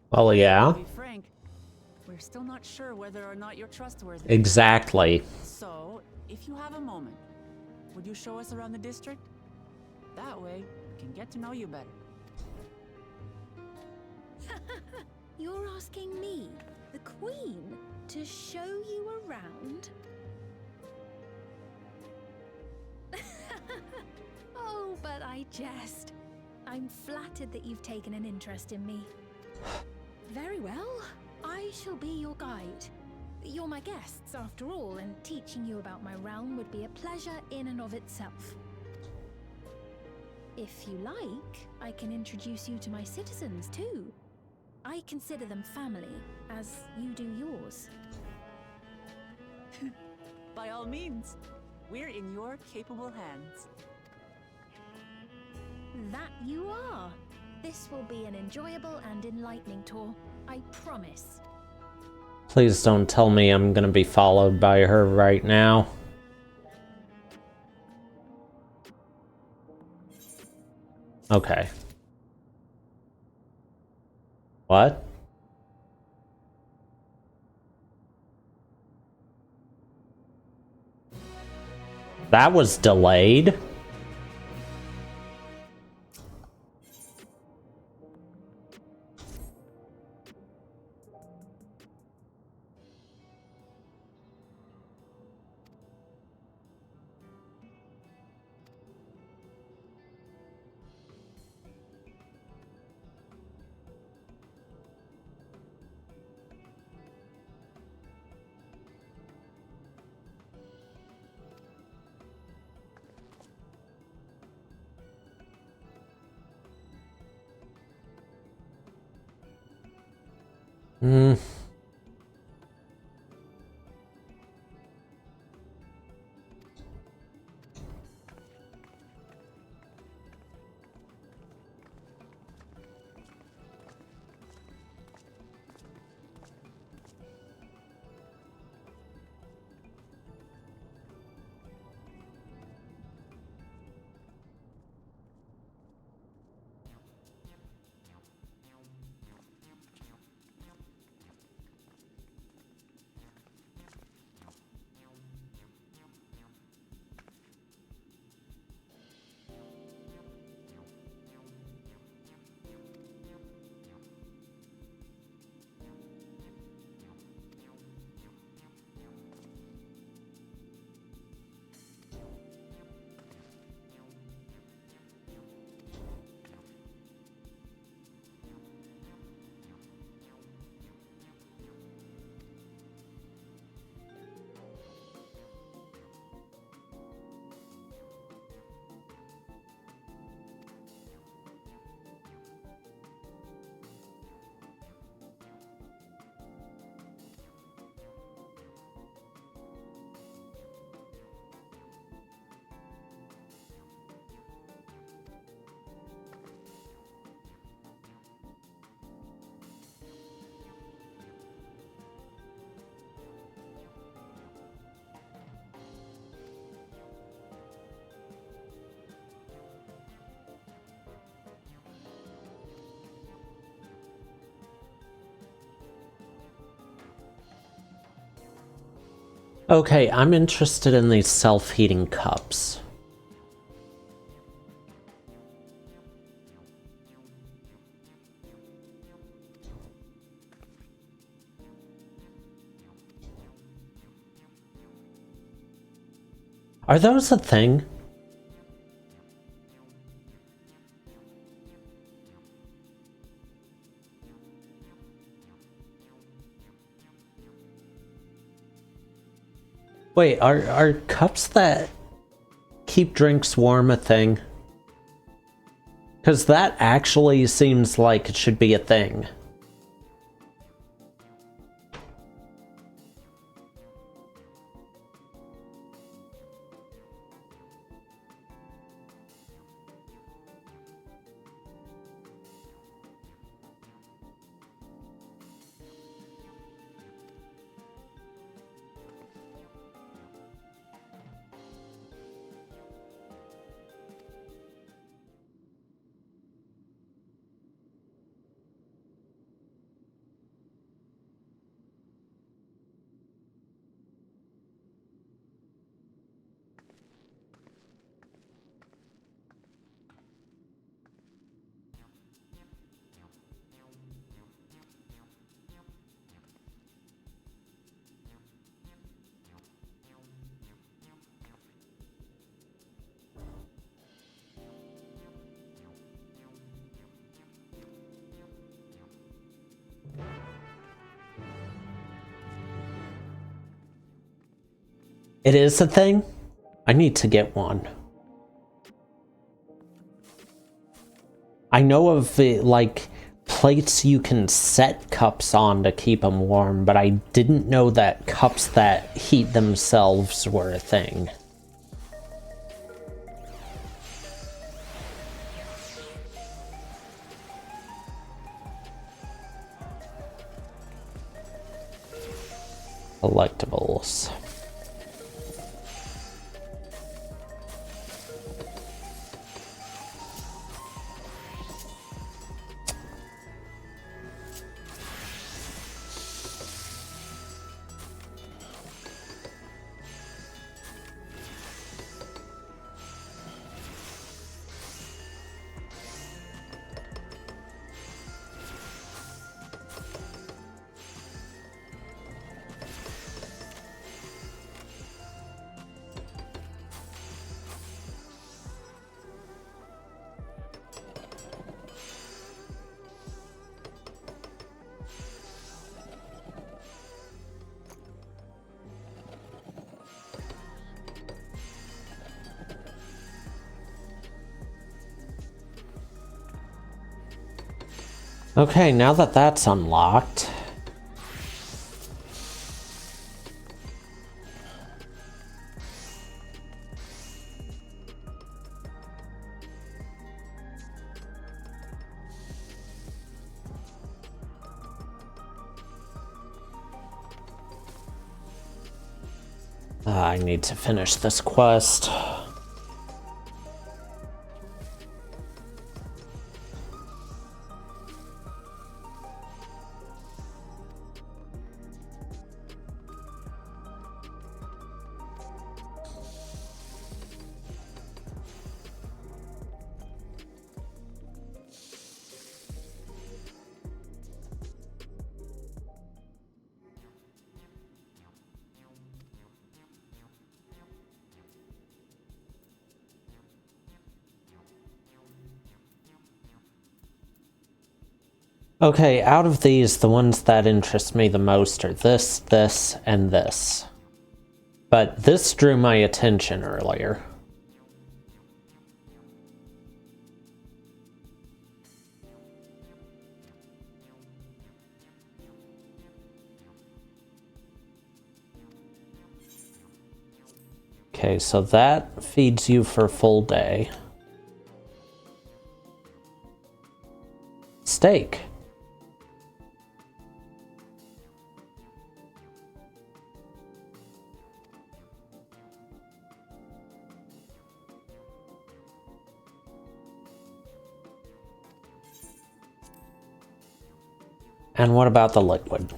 Well, yeah. To be frank, we're still not sure whether or not you're trustworthy. Exactly. So, if you have a moment, would you show us around the district? That way, we can get to know you better. You're asking me, the Queen, to show you around? Oh, but I jest. I'm flattered that you've taken an interest in me. Very well. shall be your guide. You're my guests, after all, and teaching you about my realm would be a pleasure in and of itself. If you like, I can introduce you to my citizens, too. I consider them family, as you do yours. By all means, we're in your capable hands. That you are. This will be an enjoyable and enlightening tour, I promise. Please don't tell me I'm gonna be followed by her right now. Okay. What? That was delayed? Hmm. Okay, I'm interested in these self-heating cups. Are those a thing? Wait, are cups that keep drinks warm a thing? Because that actually seems like it should be a thing. It is a thing? I need to get one. I know of like plates you can set cups on to keep them warm, but I didn't know that cups that heat themselves were a thing. Collectibles. Okay, now that that's unlocked. I need to finish this quest. Okay, out of these, the ones that interest me the most are this, this, and this. But this drew my attention earlier. Okay, so that feeds you for a full day. Steak. And what about the liquid?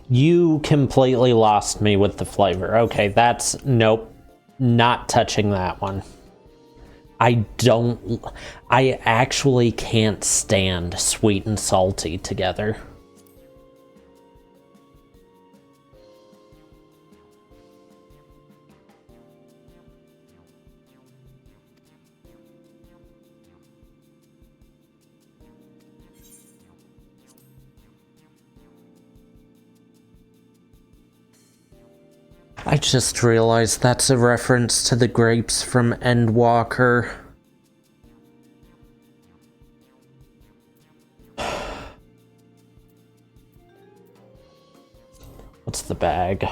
You completely lost me with the flavor. Okay, that's... nope. Not touching that one. I actually can't stand sweet and salty together. I just realized that's a reference to the grapes from Endwalker. What's the bag?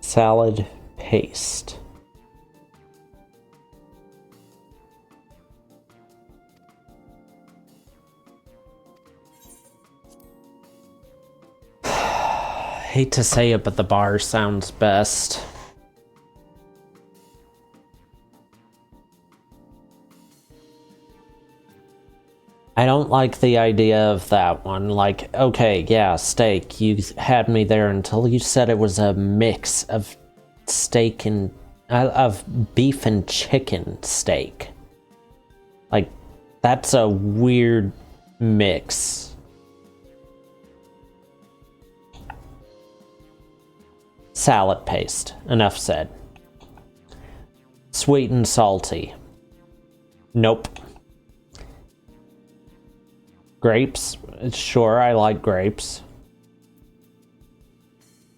Salad paste. Hate to say it, but the bar sounds best. I don't like the idea of that one. Like, okay, yeah, steak. You had me there until you said it was a mix of steak and... of beef and chicken steak. Like, that's a weird mix. Salad paste. Enough said. Sweet and salty. Nope. Grapes? Sure, I like grapes.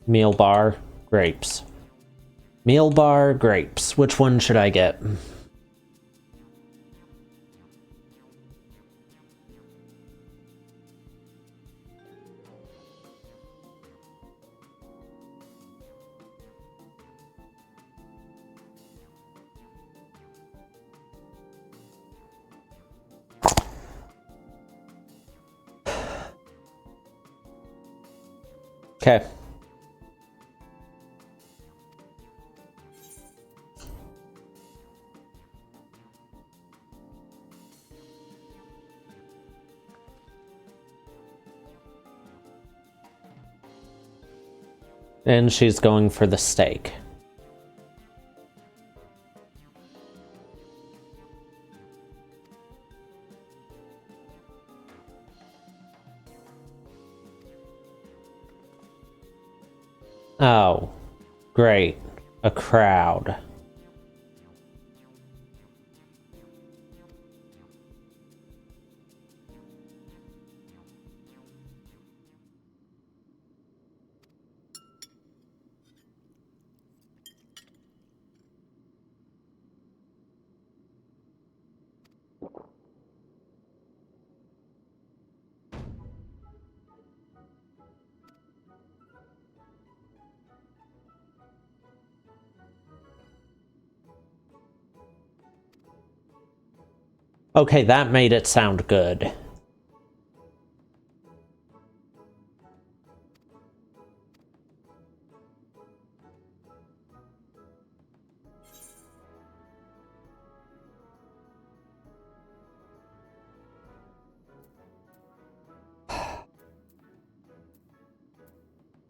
Meal bar, grapes. Meal bar, grapes. Which one should I get? Okay. And she's going for the steak. Oh, great. A crowd. Okay, that made it sound good.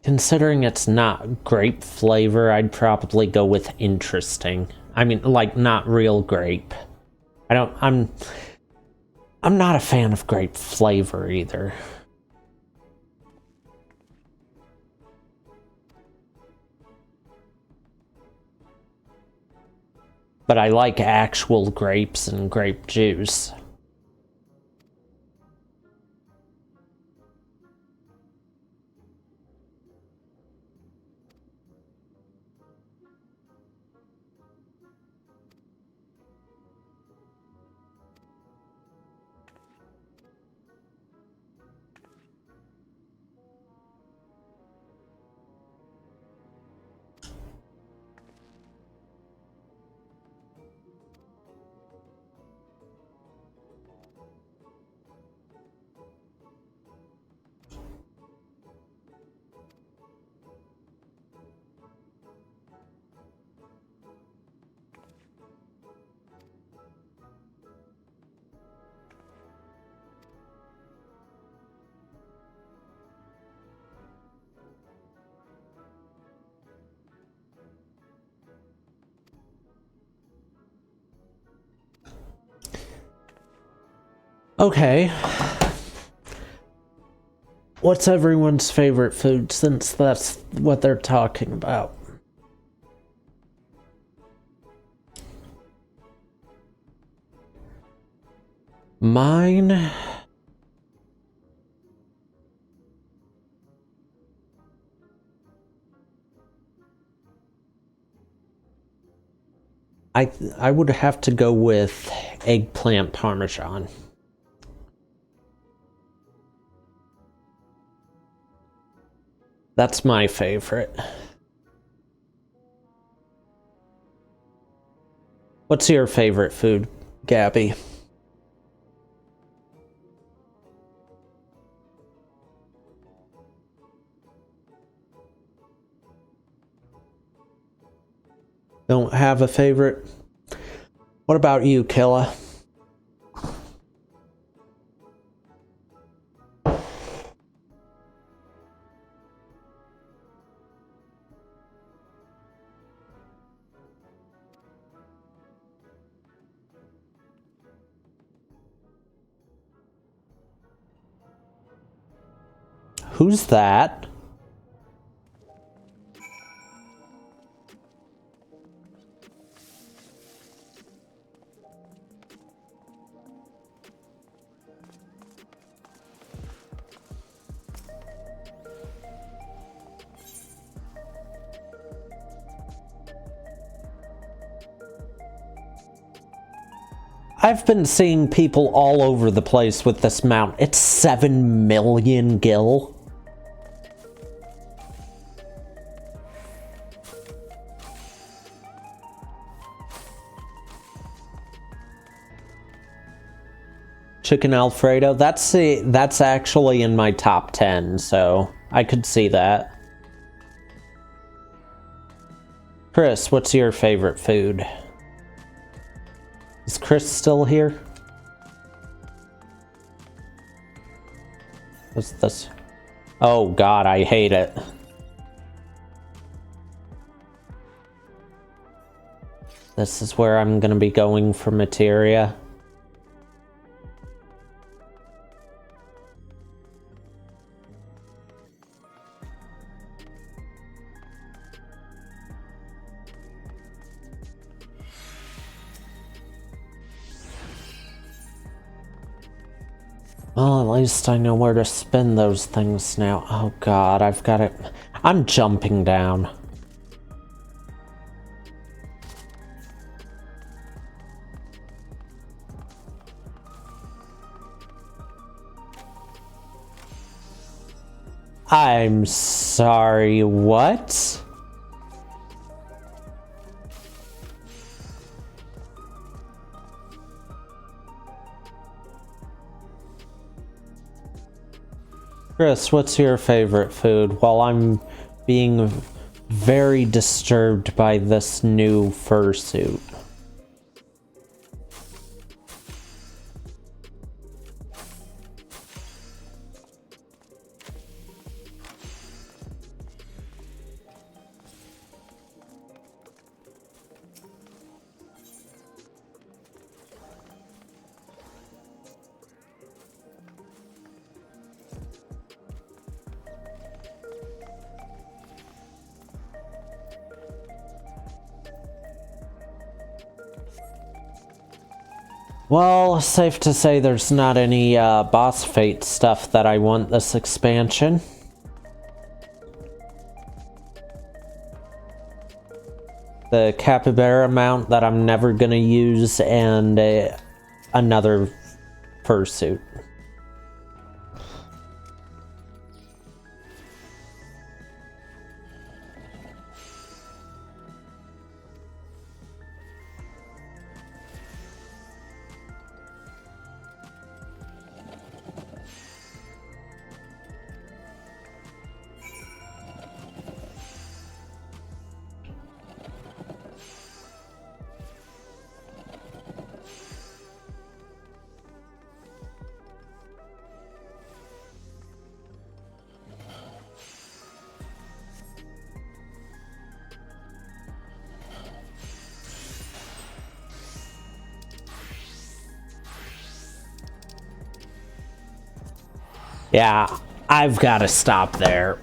Considering it's not grape flavor, I'd probably go with interesting. I mean, like, not real grape. I'm not a fan of grape flavor either. But I like actual grapes and grape juice. Okay. What's everyone's favorite food, since that's what they're talking about? Mine... I would have to go with eggplant parmesan. That's my favorite. What's your favorite food, Gabby? Don't have a favorite? What about you, Killa? Who's that? I've been seeing people all over the place with this mount. It's 7 million gil. Chicken Alfredo, that's actually in my top 10, so I could see that. Chris, what's your favorite food? Is Chris still here? What's this? Oh god, I hate it. This is where I'm gonna be going for materia. Well, at least I know where to spin those things now. Oh god, I've got it. I'm jumping down. I'm sorry, what? Chris, what's your favorite food? While I'm being very disturbed by this new fursuit. Well, safe to say there's not any boss fate stuff that I want this expansion. The capybara mount that I'm never gonna use, and another fursuit. Yeah, I've got to stop there.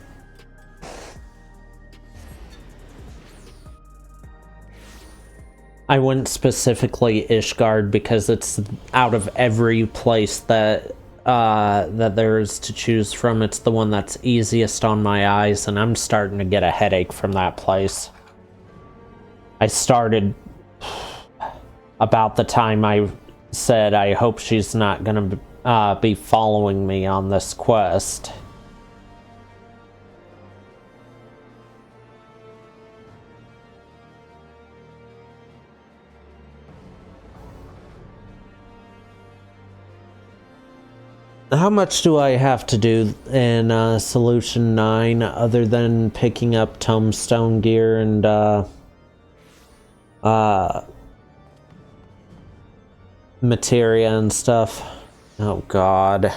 I went specifically Ishgard because it's out of every place that that there is to choose from. It's the one that's easiest on my eyes, and I'm starting to get a headache from that place. I started about the time I said I hope she's not gonna be following me on this quest. How much do I have to do in Solution 9 other than picking up Tombstone gear and materia and stuff? Oh god.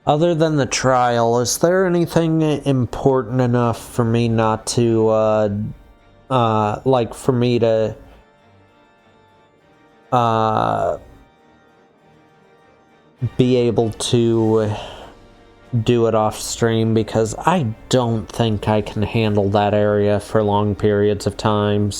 Other than the trial, is there anything important enough for me not to, like, for me to, be able to do it off stream, because I don't think I can handle that area for long periods of time.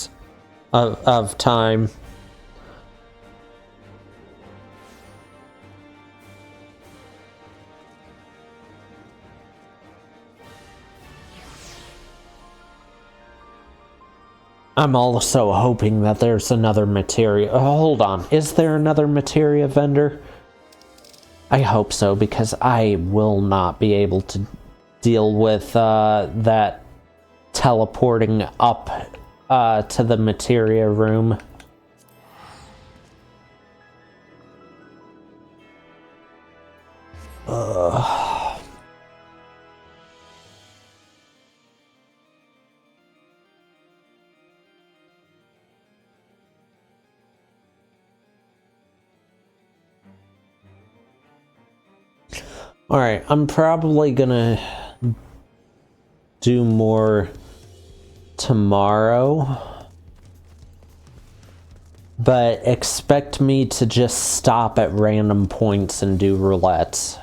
I'm also hoping that there's another materia. Oh, hold on. Is there another materia vendor? I hope so, because I will not be able to deal with that teleporting up to the materia room. Ugh. Alright, I'm probably gonna do more tomorrow, but expect me to just stop at random points and do roulettes.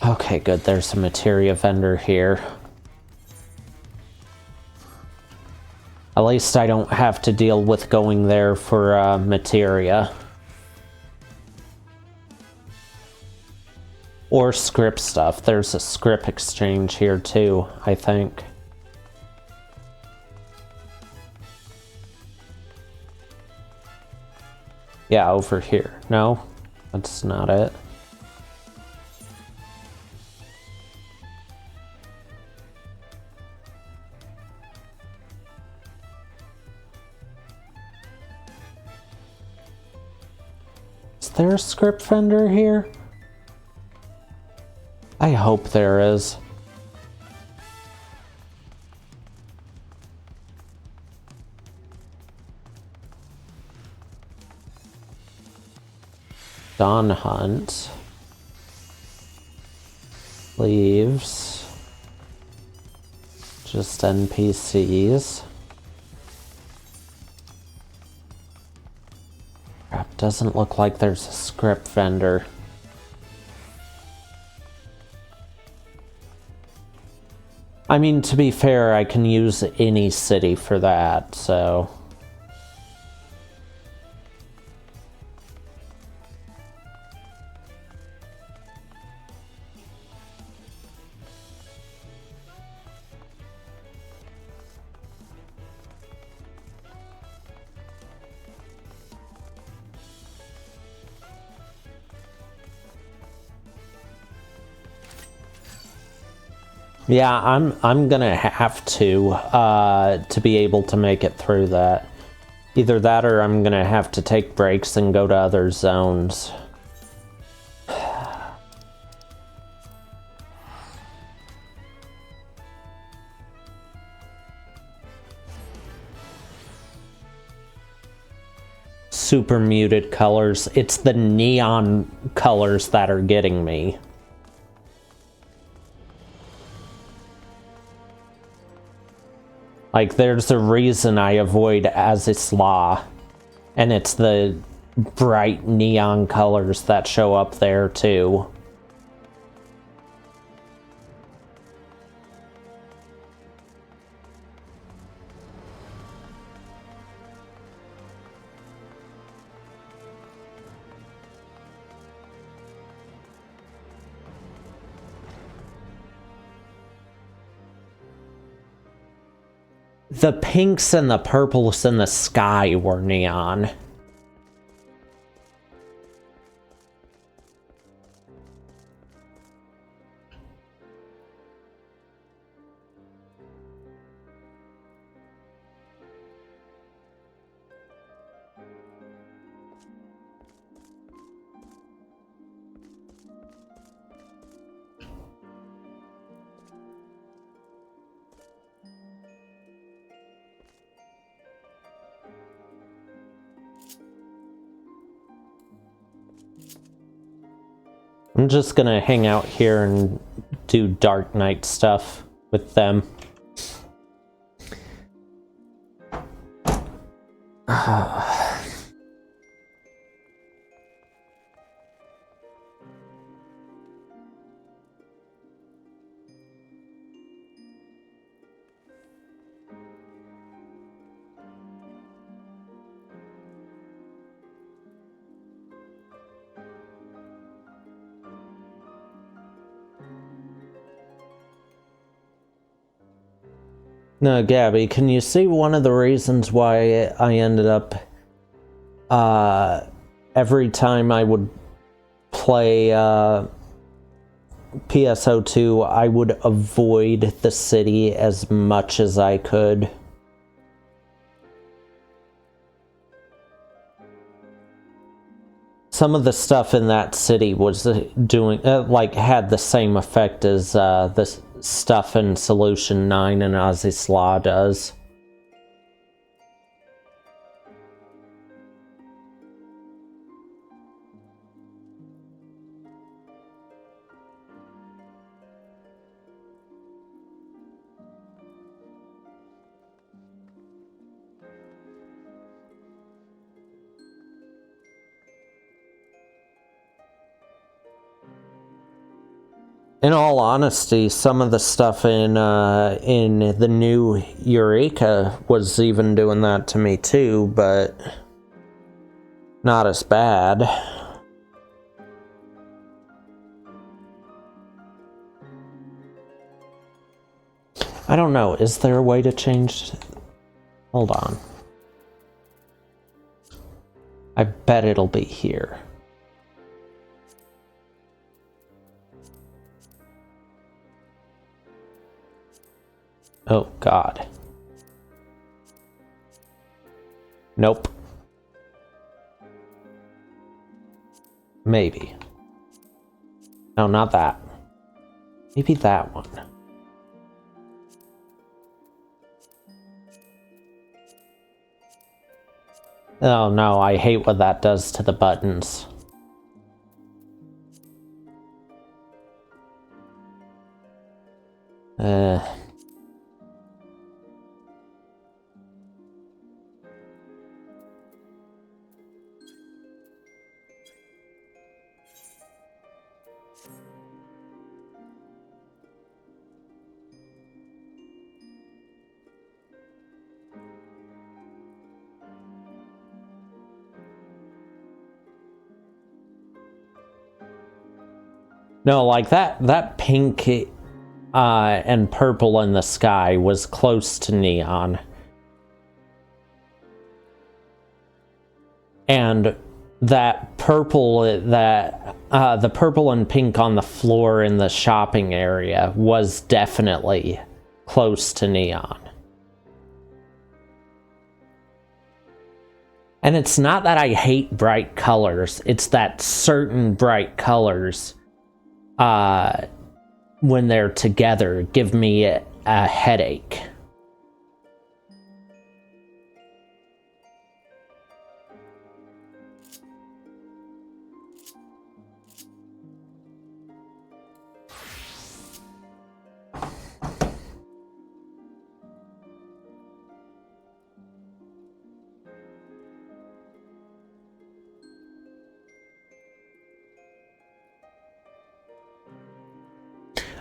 Okay, good, there's a materia vendor here. At least I don't have to deal with going there for materia. Or script stuff. There's a script exchange here too, I think. Yeah, over here. No, that's not it. Is there a script vendor here? I hope there is. Dawn Hunt. Leaves. Just NPCs. Crap, doesn't look like there's a script vendor. I mean, to be fair, I can use any city for that, so... Yeah, I'm gonna have to be able to make it through that. Either that or I'm gonna have to take breaks and go to other zones. Super muted colors. It's the neon colors that are getting me. Like, there's a reason I avoid Azizla, and it's the bright neon colors that show up there, too. The pinks and the purples in the sky were neon. I'm just gonna hang out here and do Dark Knight stuff with them. No, Gabby, can you see one of the reasons why I ended up every time I would play PSO2, I would avoid the city as much as I could. Some of the stuff in that city was doing, like, had the same effect as the stuff in Solution 9 and Azizla does. In all honesty, some of the stuff in the new Eureka was even doing that to me too, but not as bad. I don't know, is there a way to change? Hold on. I bet it'll be here. Oh, God. Nope. Maybe. No, not that. Maybe that one. Oh no, I hate what that does to the buttons. No, like that pink and purple in the sky was close to neon. And that purple, the purple and pink on the floor in the shopping area was definitely close to neon. And it's not that I hate bright colors, it's that certain bright colors, when they're together, give me a headache.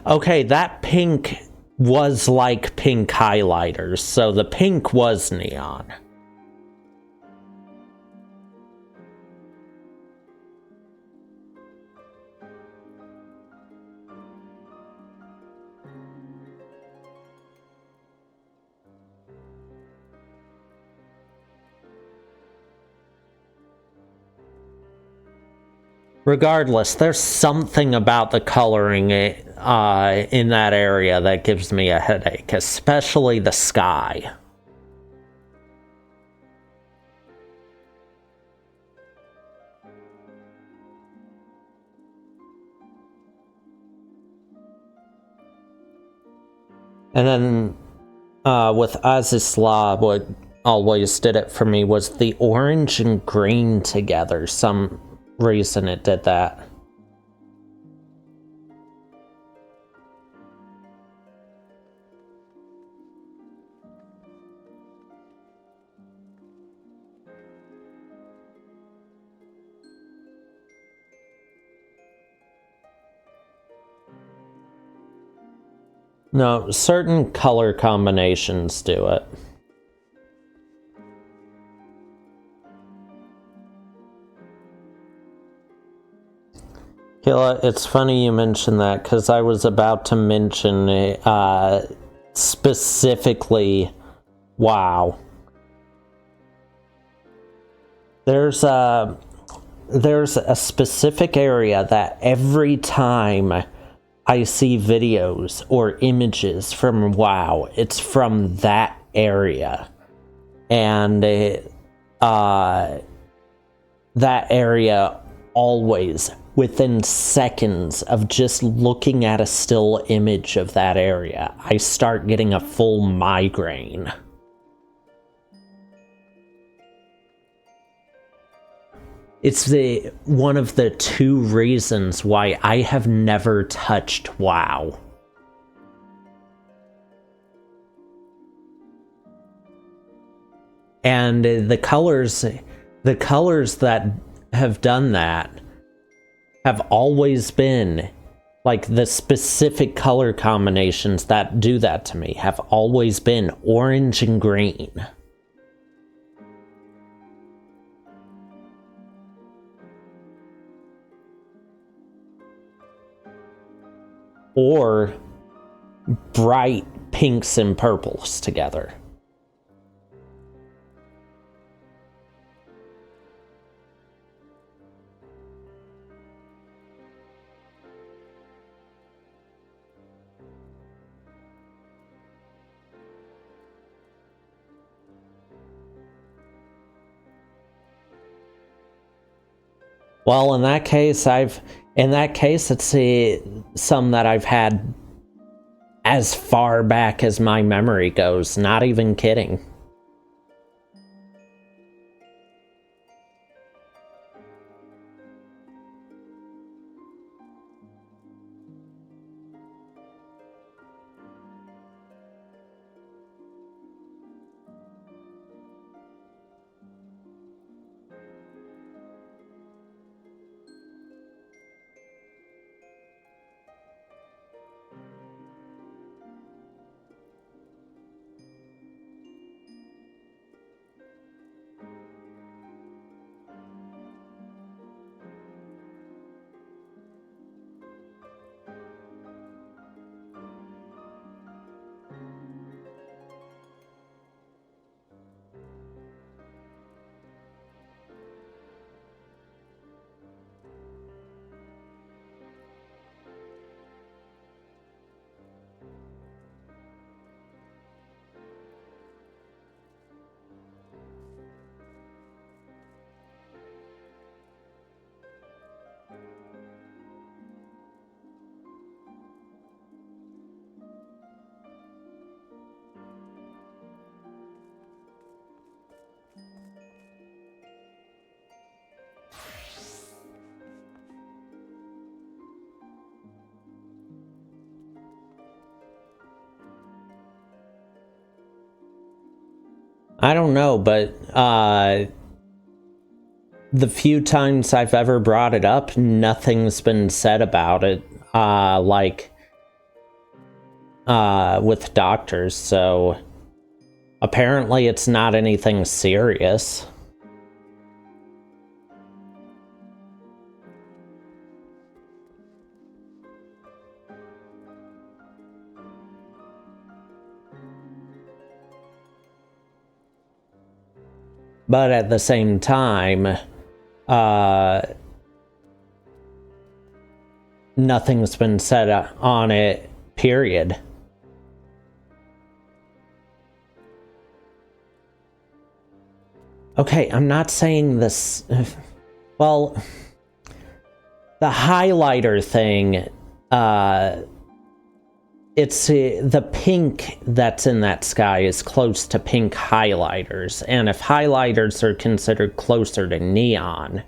Okay, that pink was like pink highlighters, so the pink was neon. Regardless, there's something about the coloring in that area that gives me a headache, especially the sky. And then with Azizla, what always did it for me was the orange and green together. Some reason it did that. No, certain color combinations do it. Hila, it's funny you mention that, because I was about to mention specifically WoW. There's a specific area that every time I see videos or images from WoW, it's from that area. And that area always, within seconds of just looking at a still image of that area, I start getting a full migraine. It's one of the 2 reasons why I have never touched WoW. And the colors that have done that have always been, like, the specific color combinations that do that to me have always been orange and green. Or bright pinks and purples together. Well, in that case, it's some that I've had as far back as my memory goes. Not even kidding. I don't know, but the few times I've ever brought it up, nothing's been said about it, with doctors, so apparently it's not anything serious. But at the same time, nothing's been said on it, period. Okay, I'm not saying this... Well, the highlighter thing, it's the pink that's in that sky is close to pink highlighters, and if highlighters are considered closer to neon,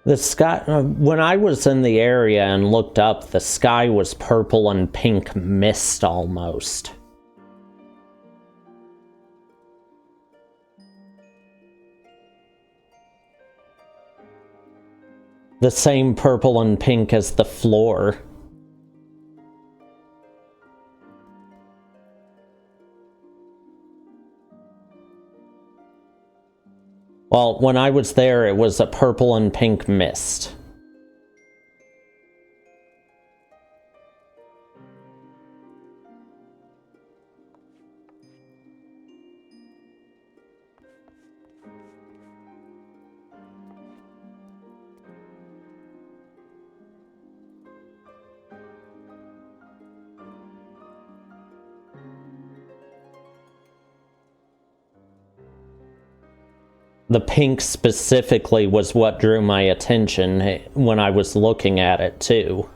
The sky, when I was in the area and looked up, the sky was purple and pink mist almost. The same purple and pink as the floor. Well, when I was there, it was a purple and pink mist. The pink specifically was what drew my attention when I was looking at it too.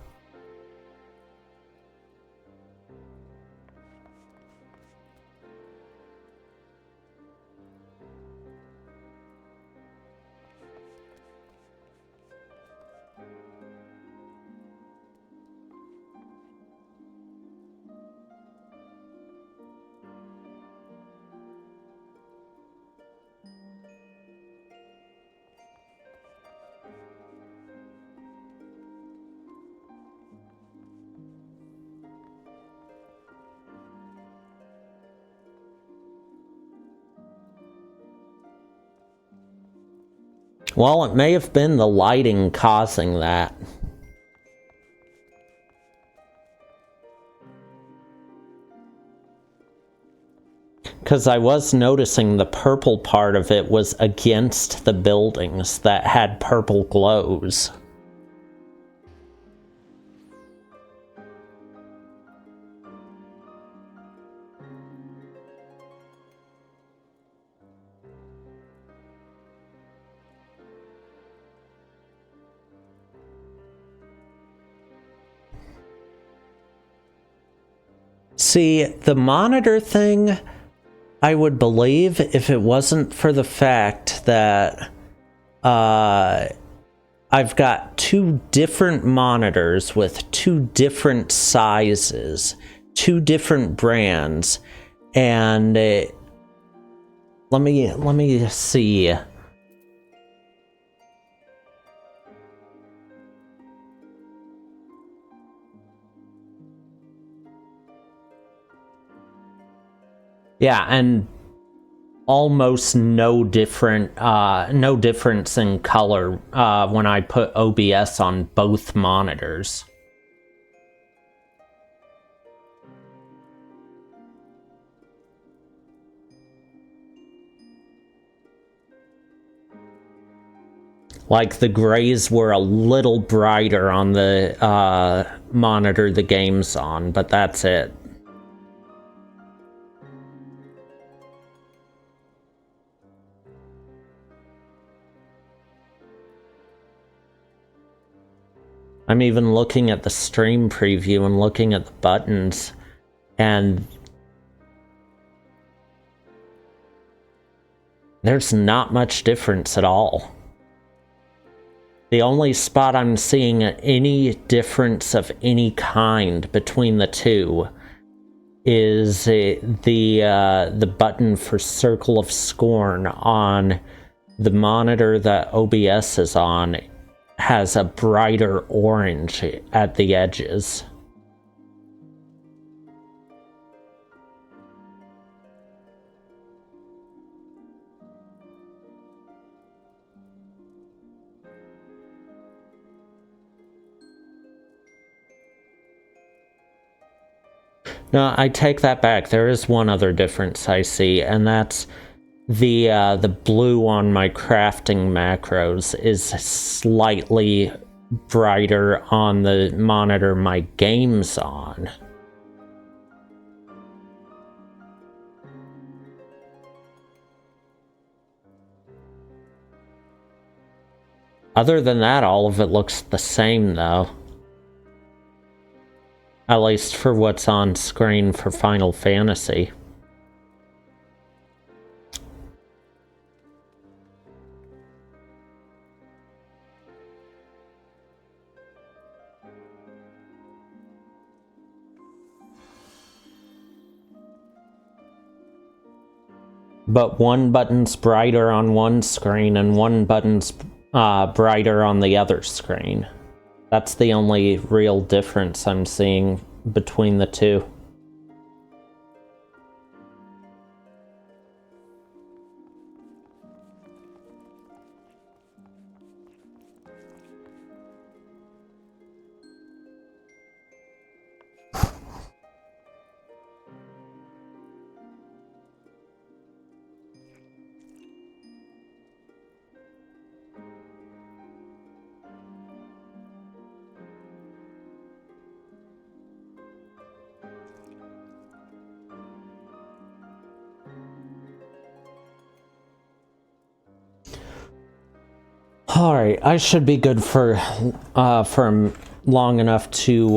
Well, it may have been the lighting causing that. Because I was noticing the purple part of it was against the buildings that had purple glows. See, the monitor thing, I would believe if it wasn't for the fact that I've got two different monitors with two different sizes, two different brands, and let me see. Yeah, and almost no difference in color when I put OBS on both monitors. Like the grays were a little brighter on the monitor the game's on, but that's it. I'm even looking at the stream preview and looking at the buttons, and there's not much difference at all. The only spot I'm seeing any difference of any kind between the two is the button for Circle of Scorn on the monitor that OBS is on. Has a brighter orange at the edges. No, I take that back. There is one other difference I see, and that's the blue on my crafting macros is slightly brighter on the monitor my game's on. Other than that, all of it looks the same though. At least for what's on screen for Final Fantasy. But one button's brighter on one screen and one button's brighter on the other screen. That's the only real difference I'm seeing between the two. Alright, I should be good for long enough to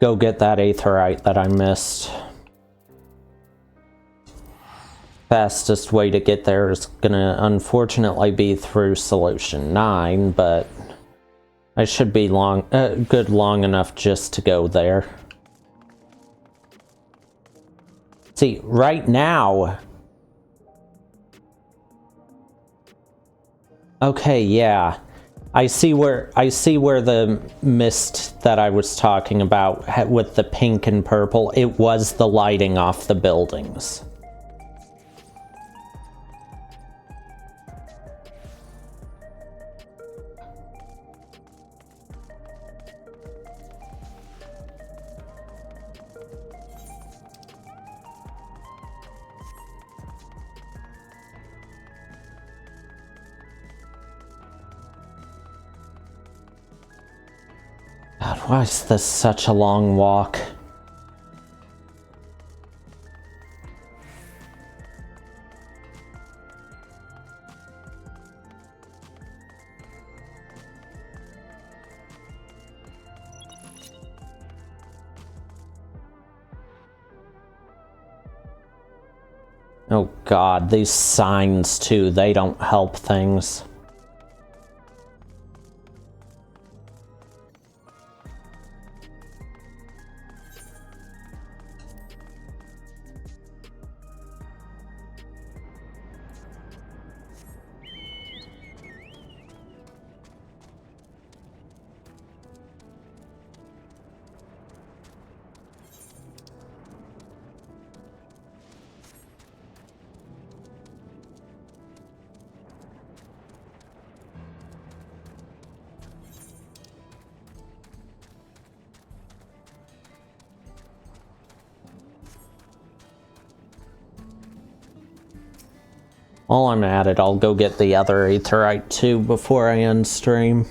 go get that aetheryte that I missed. Fastest way to get there is gonna unfortunately be through Solution 9, but I should be good long enough just to go there. See, right now... Okay, yeah. I see where the mist that I was talking about with the pink and purple, it was the lighting off the buildings. God, why is this such a long walk? Oh God, these signs too, they don't help things. While I'm at it, I'll go get the other aetheryte too before I end stream.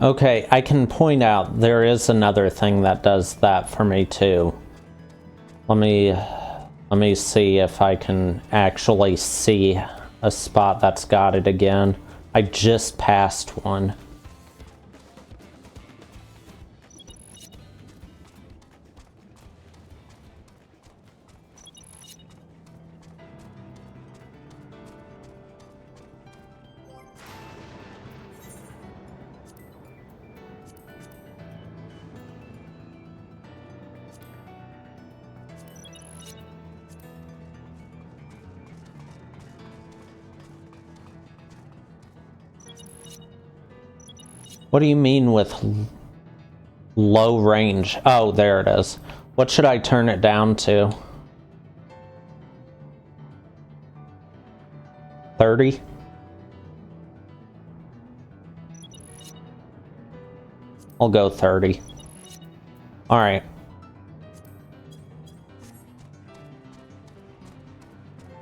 Okay, I can point out there is another thing that does that for me too. Let me see if I can actually see a spot that's got it again. I just passed one. What do you mean with low range? Oh, there it is. What should I turn it down to? 30? I'll go 30. Alright.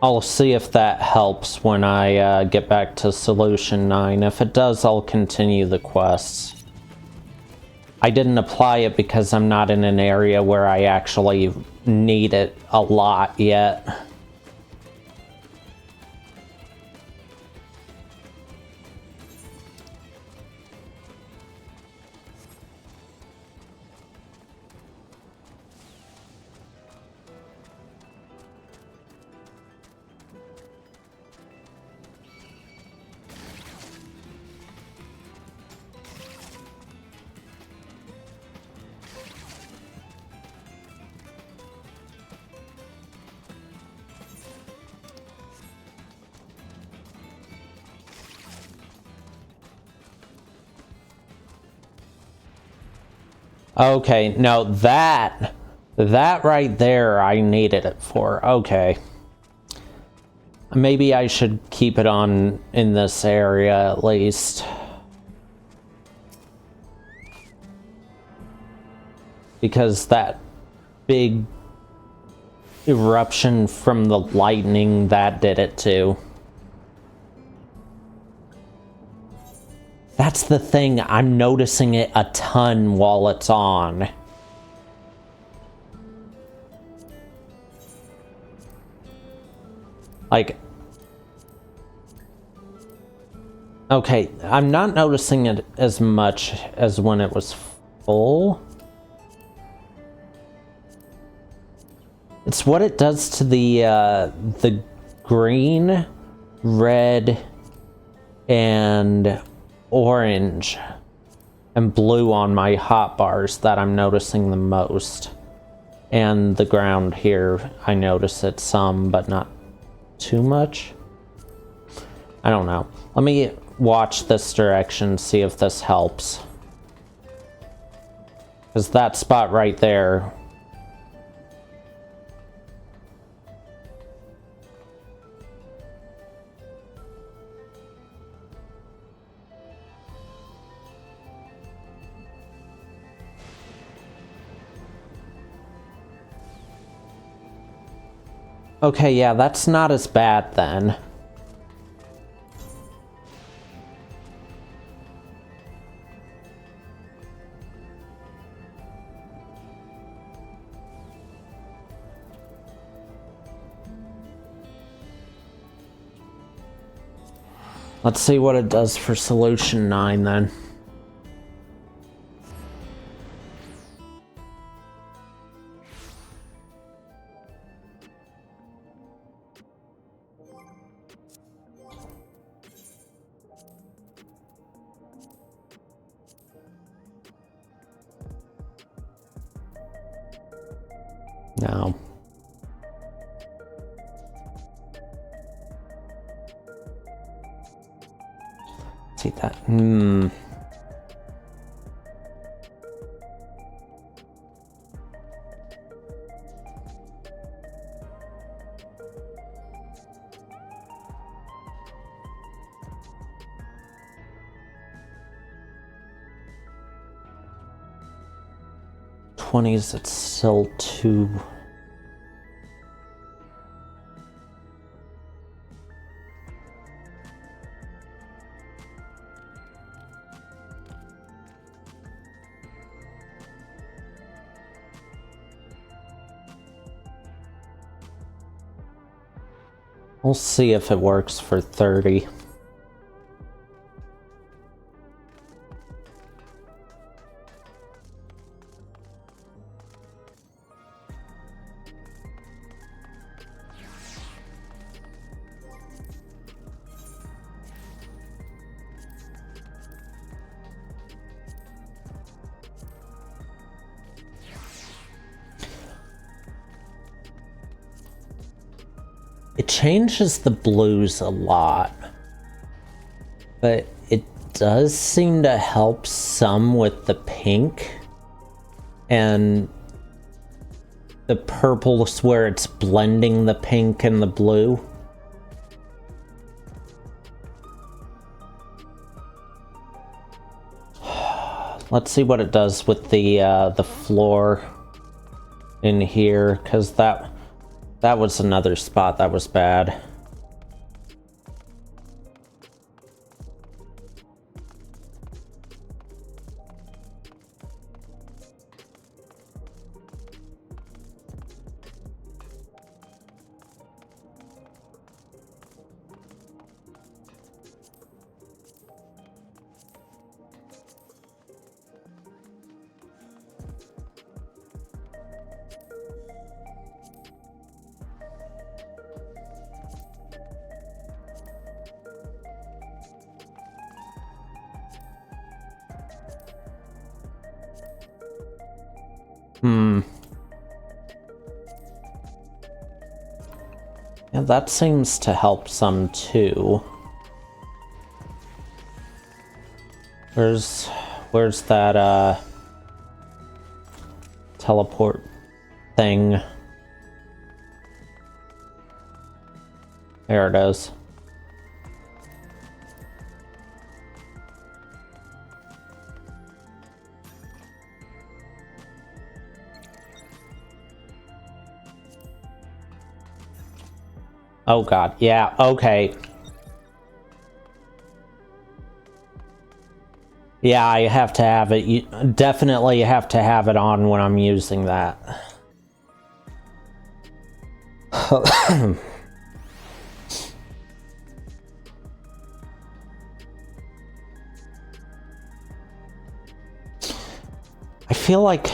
I'll see if that helps when I get back to Solution 9. If it does, I'll continue the quests. I didn't apply it because I'm not in an area where I actually need it a lot yet. Okay, no, that right there I needed it for. Okay. Maybe I should keep it on in this area at least. Because that big eruption from the lightning, that did it too. That's the thing, I'm noticing it a ton while it's on. Like... Okay, I'm not noticing it as much as when it was full. It's what it does to the green, red, and orange and blue on my hotbars that I'm noticing the most. And the ground here, I notice it some, but not too much. I don't know. Let me watch this direction, see if this helps. Because that spot right there... Okay, yeah, that's not as bad then. Let's see what it does for Solution 9 then. No. See that? '20s, it's still too... We'll see if it works for 30. It changes the blues a lot, but it does seem to help some with the pink, and the purple is where it's blending the pink and the blue. Let's see what it does with the floor in here, because that That was another spot that was bad. Yeah, that seems to help some too. Where's that teleport thing? There it is. Oh god, yeah, okay. Yeah, I have to have it. You definitely have to have it on when I'm using that. I feel like...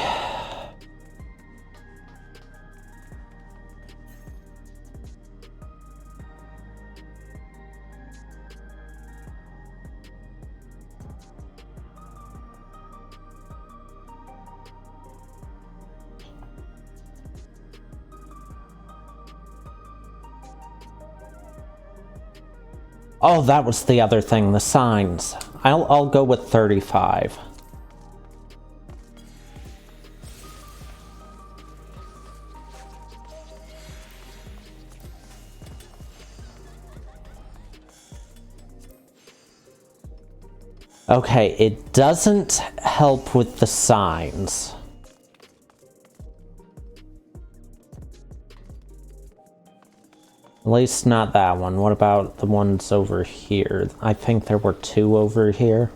Oh, that was the other thing, the signs. I'll go with 35. Okay, it doesn't help with the signs. At least not that one. What about the ones over here? I think there were 2 over here.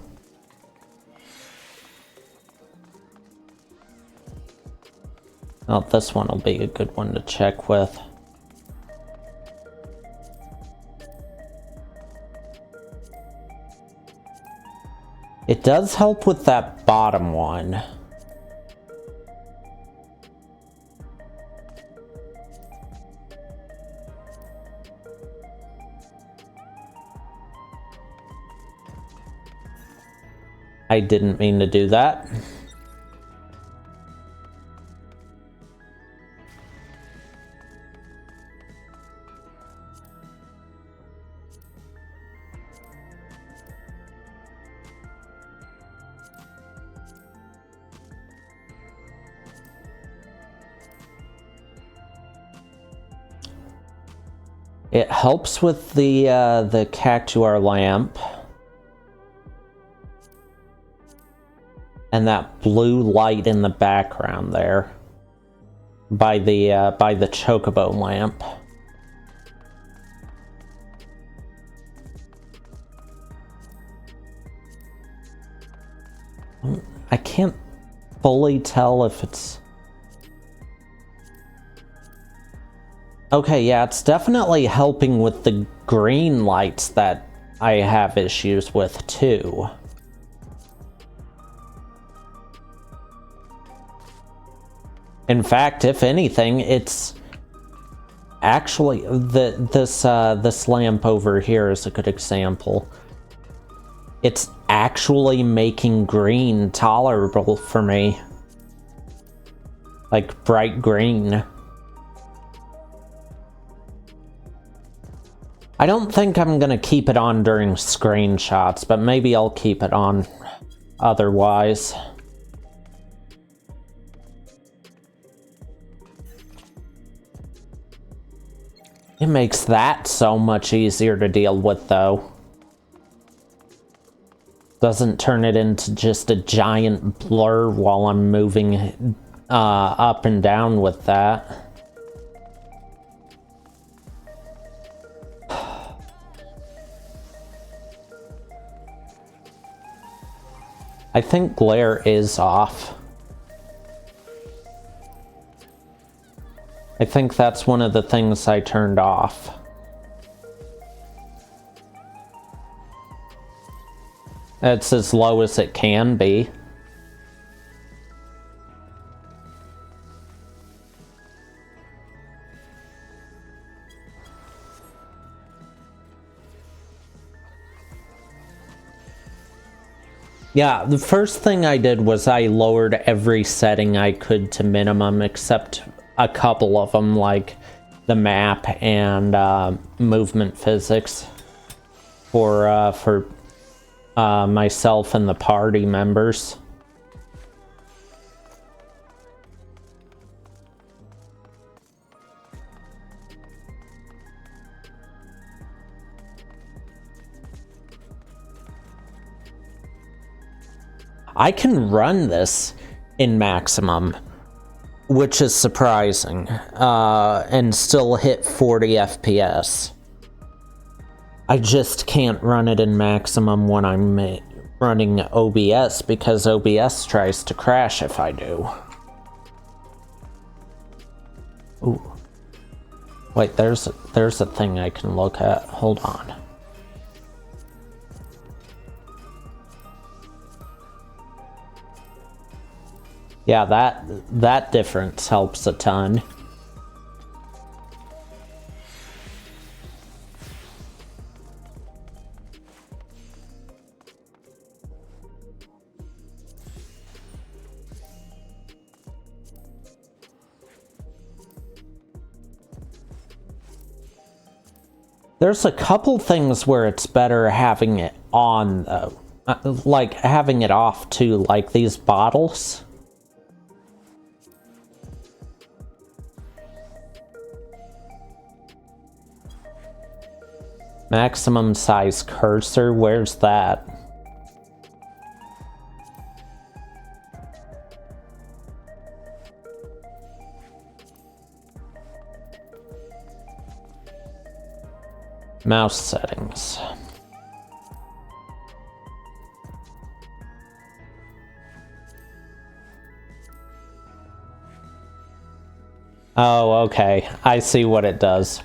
Oh, this one will be a good one to check with. It does help with that bottom one. I didn't mean to do that. It helps with the Cactuar lamp. And that blue light in the background there. By the Chocobo lamp. I can't fully tell if it's... Okay, yeah, it's definitely helping with the green lights that I have issues with too. In fact, if anything, it's actually this lamp over here is a good example. It's actually making green tolerable for me. Like bright green. I don't think I'm gonna keep it on during screenshots, but maybe I'll keep it on otherwise. It makes that so much easier to deal with, though. Doesn't turn it into just a giant blur while I'm moving up and down with that. I think glare is off. I think that's one of the things I turned off. It's as low as it can be. Yeah, the first thing I did was I lowered every setting I could to minimum, except a couple of them, like the map and movement physics for myself and the party members. I can run this in maximum, which is surprising, and still hit 40 FPS. I just can't run it in maximum when I'm running OBS, because OBS tries to crash if I do. Ooh. Wait, there's a thing I can look at. Hold on. Yeah, that difference helps a ton. There's a couple things where it's better having it on, though. Like having it off too, like these bottles. Maximum size cursor, where's that? Mouse settings. Oh, okay. I see what it does.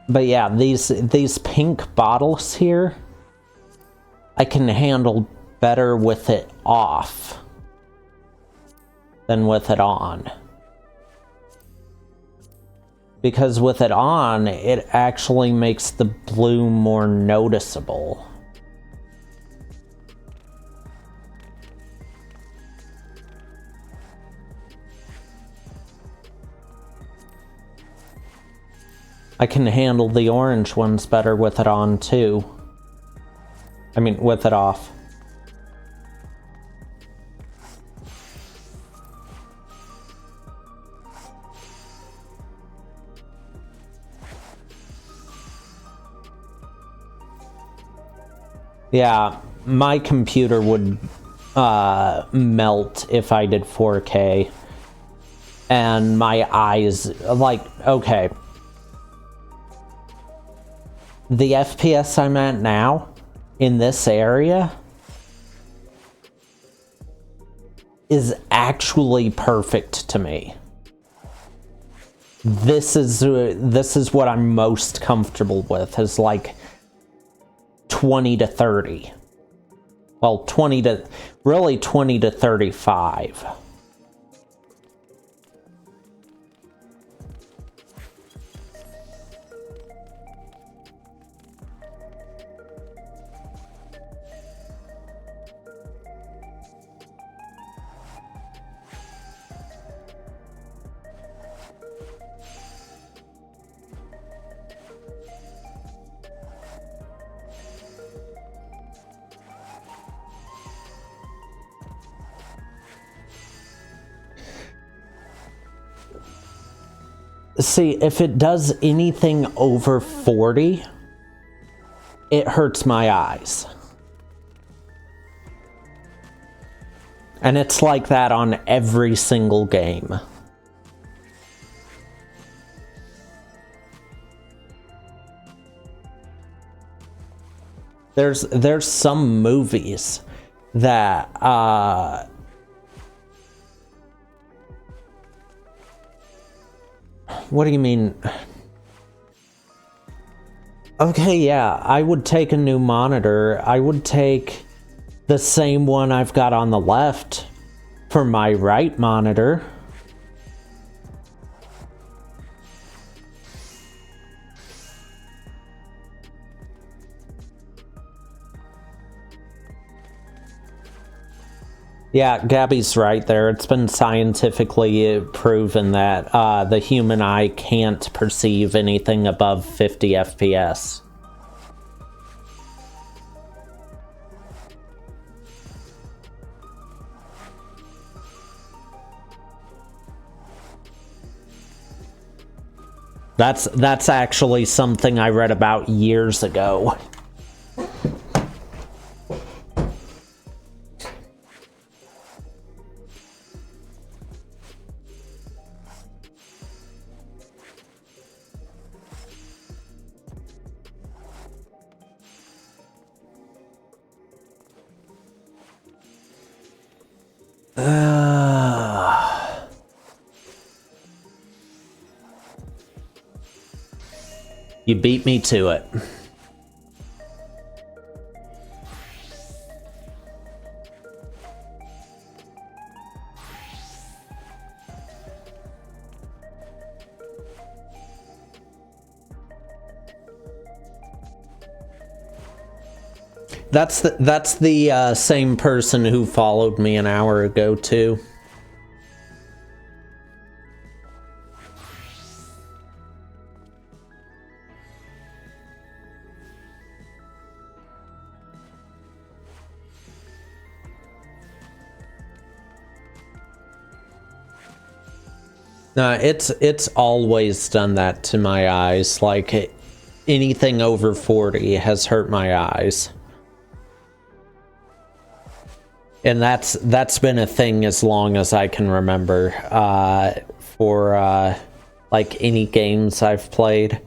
But yeah, these pink bottles here, I can handle better with it off than with it on. Because with it on, it actually makes the blue more noticeable. I can handle the orange ones better with it on too. I mean, with it off. Yeah, my computer would melt if I did 4K. And my eyes, like, okay. The FPS I'm at now, in this area, is actually perfect to me. This is what I'm most comfortable with, is like 20 to 30. Well, 20 to 35. See, if it does anything over 40, it hurts my eyes. And it's like that on every single game. There's some movies that what do you mean? Okay, yeah, I would take a new monitor. I would take the same one I've got on the left for my right monitor. Yeah, Gabby's right there. It's been scientifically proven that the human eye can't perceive anything above 50 FPS. That's actually something I read about years ago. You beat me to it. That's the same person who followed me an hour ago too. No, it's always done that to my eyes. Like, anything over 40 has hurt my eyes. And that's been a thing as long as I can remember, for like any games I've played,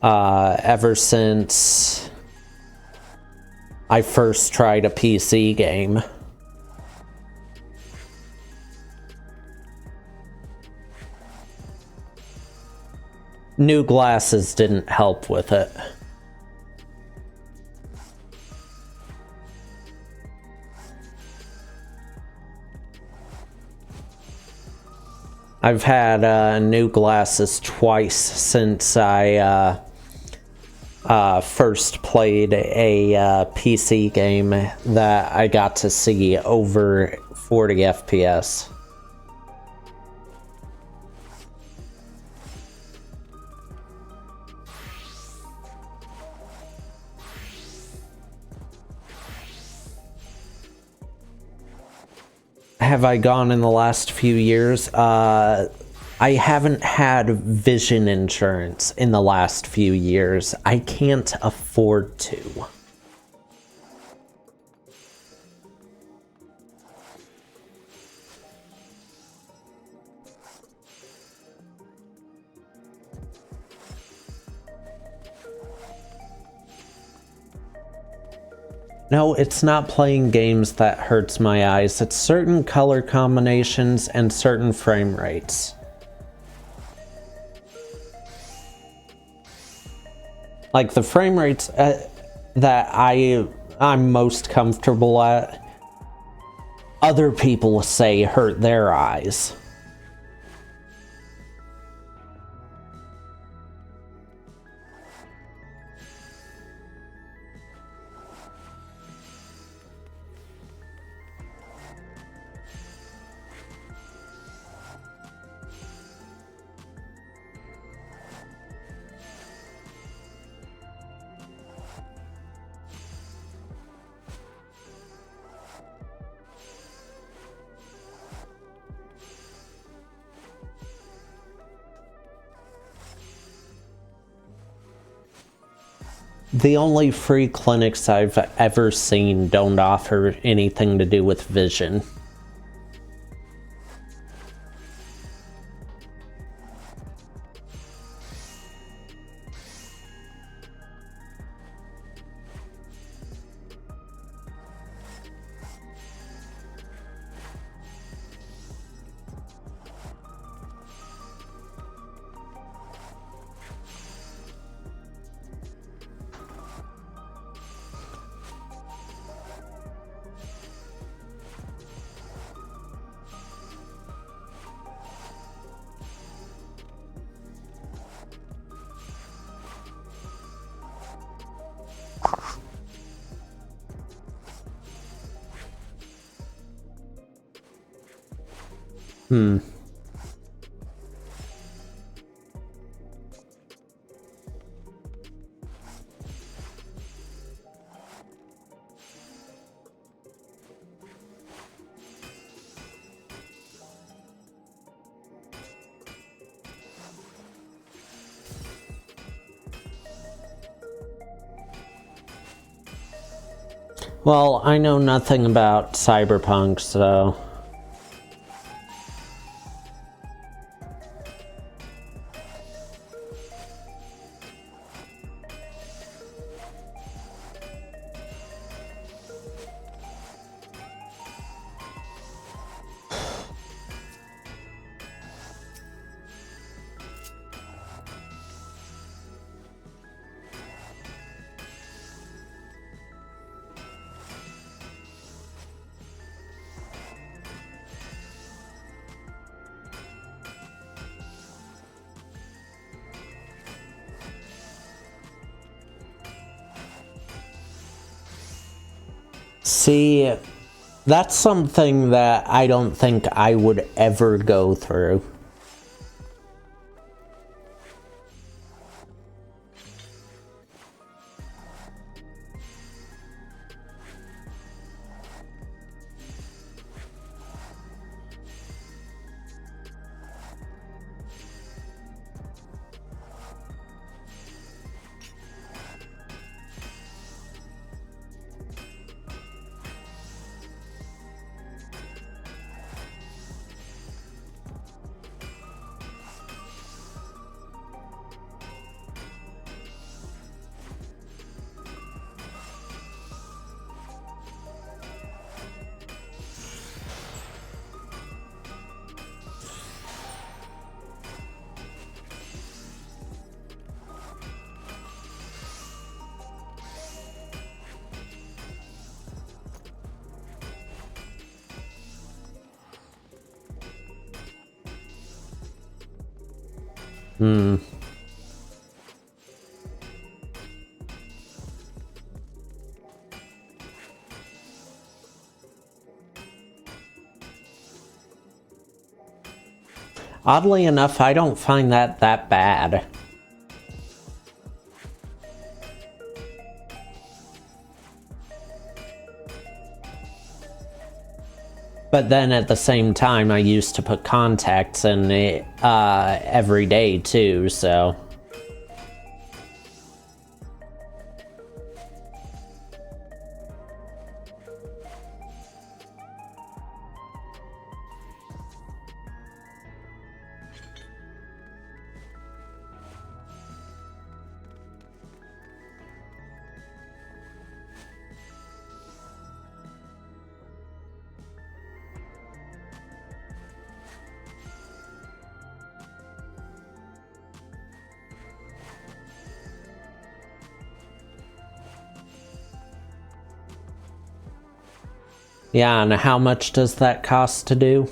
ever since I first tried a PC game. New glasses didn't help with it. I've had new glasses twice since I first played a PC game that I got to see over 40 FPS. Have I gone in the last few years? I haven't had vision insurance in the last few years. I can't afford to. No, it's not playing games that hurts my eyes. It's certain color combinations and certain frame rates. Like the frame rates that I'm most comfortable at, other people say hurt their eyes. The only free clinics I've ever seen don't offer anything to do with vision. Well, I know nothing about Cyberpunk, so... See, that's something that I don't think I would ever go through. Oddly enough, I don't find that bad. But then at the same time, I used to put contacts in it every day too, so... Yeah, and how much does that cost to do?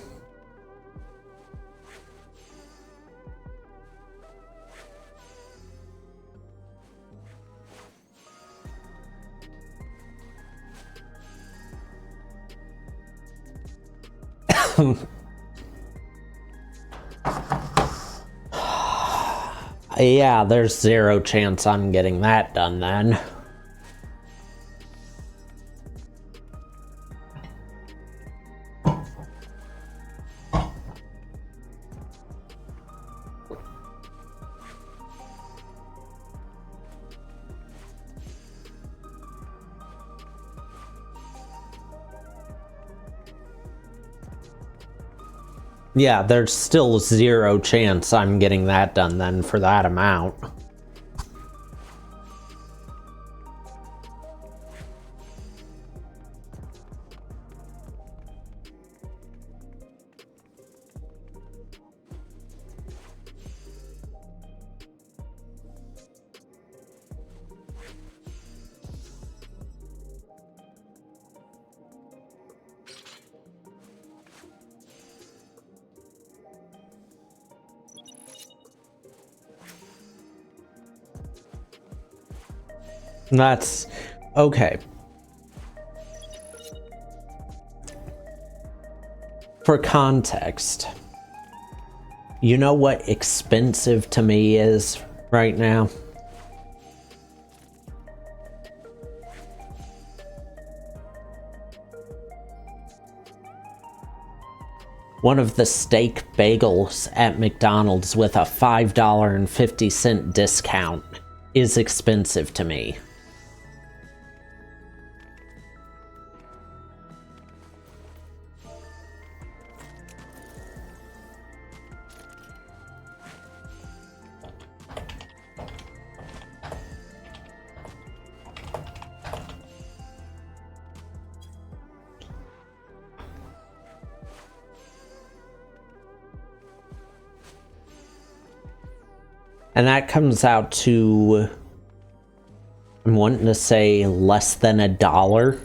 Yeah, there's zero chance I'm getting that done then. Yeah, there's still zero chance I'm getting that done then for that amount. That's okay. For context, You know what expensive to me is right now? One of the steak bagels at McDonald's with a $5.50 discount is expensive to me. And that comes out to, I'm wanting to say less than $1.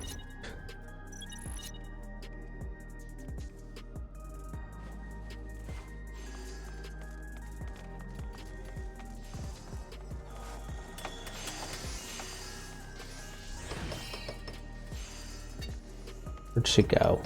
Where'd she go?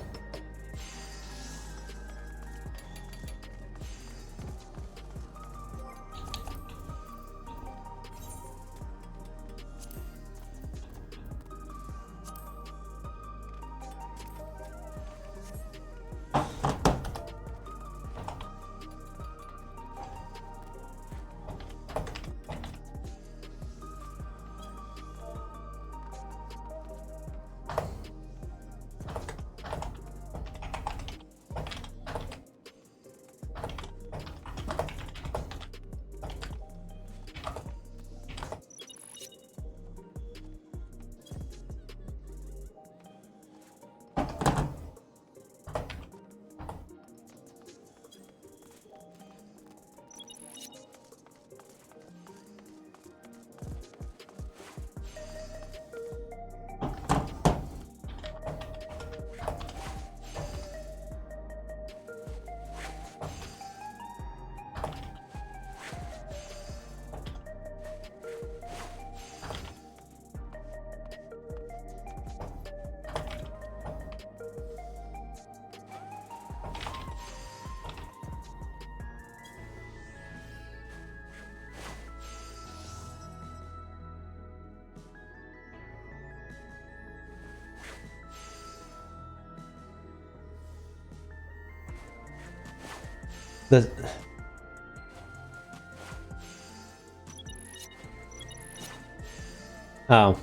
Oh.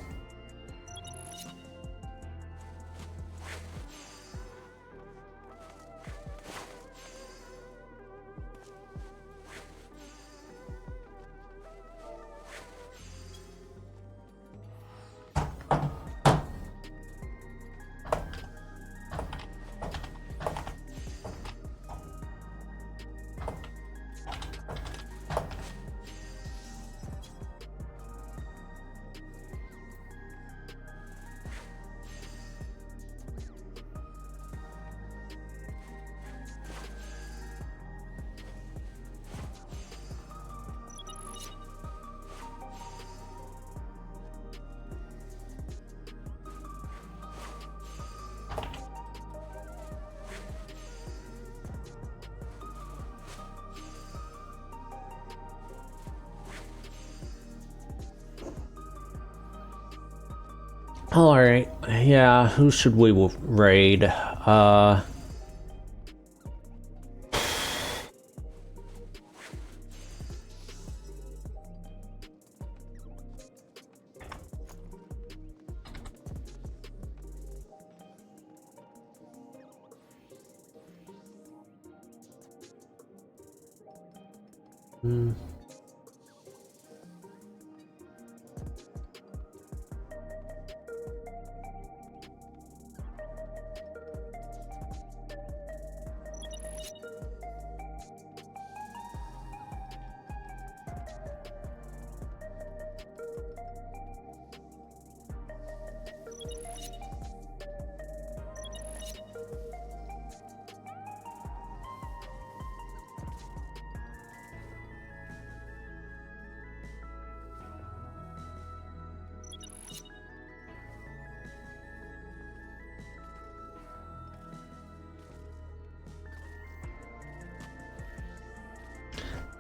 Alright, yeah, who should we raid?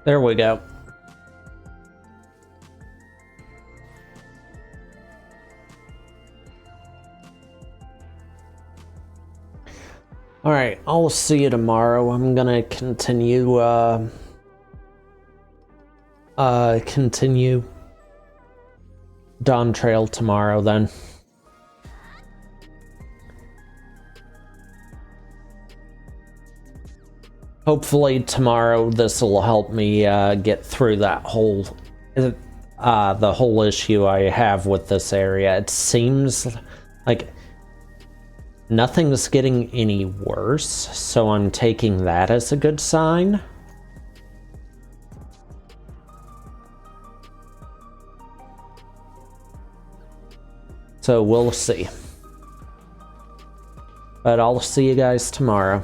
There we go. Alright, I'll see you tomorrow. I'm gonna continue, continue Dawn Trail tomorrow then. Hopefully tomorrow this will help me get through that whole the whole issue I have with this area. It seems like nothing's getting any worse, so I'm taking that as a good sign. So we'll see. But I'll see you guys tomorrow.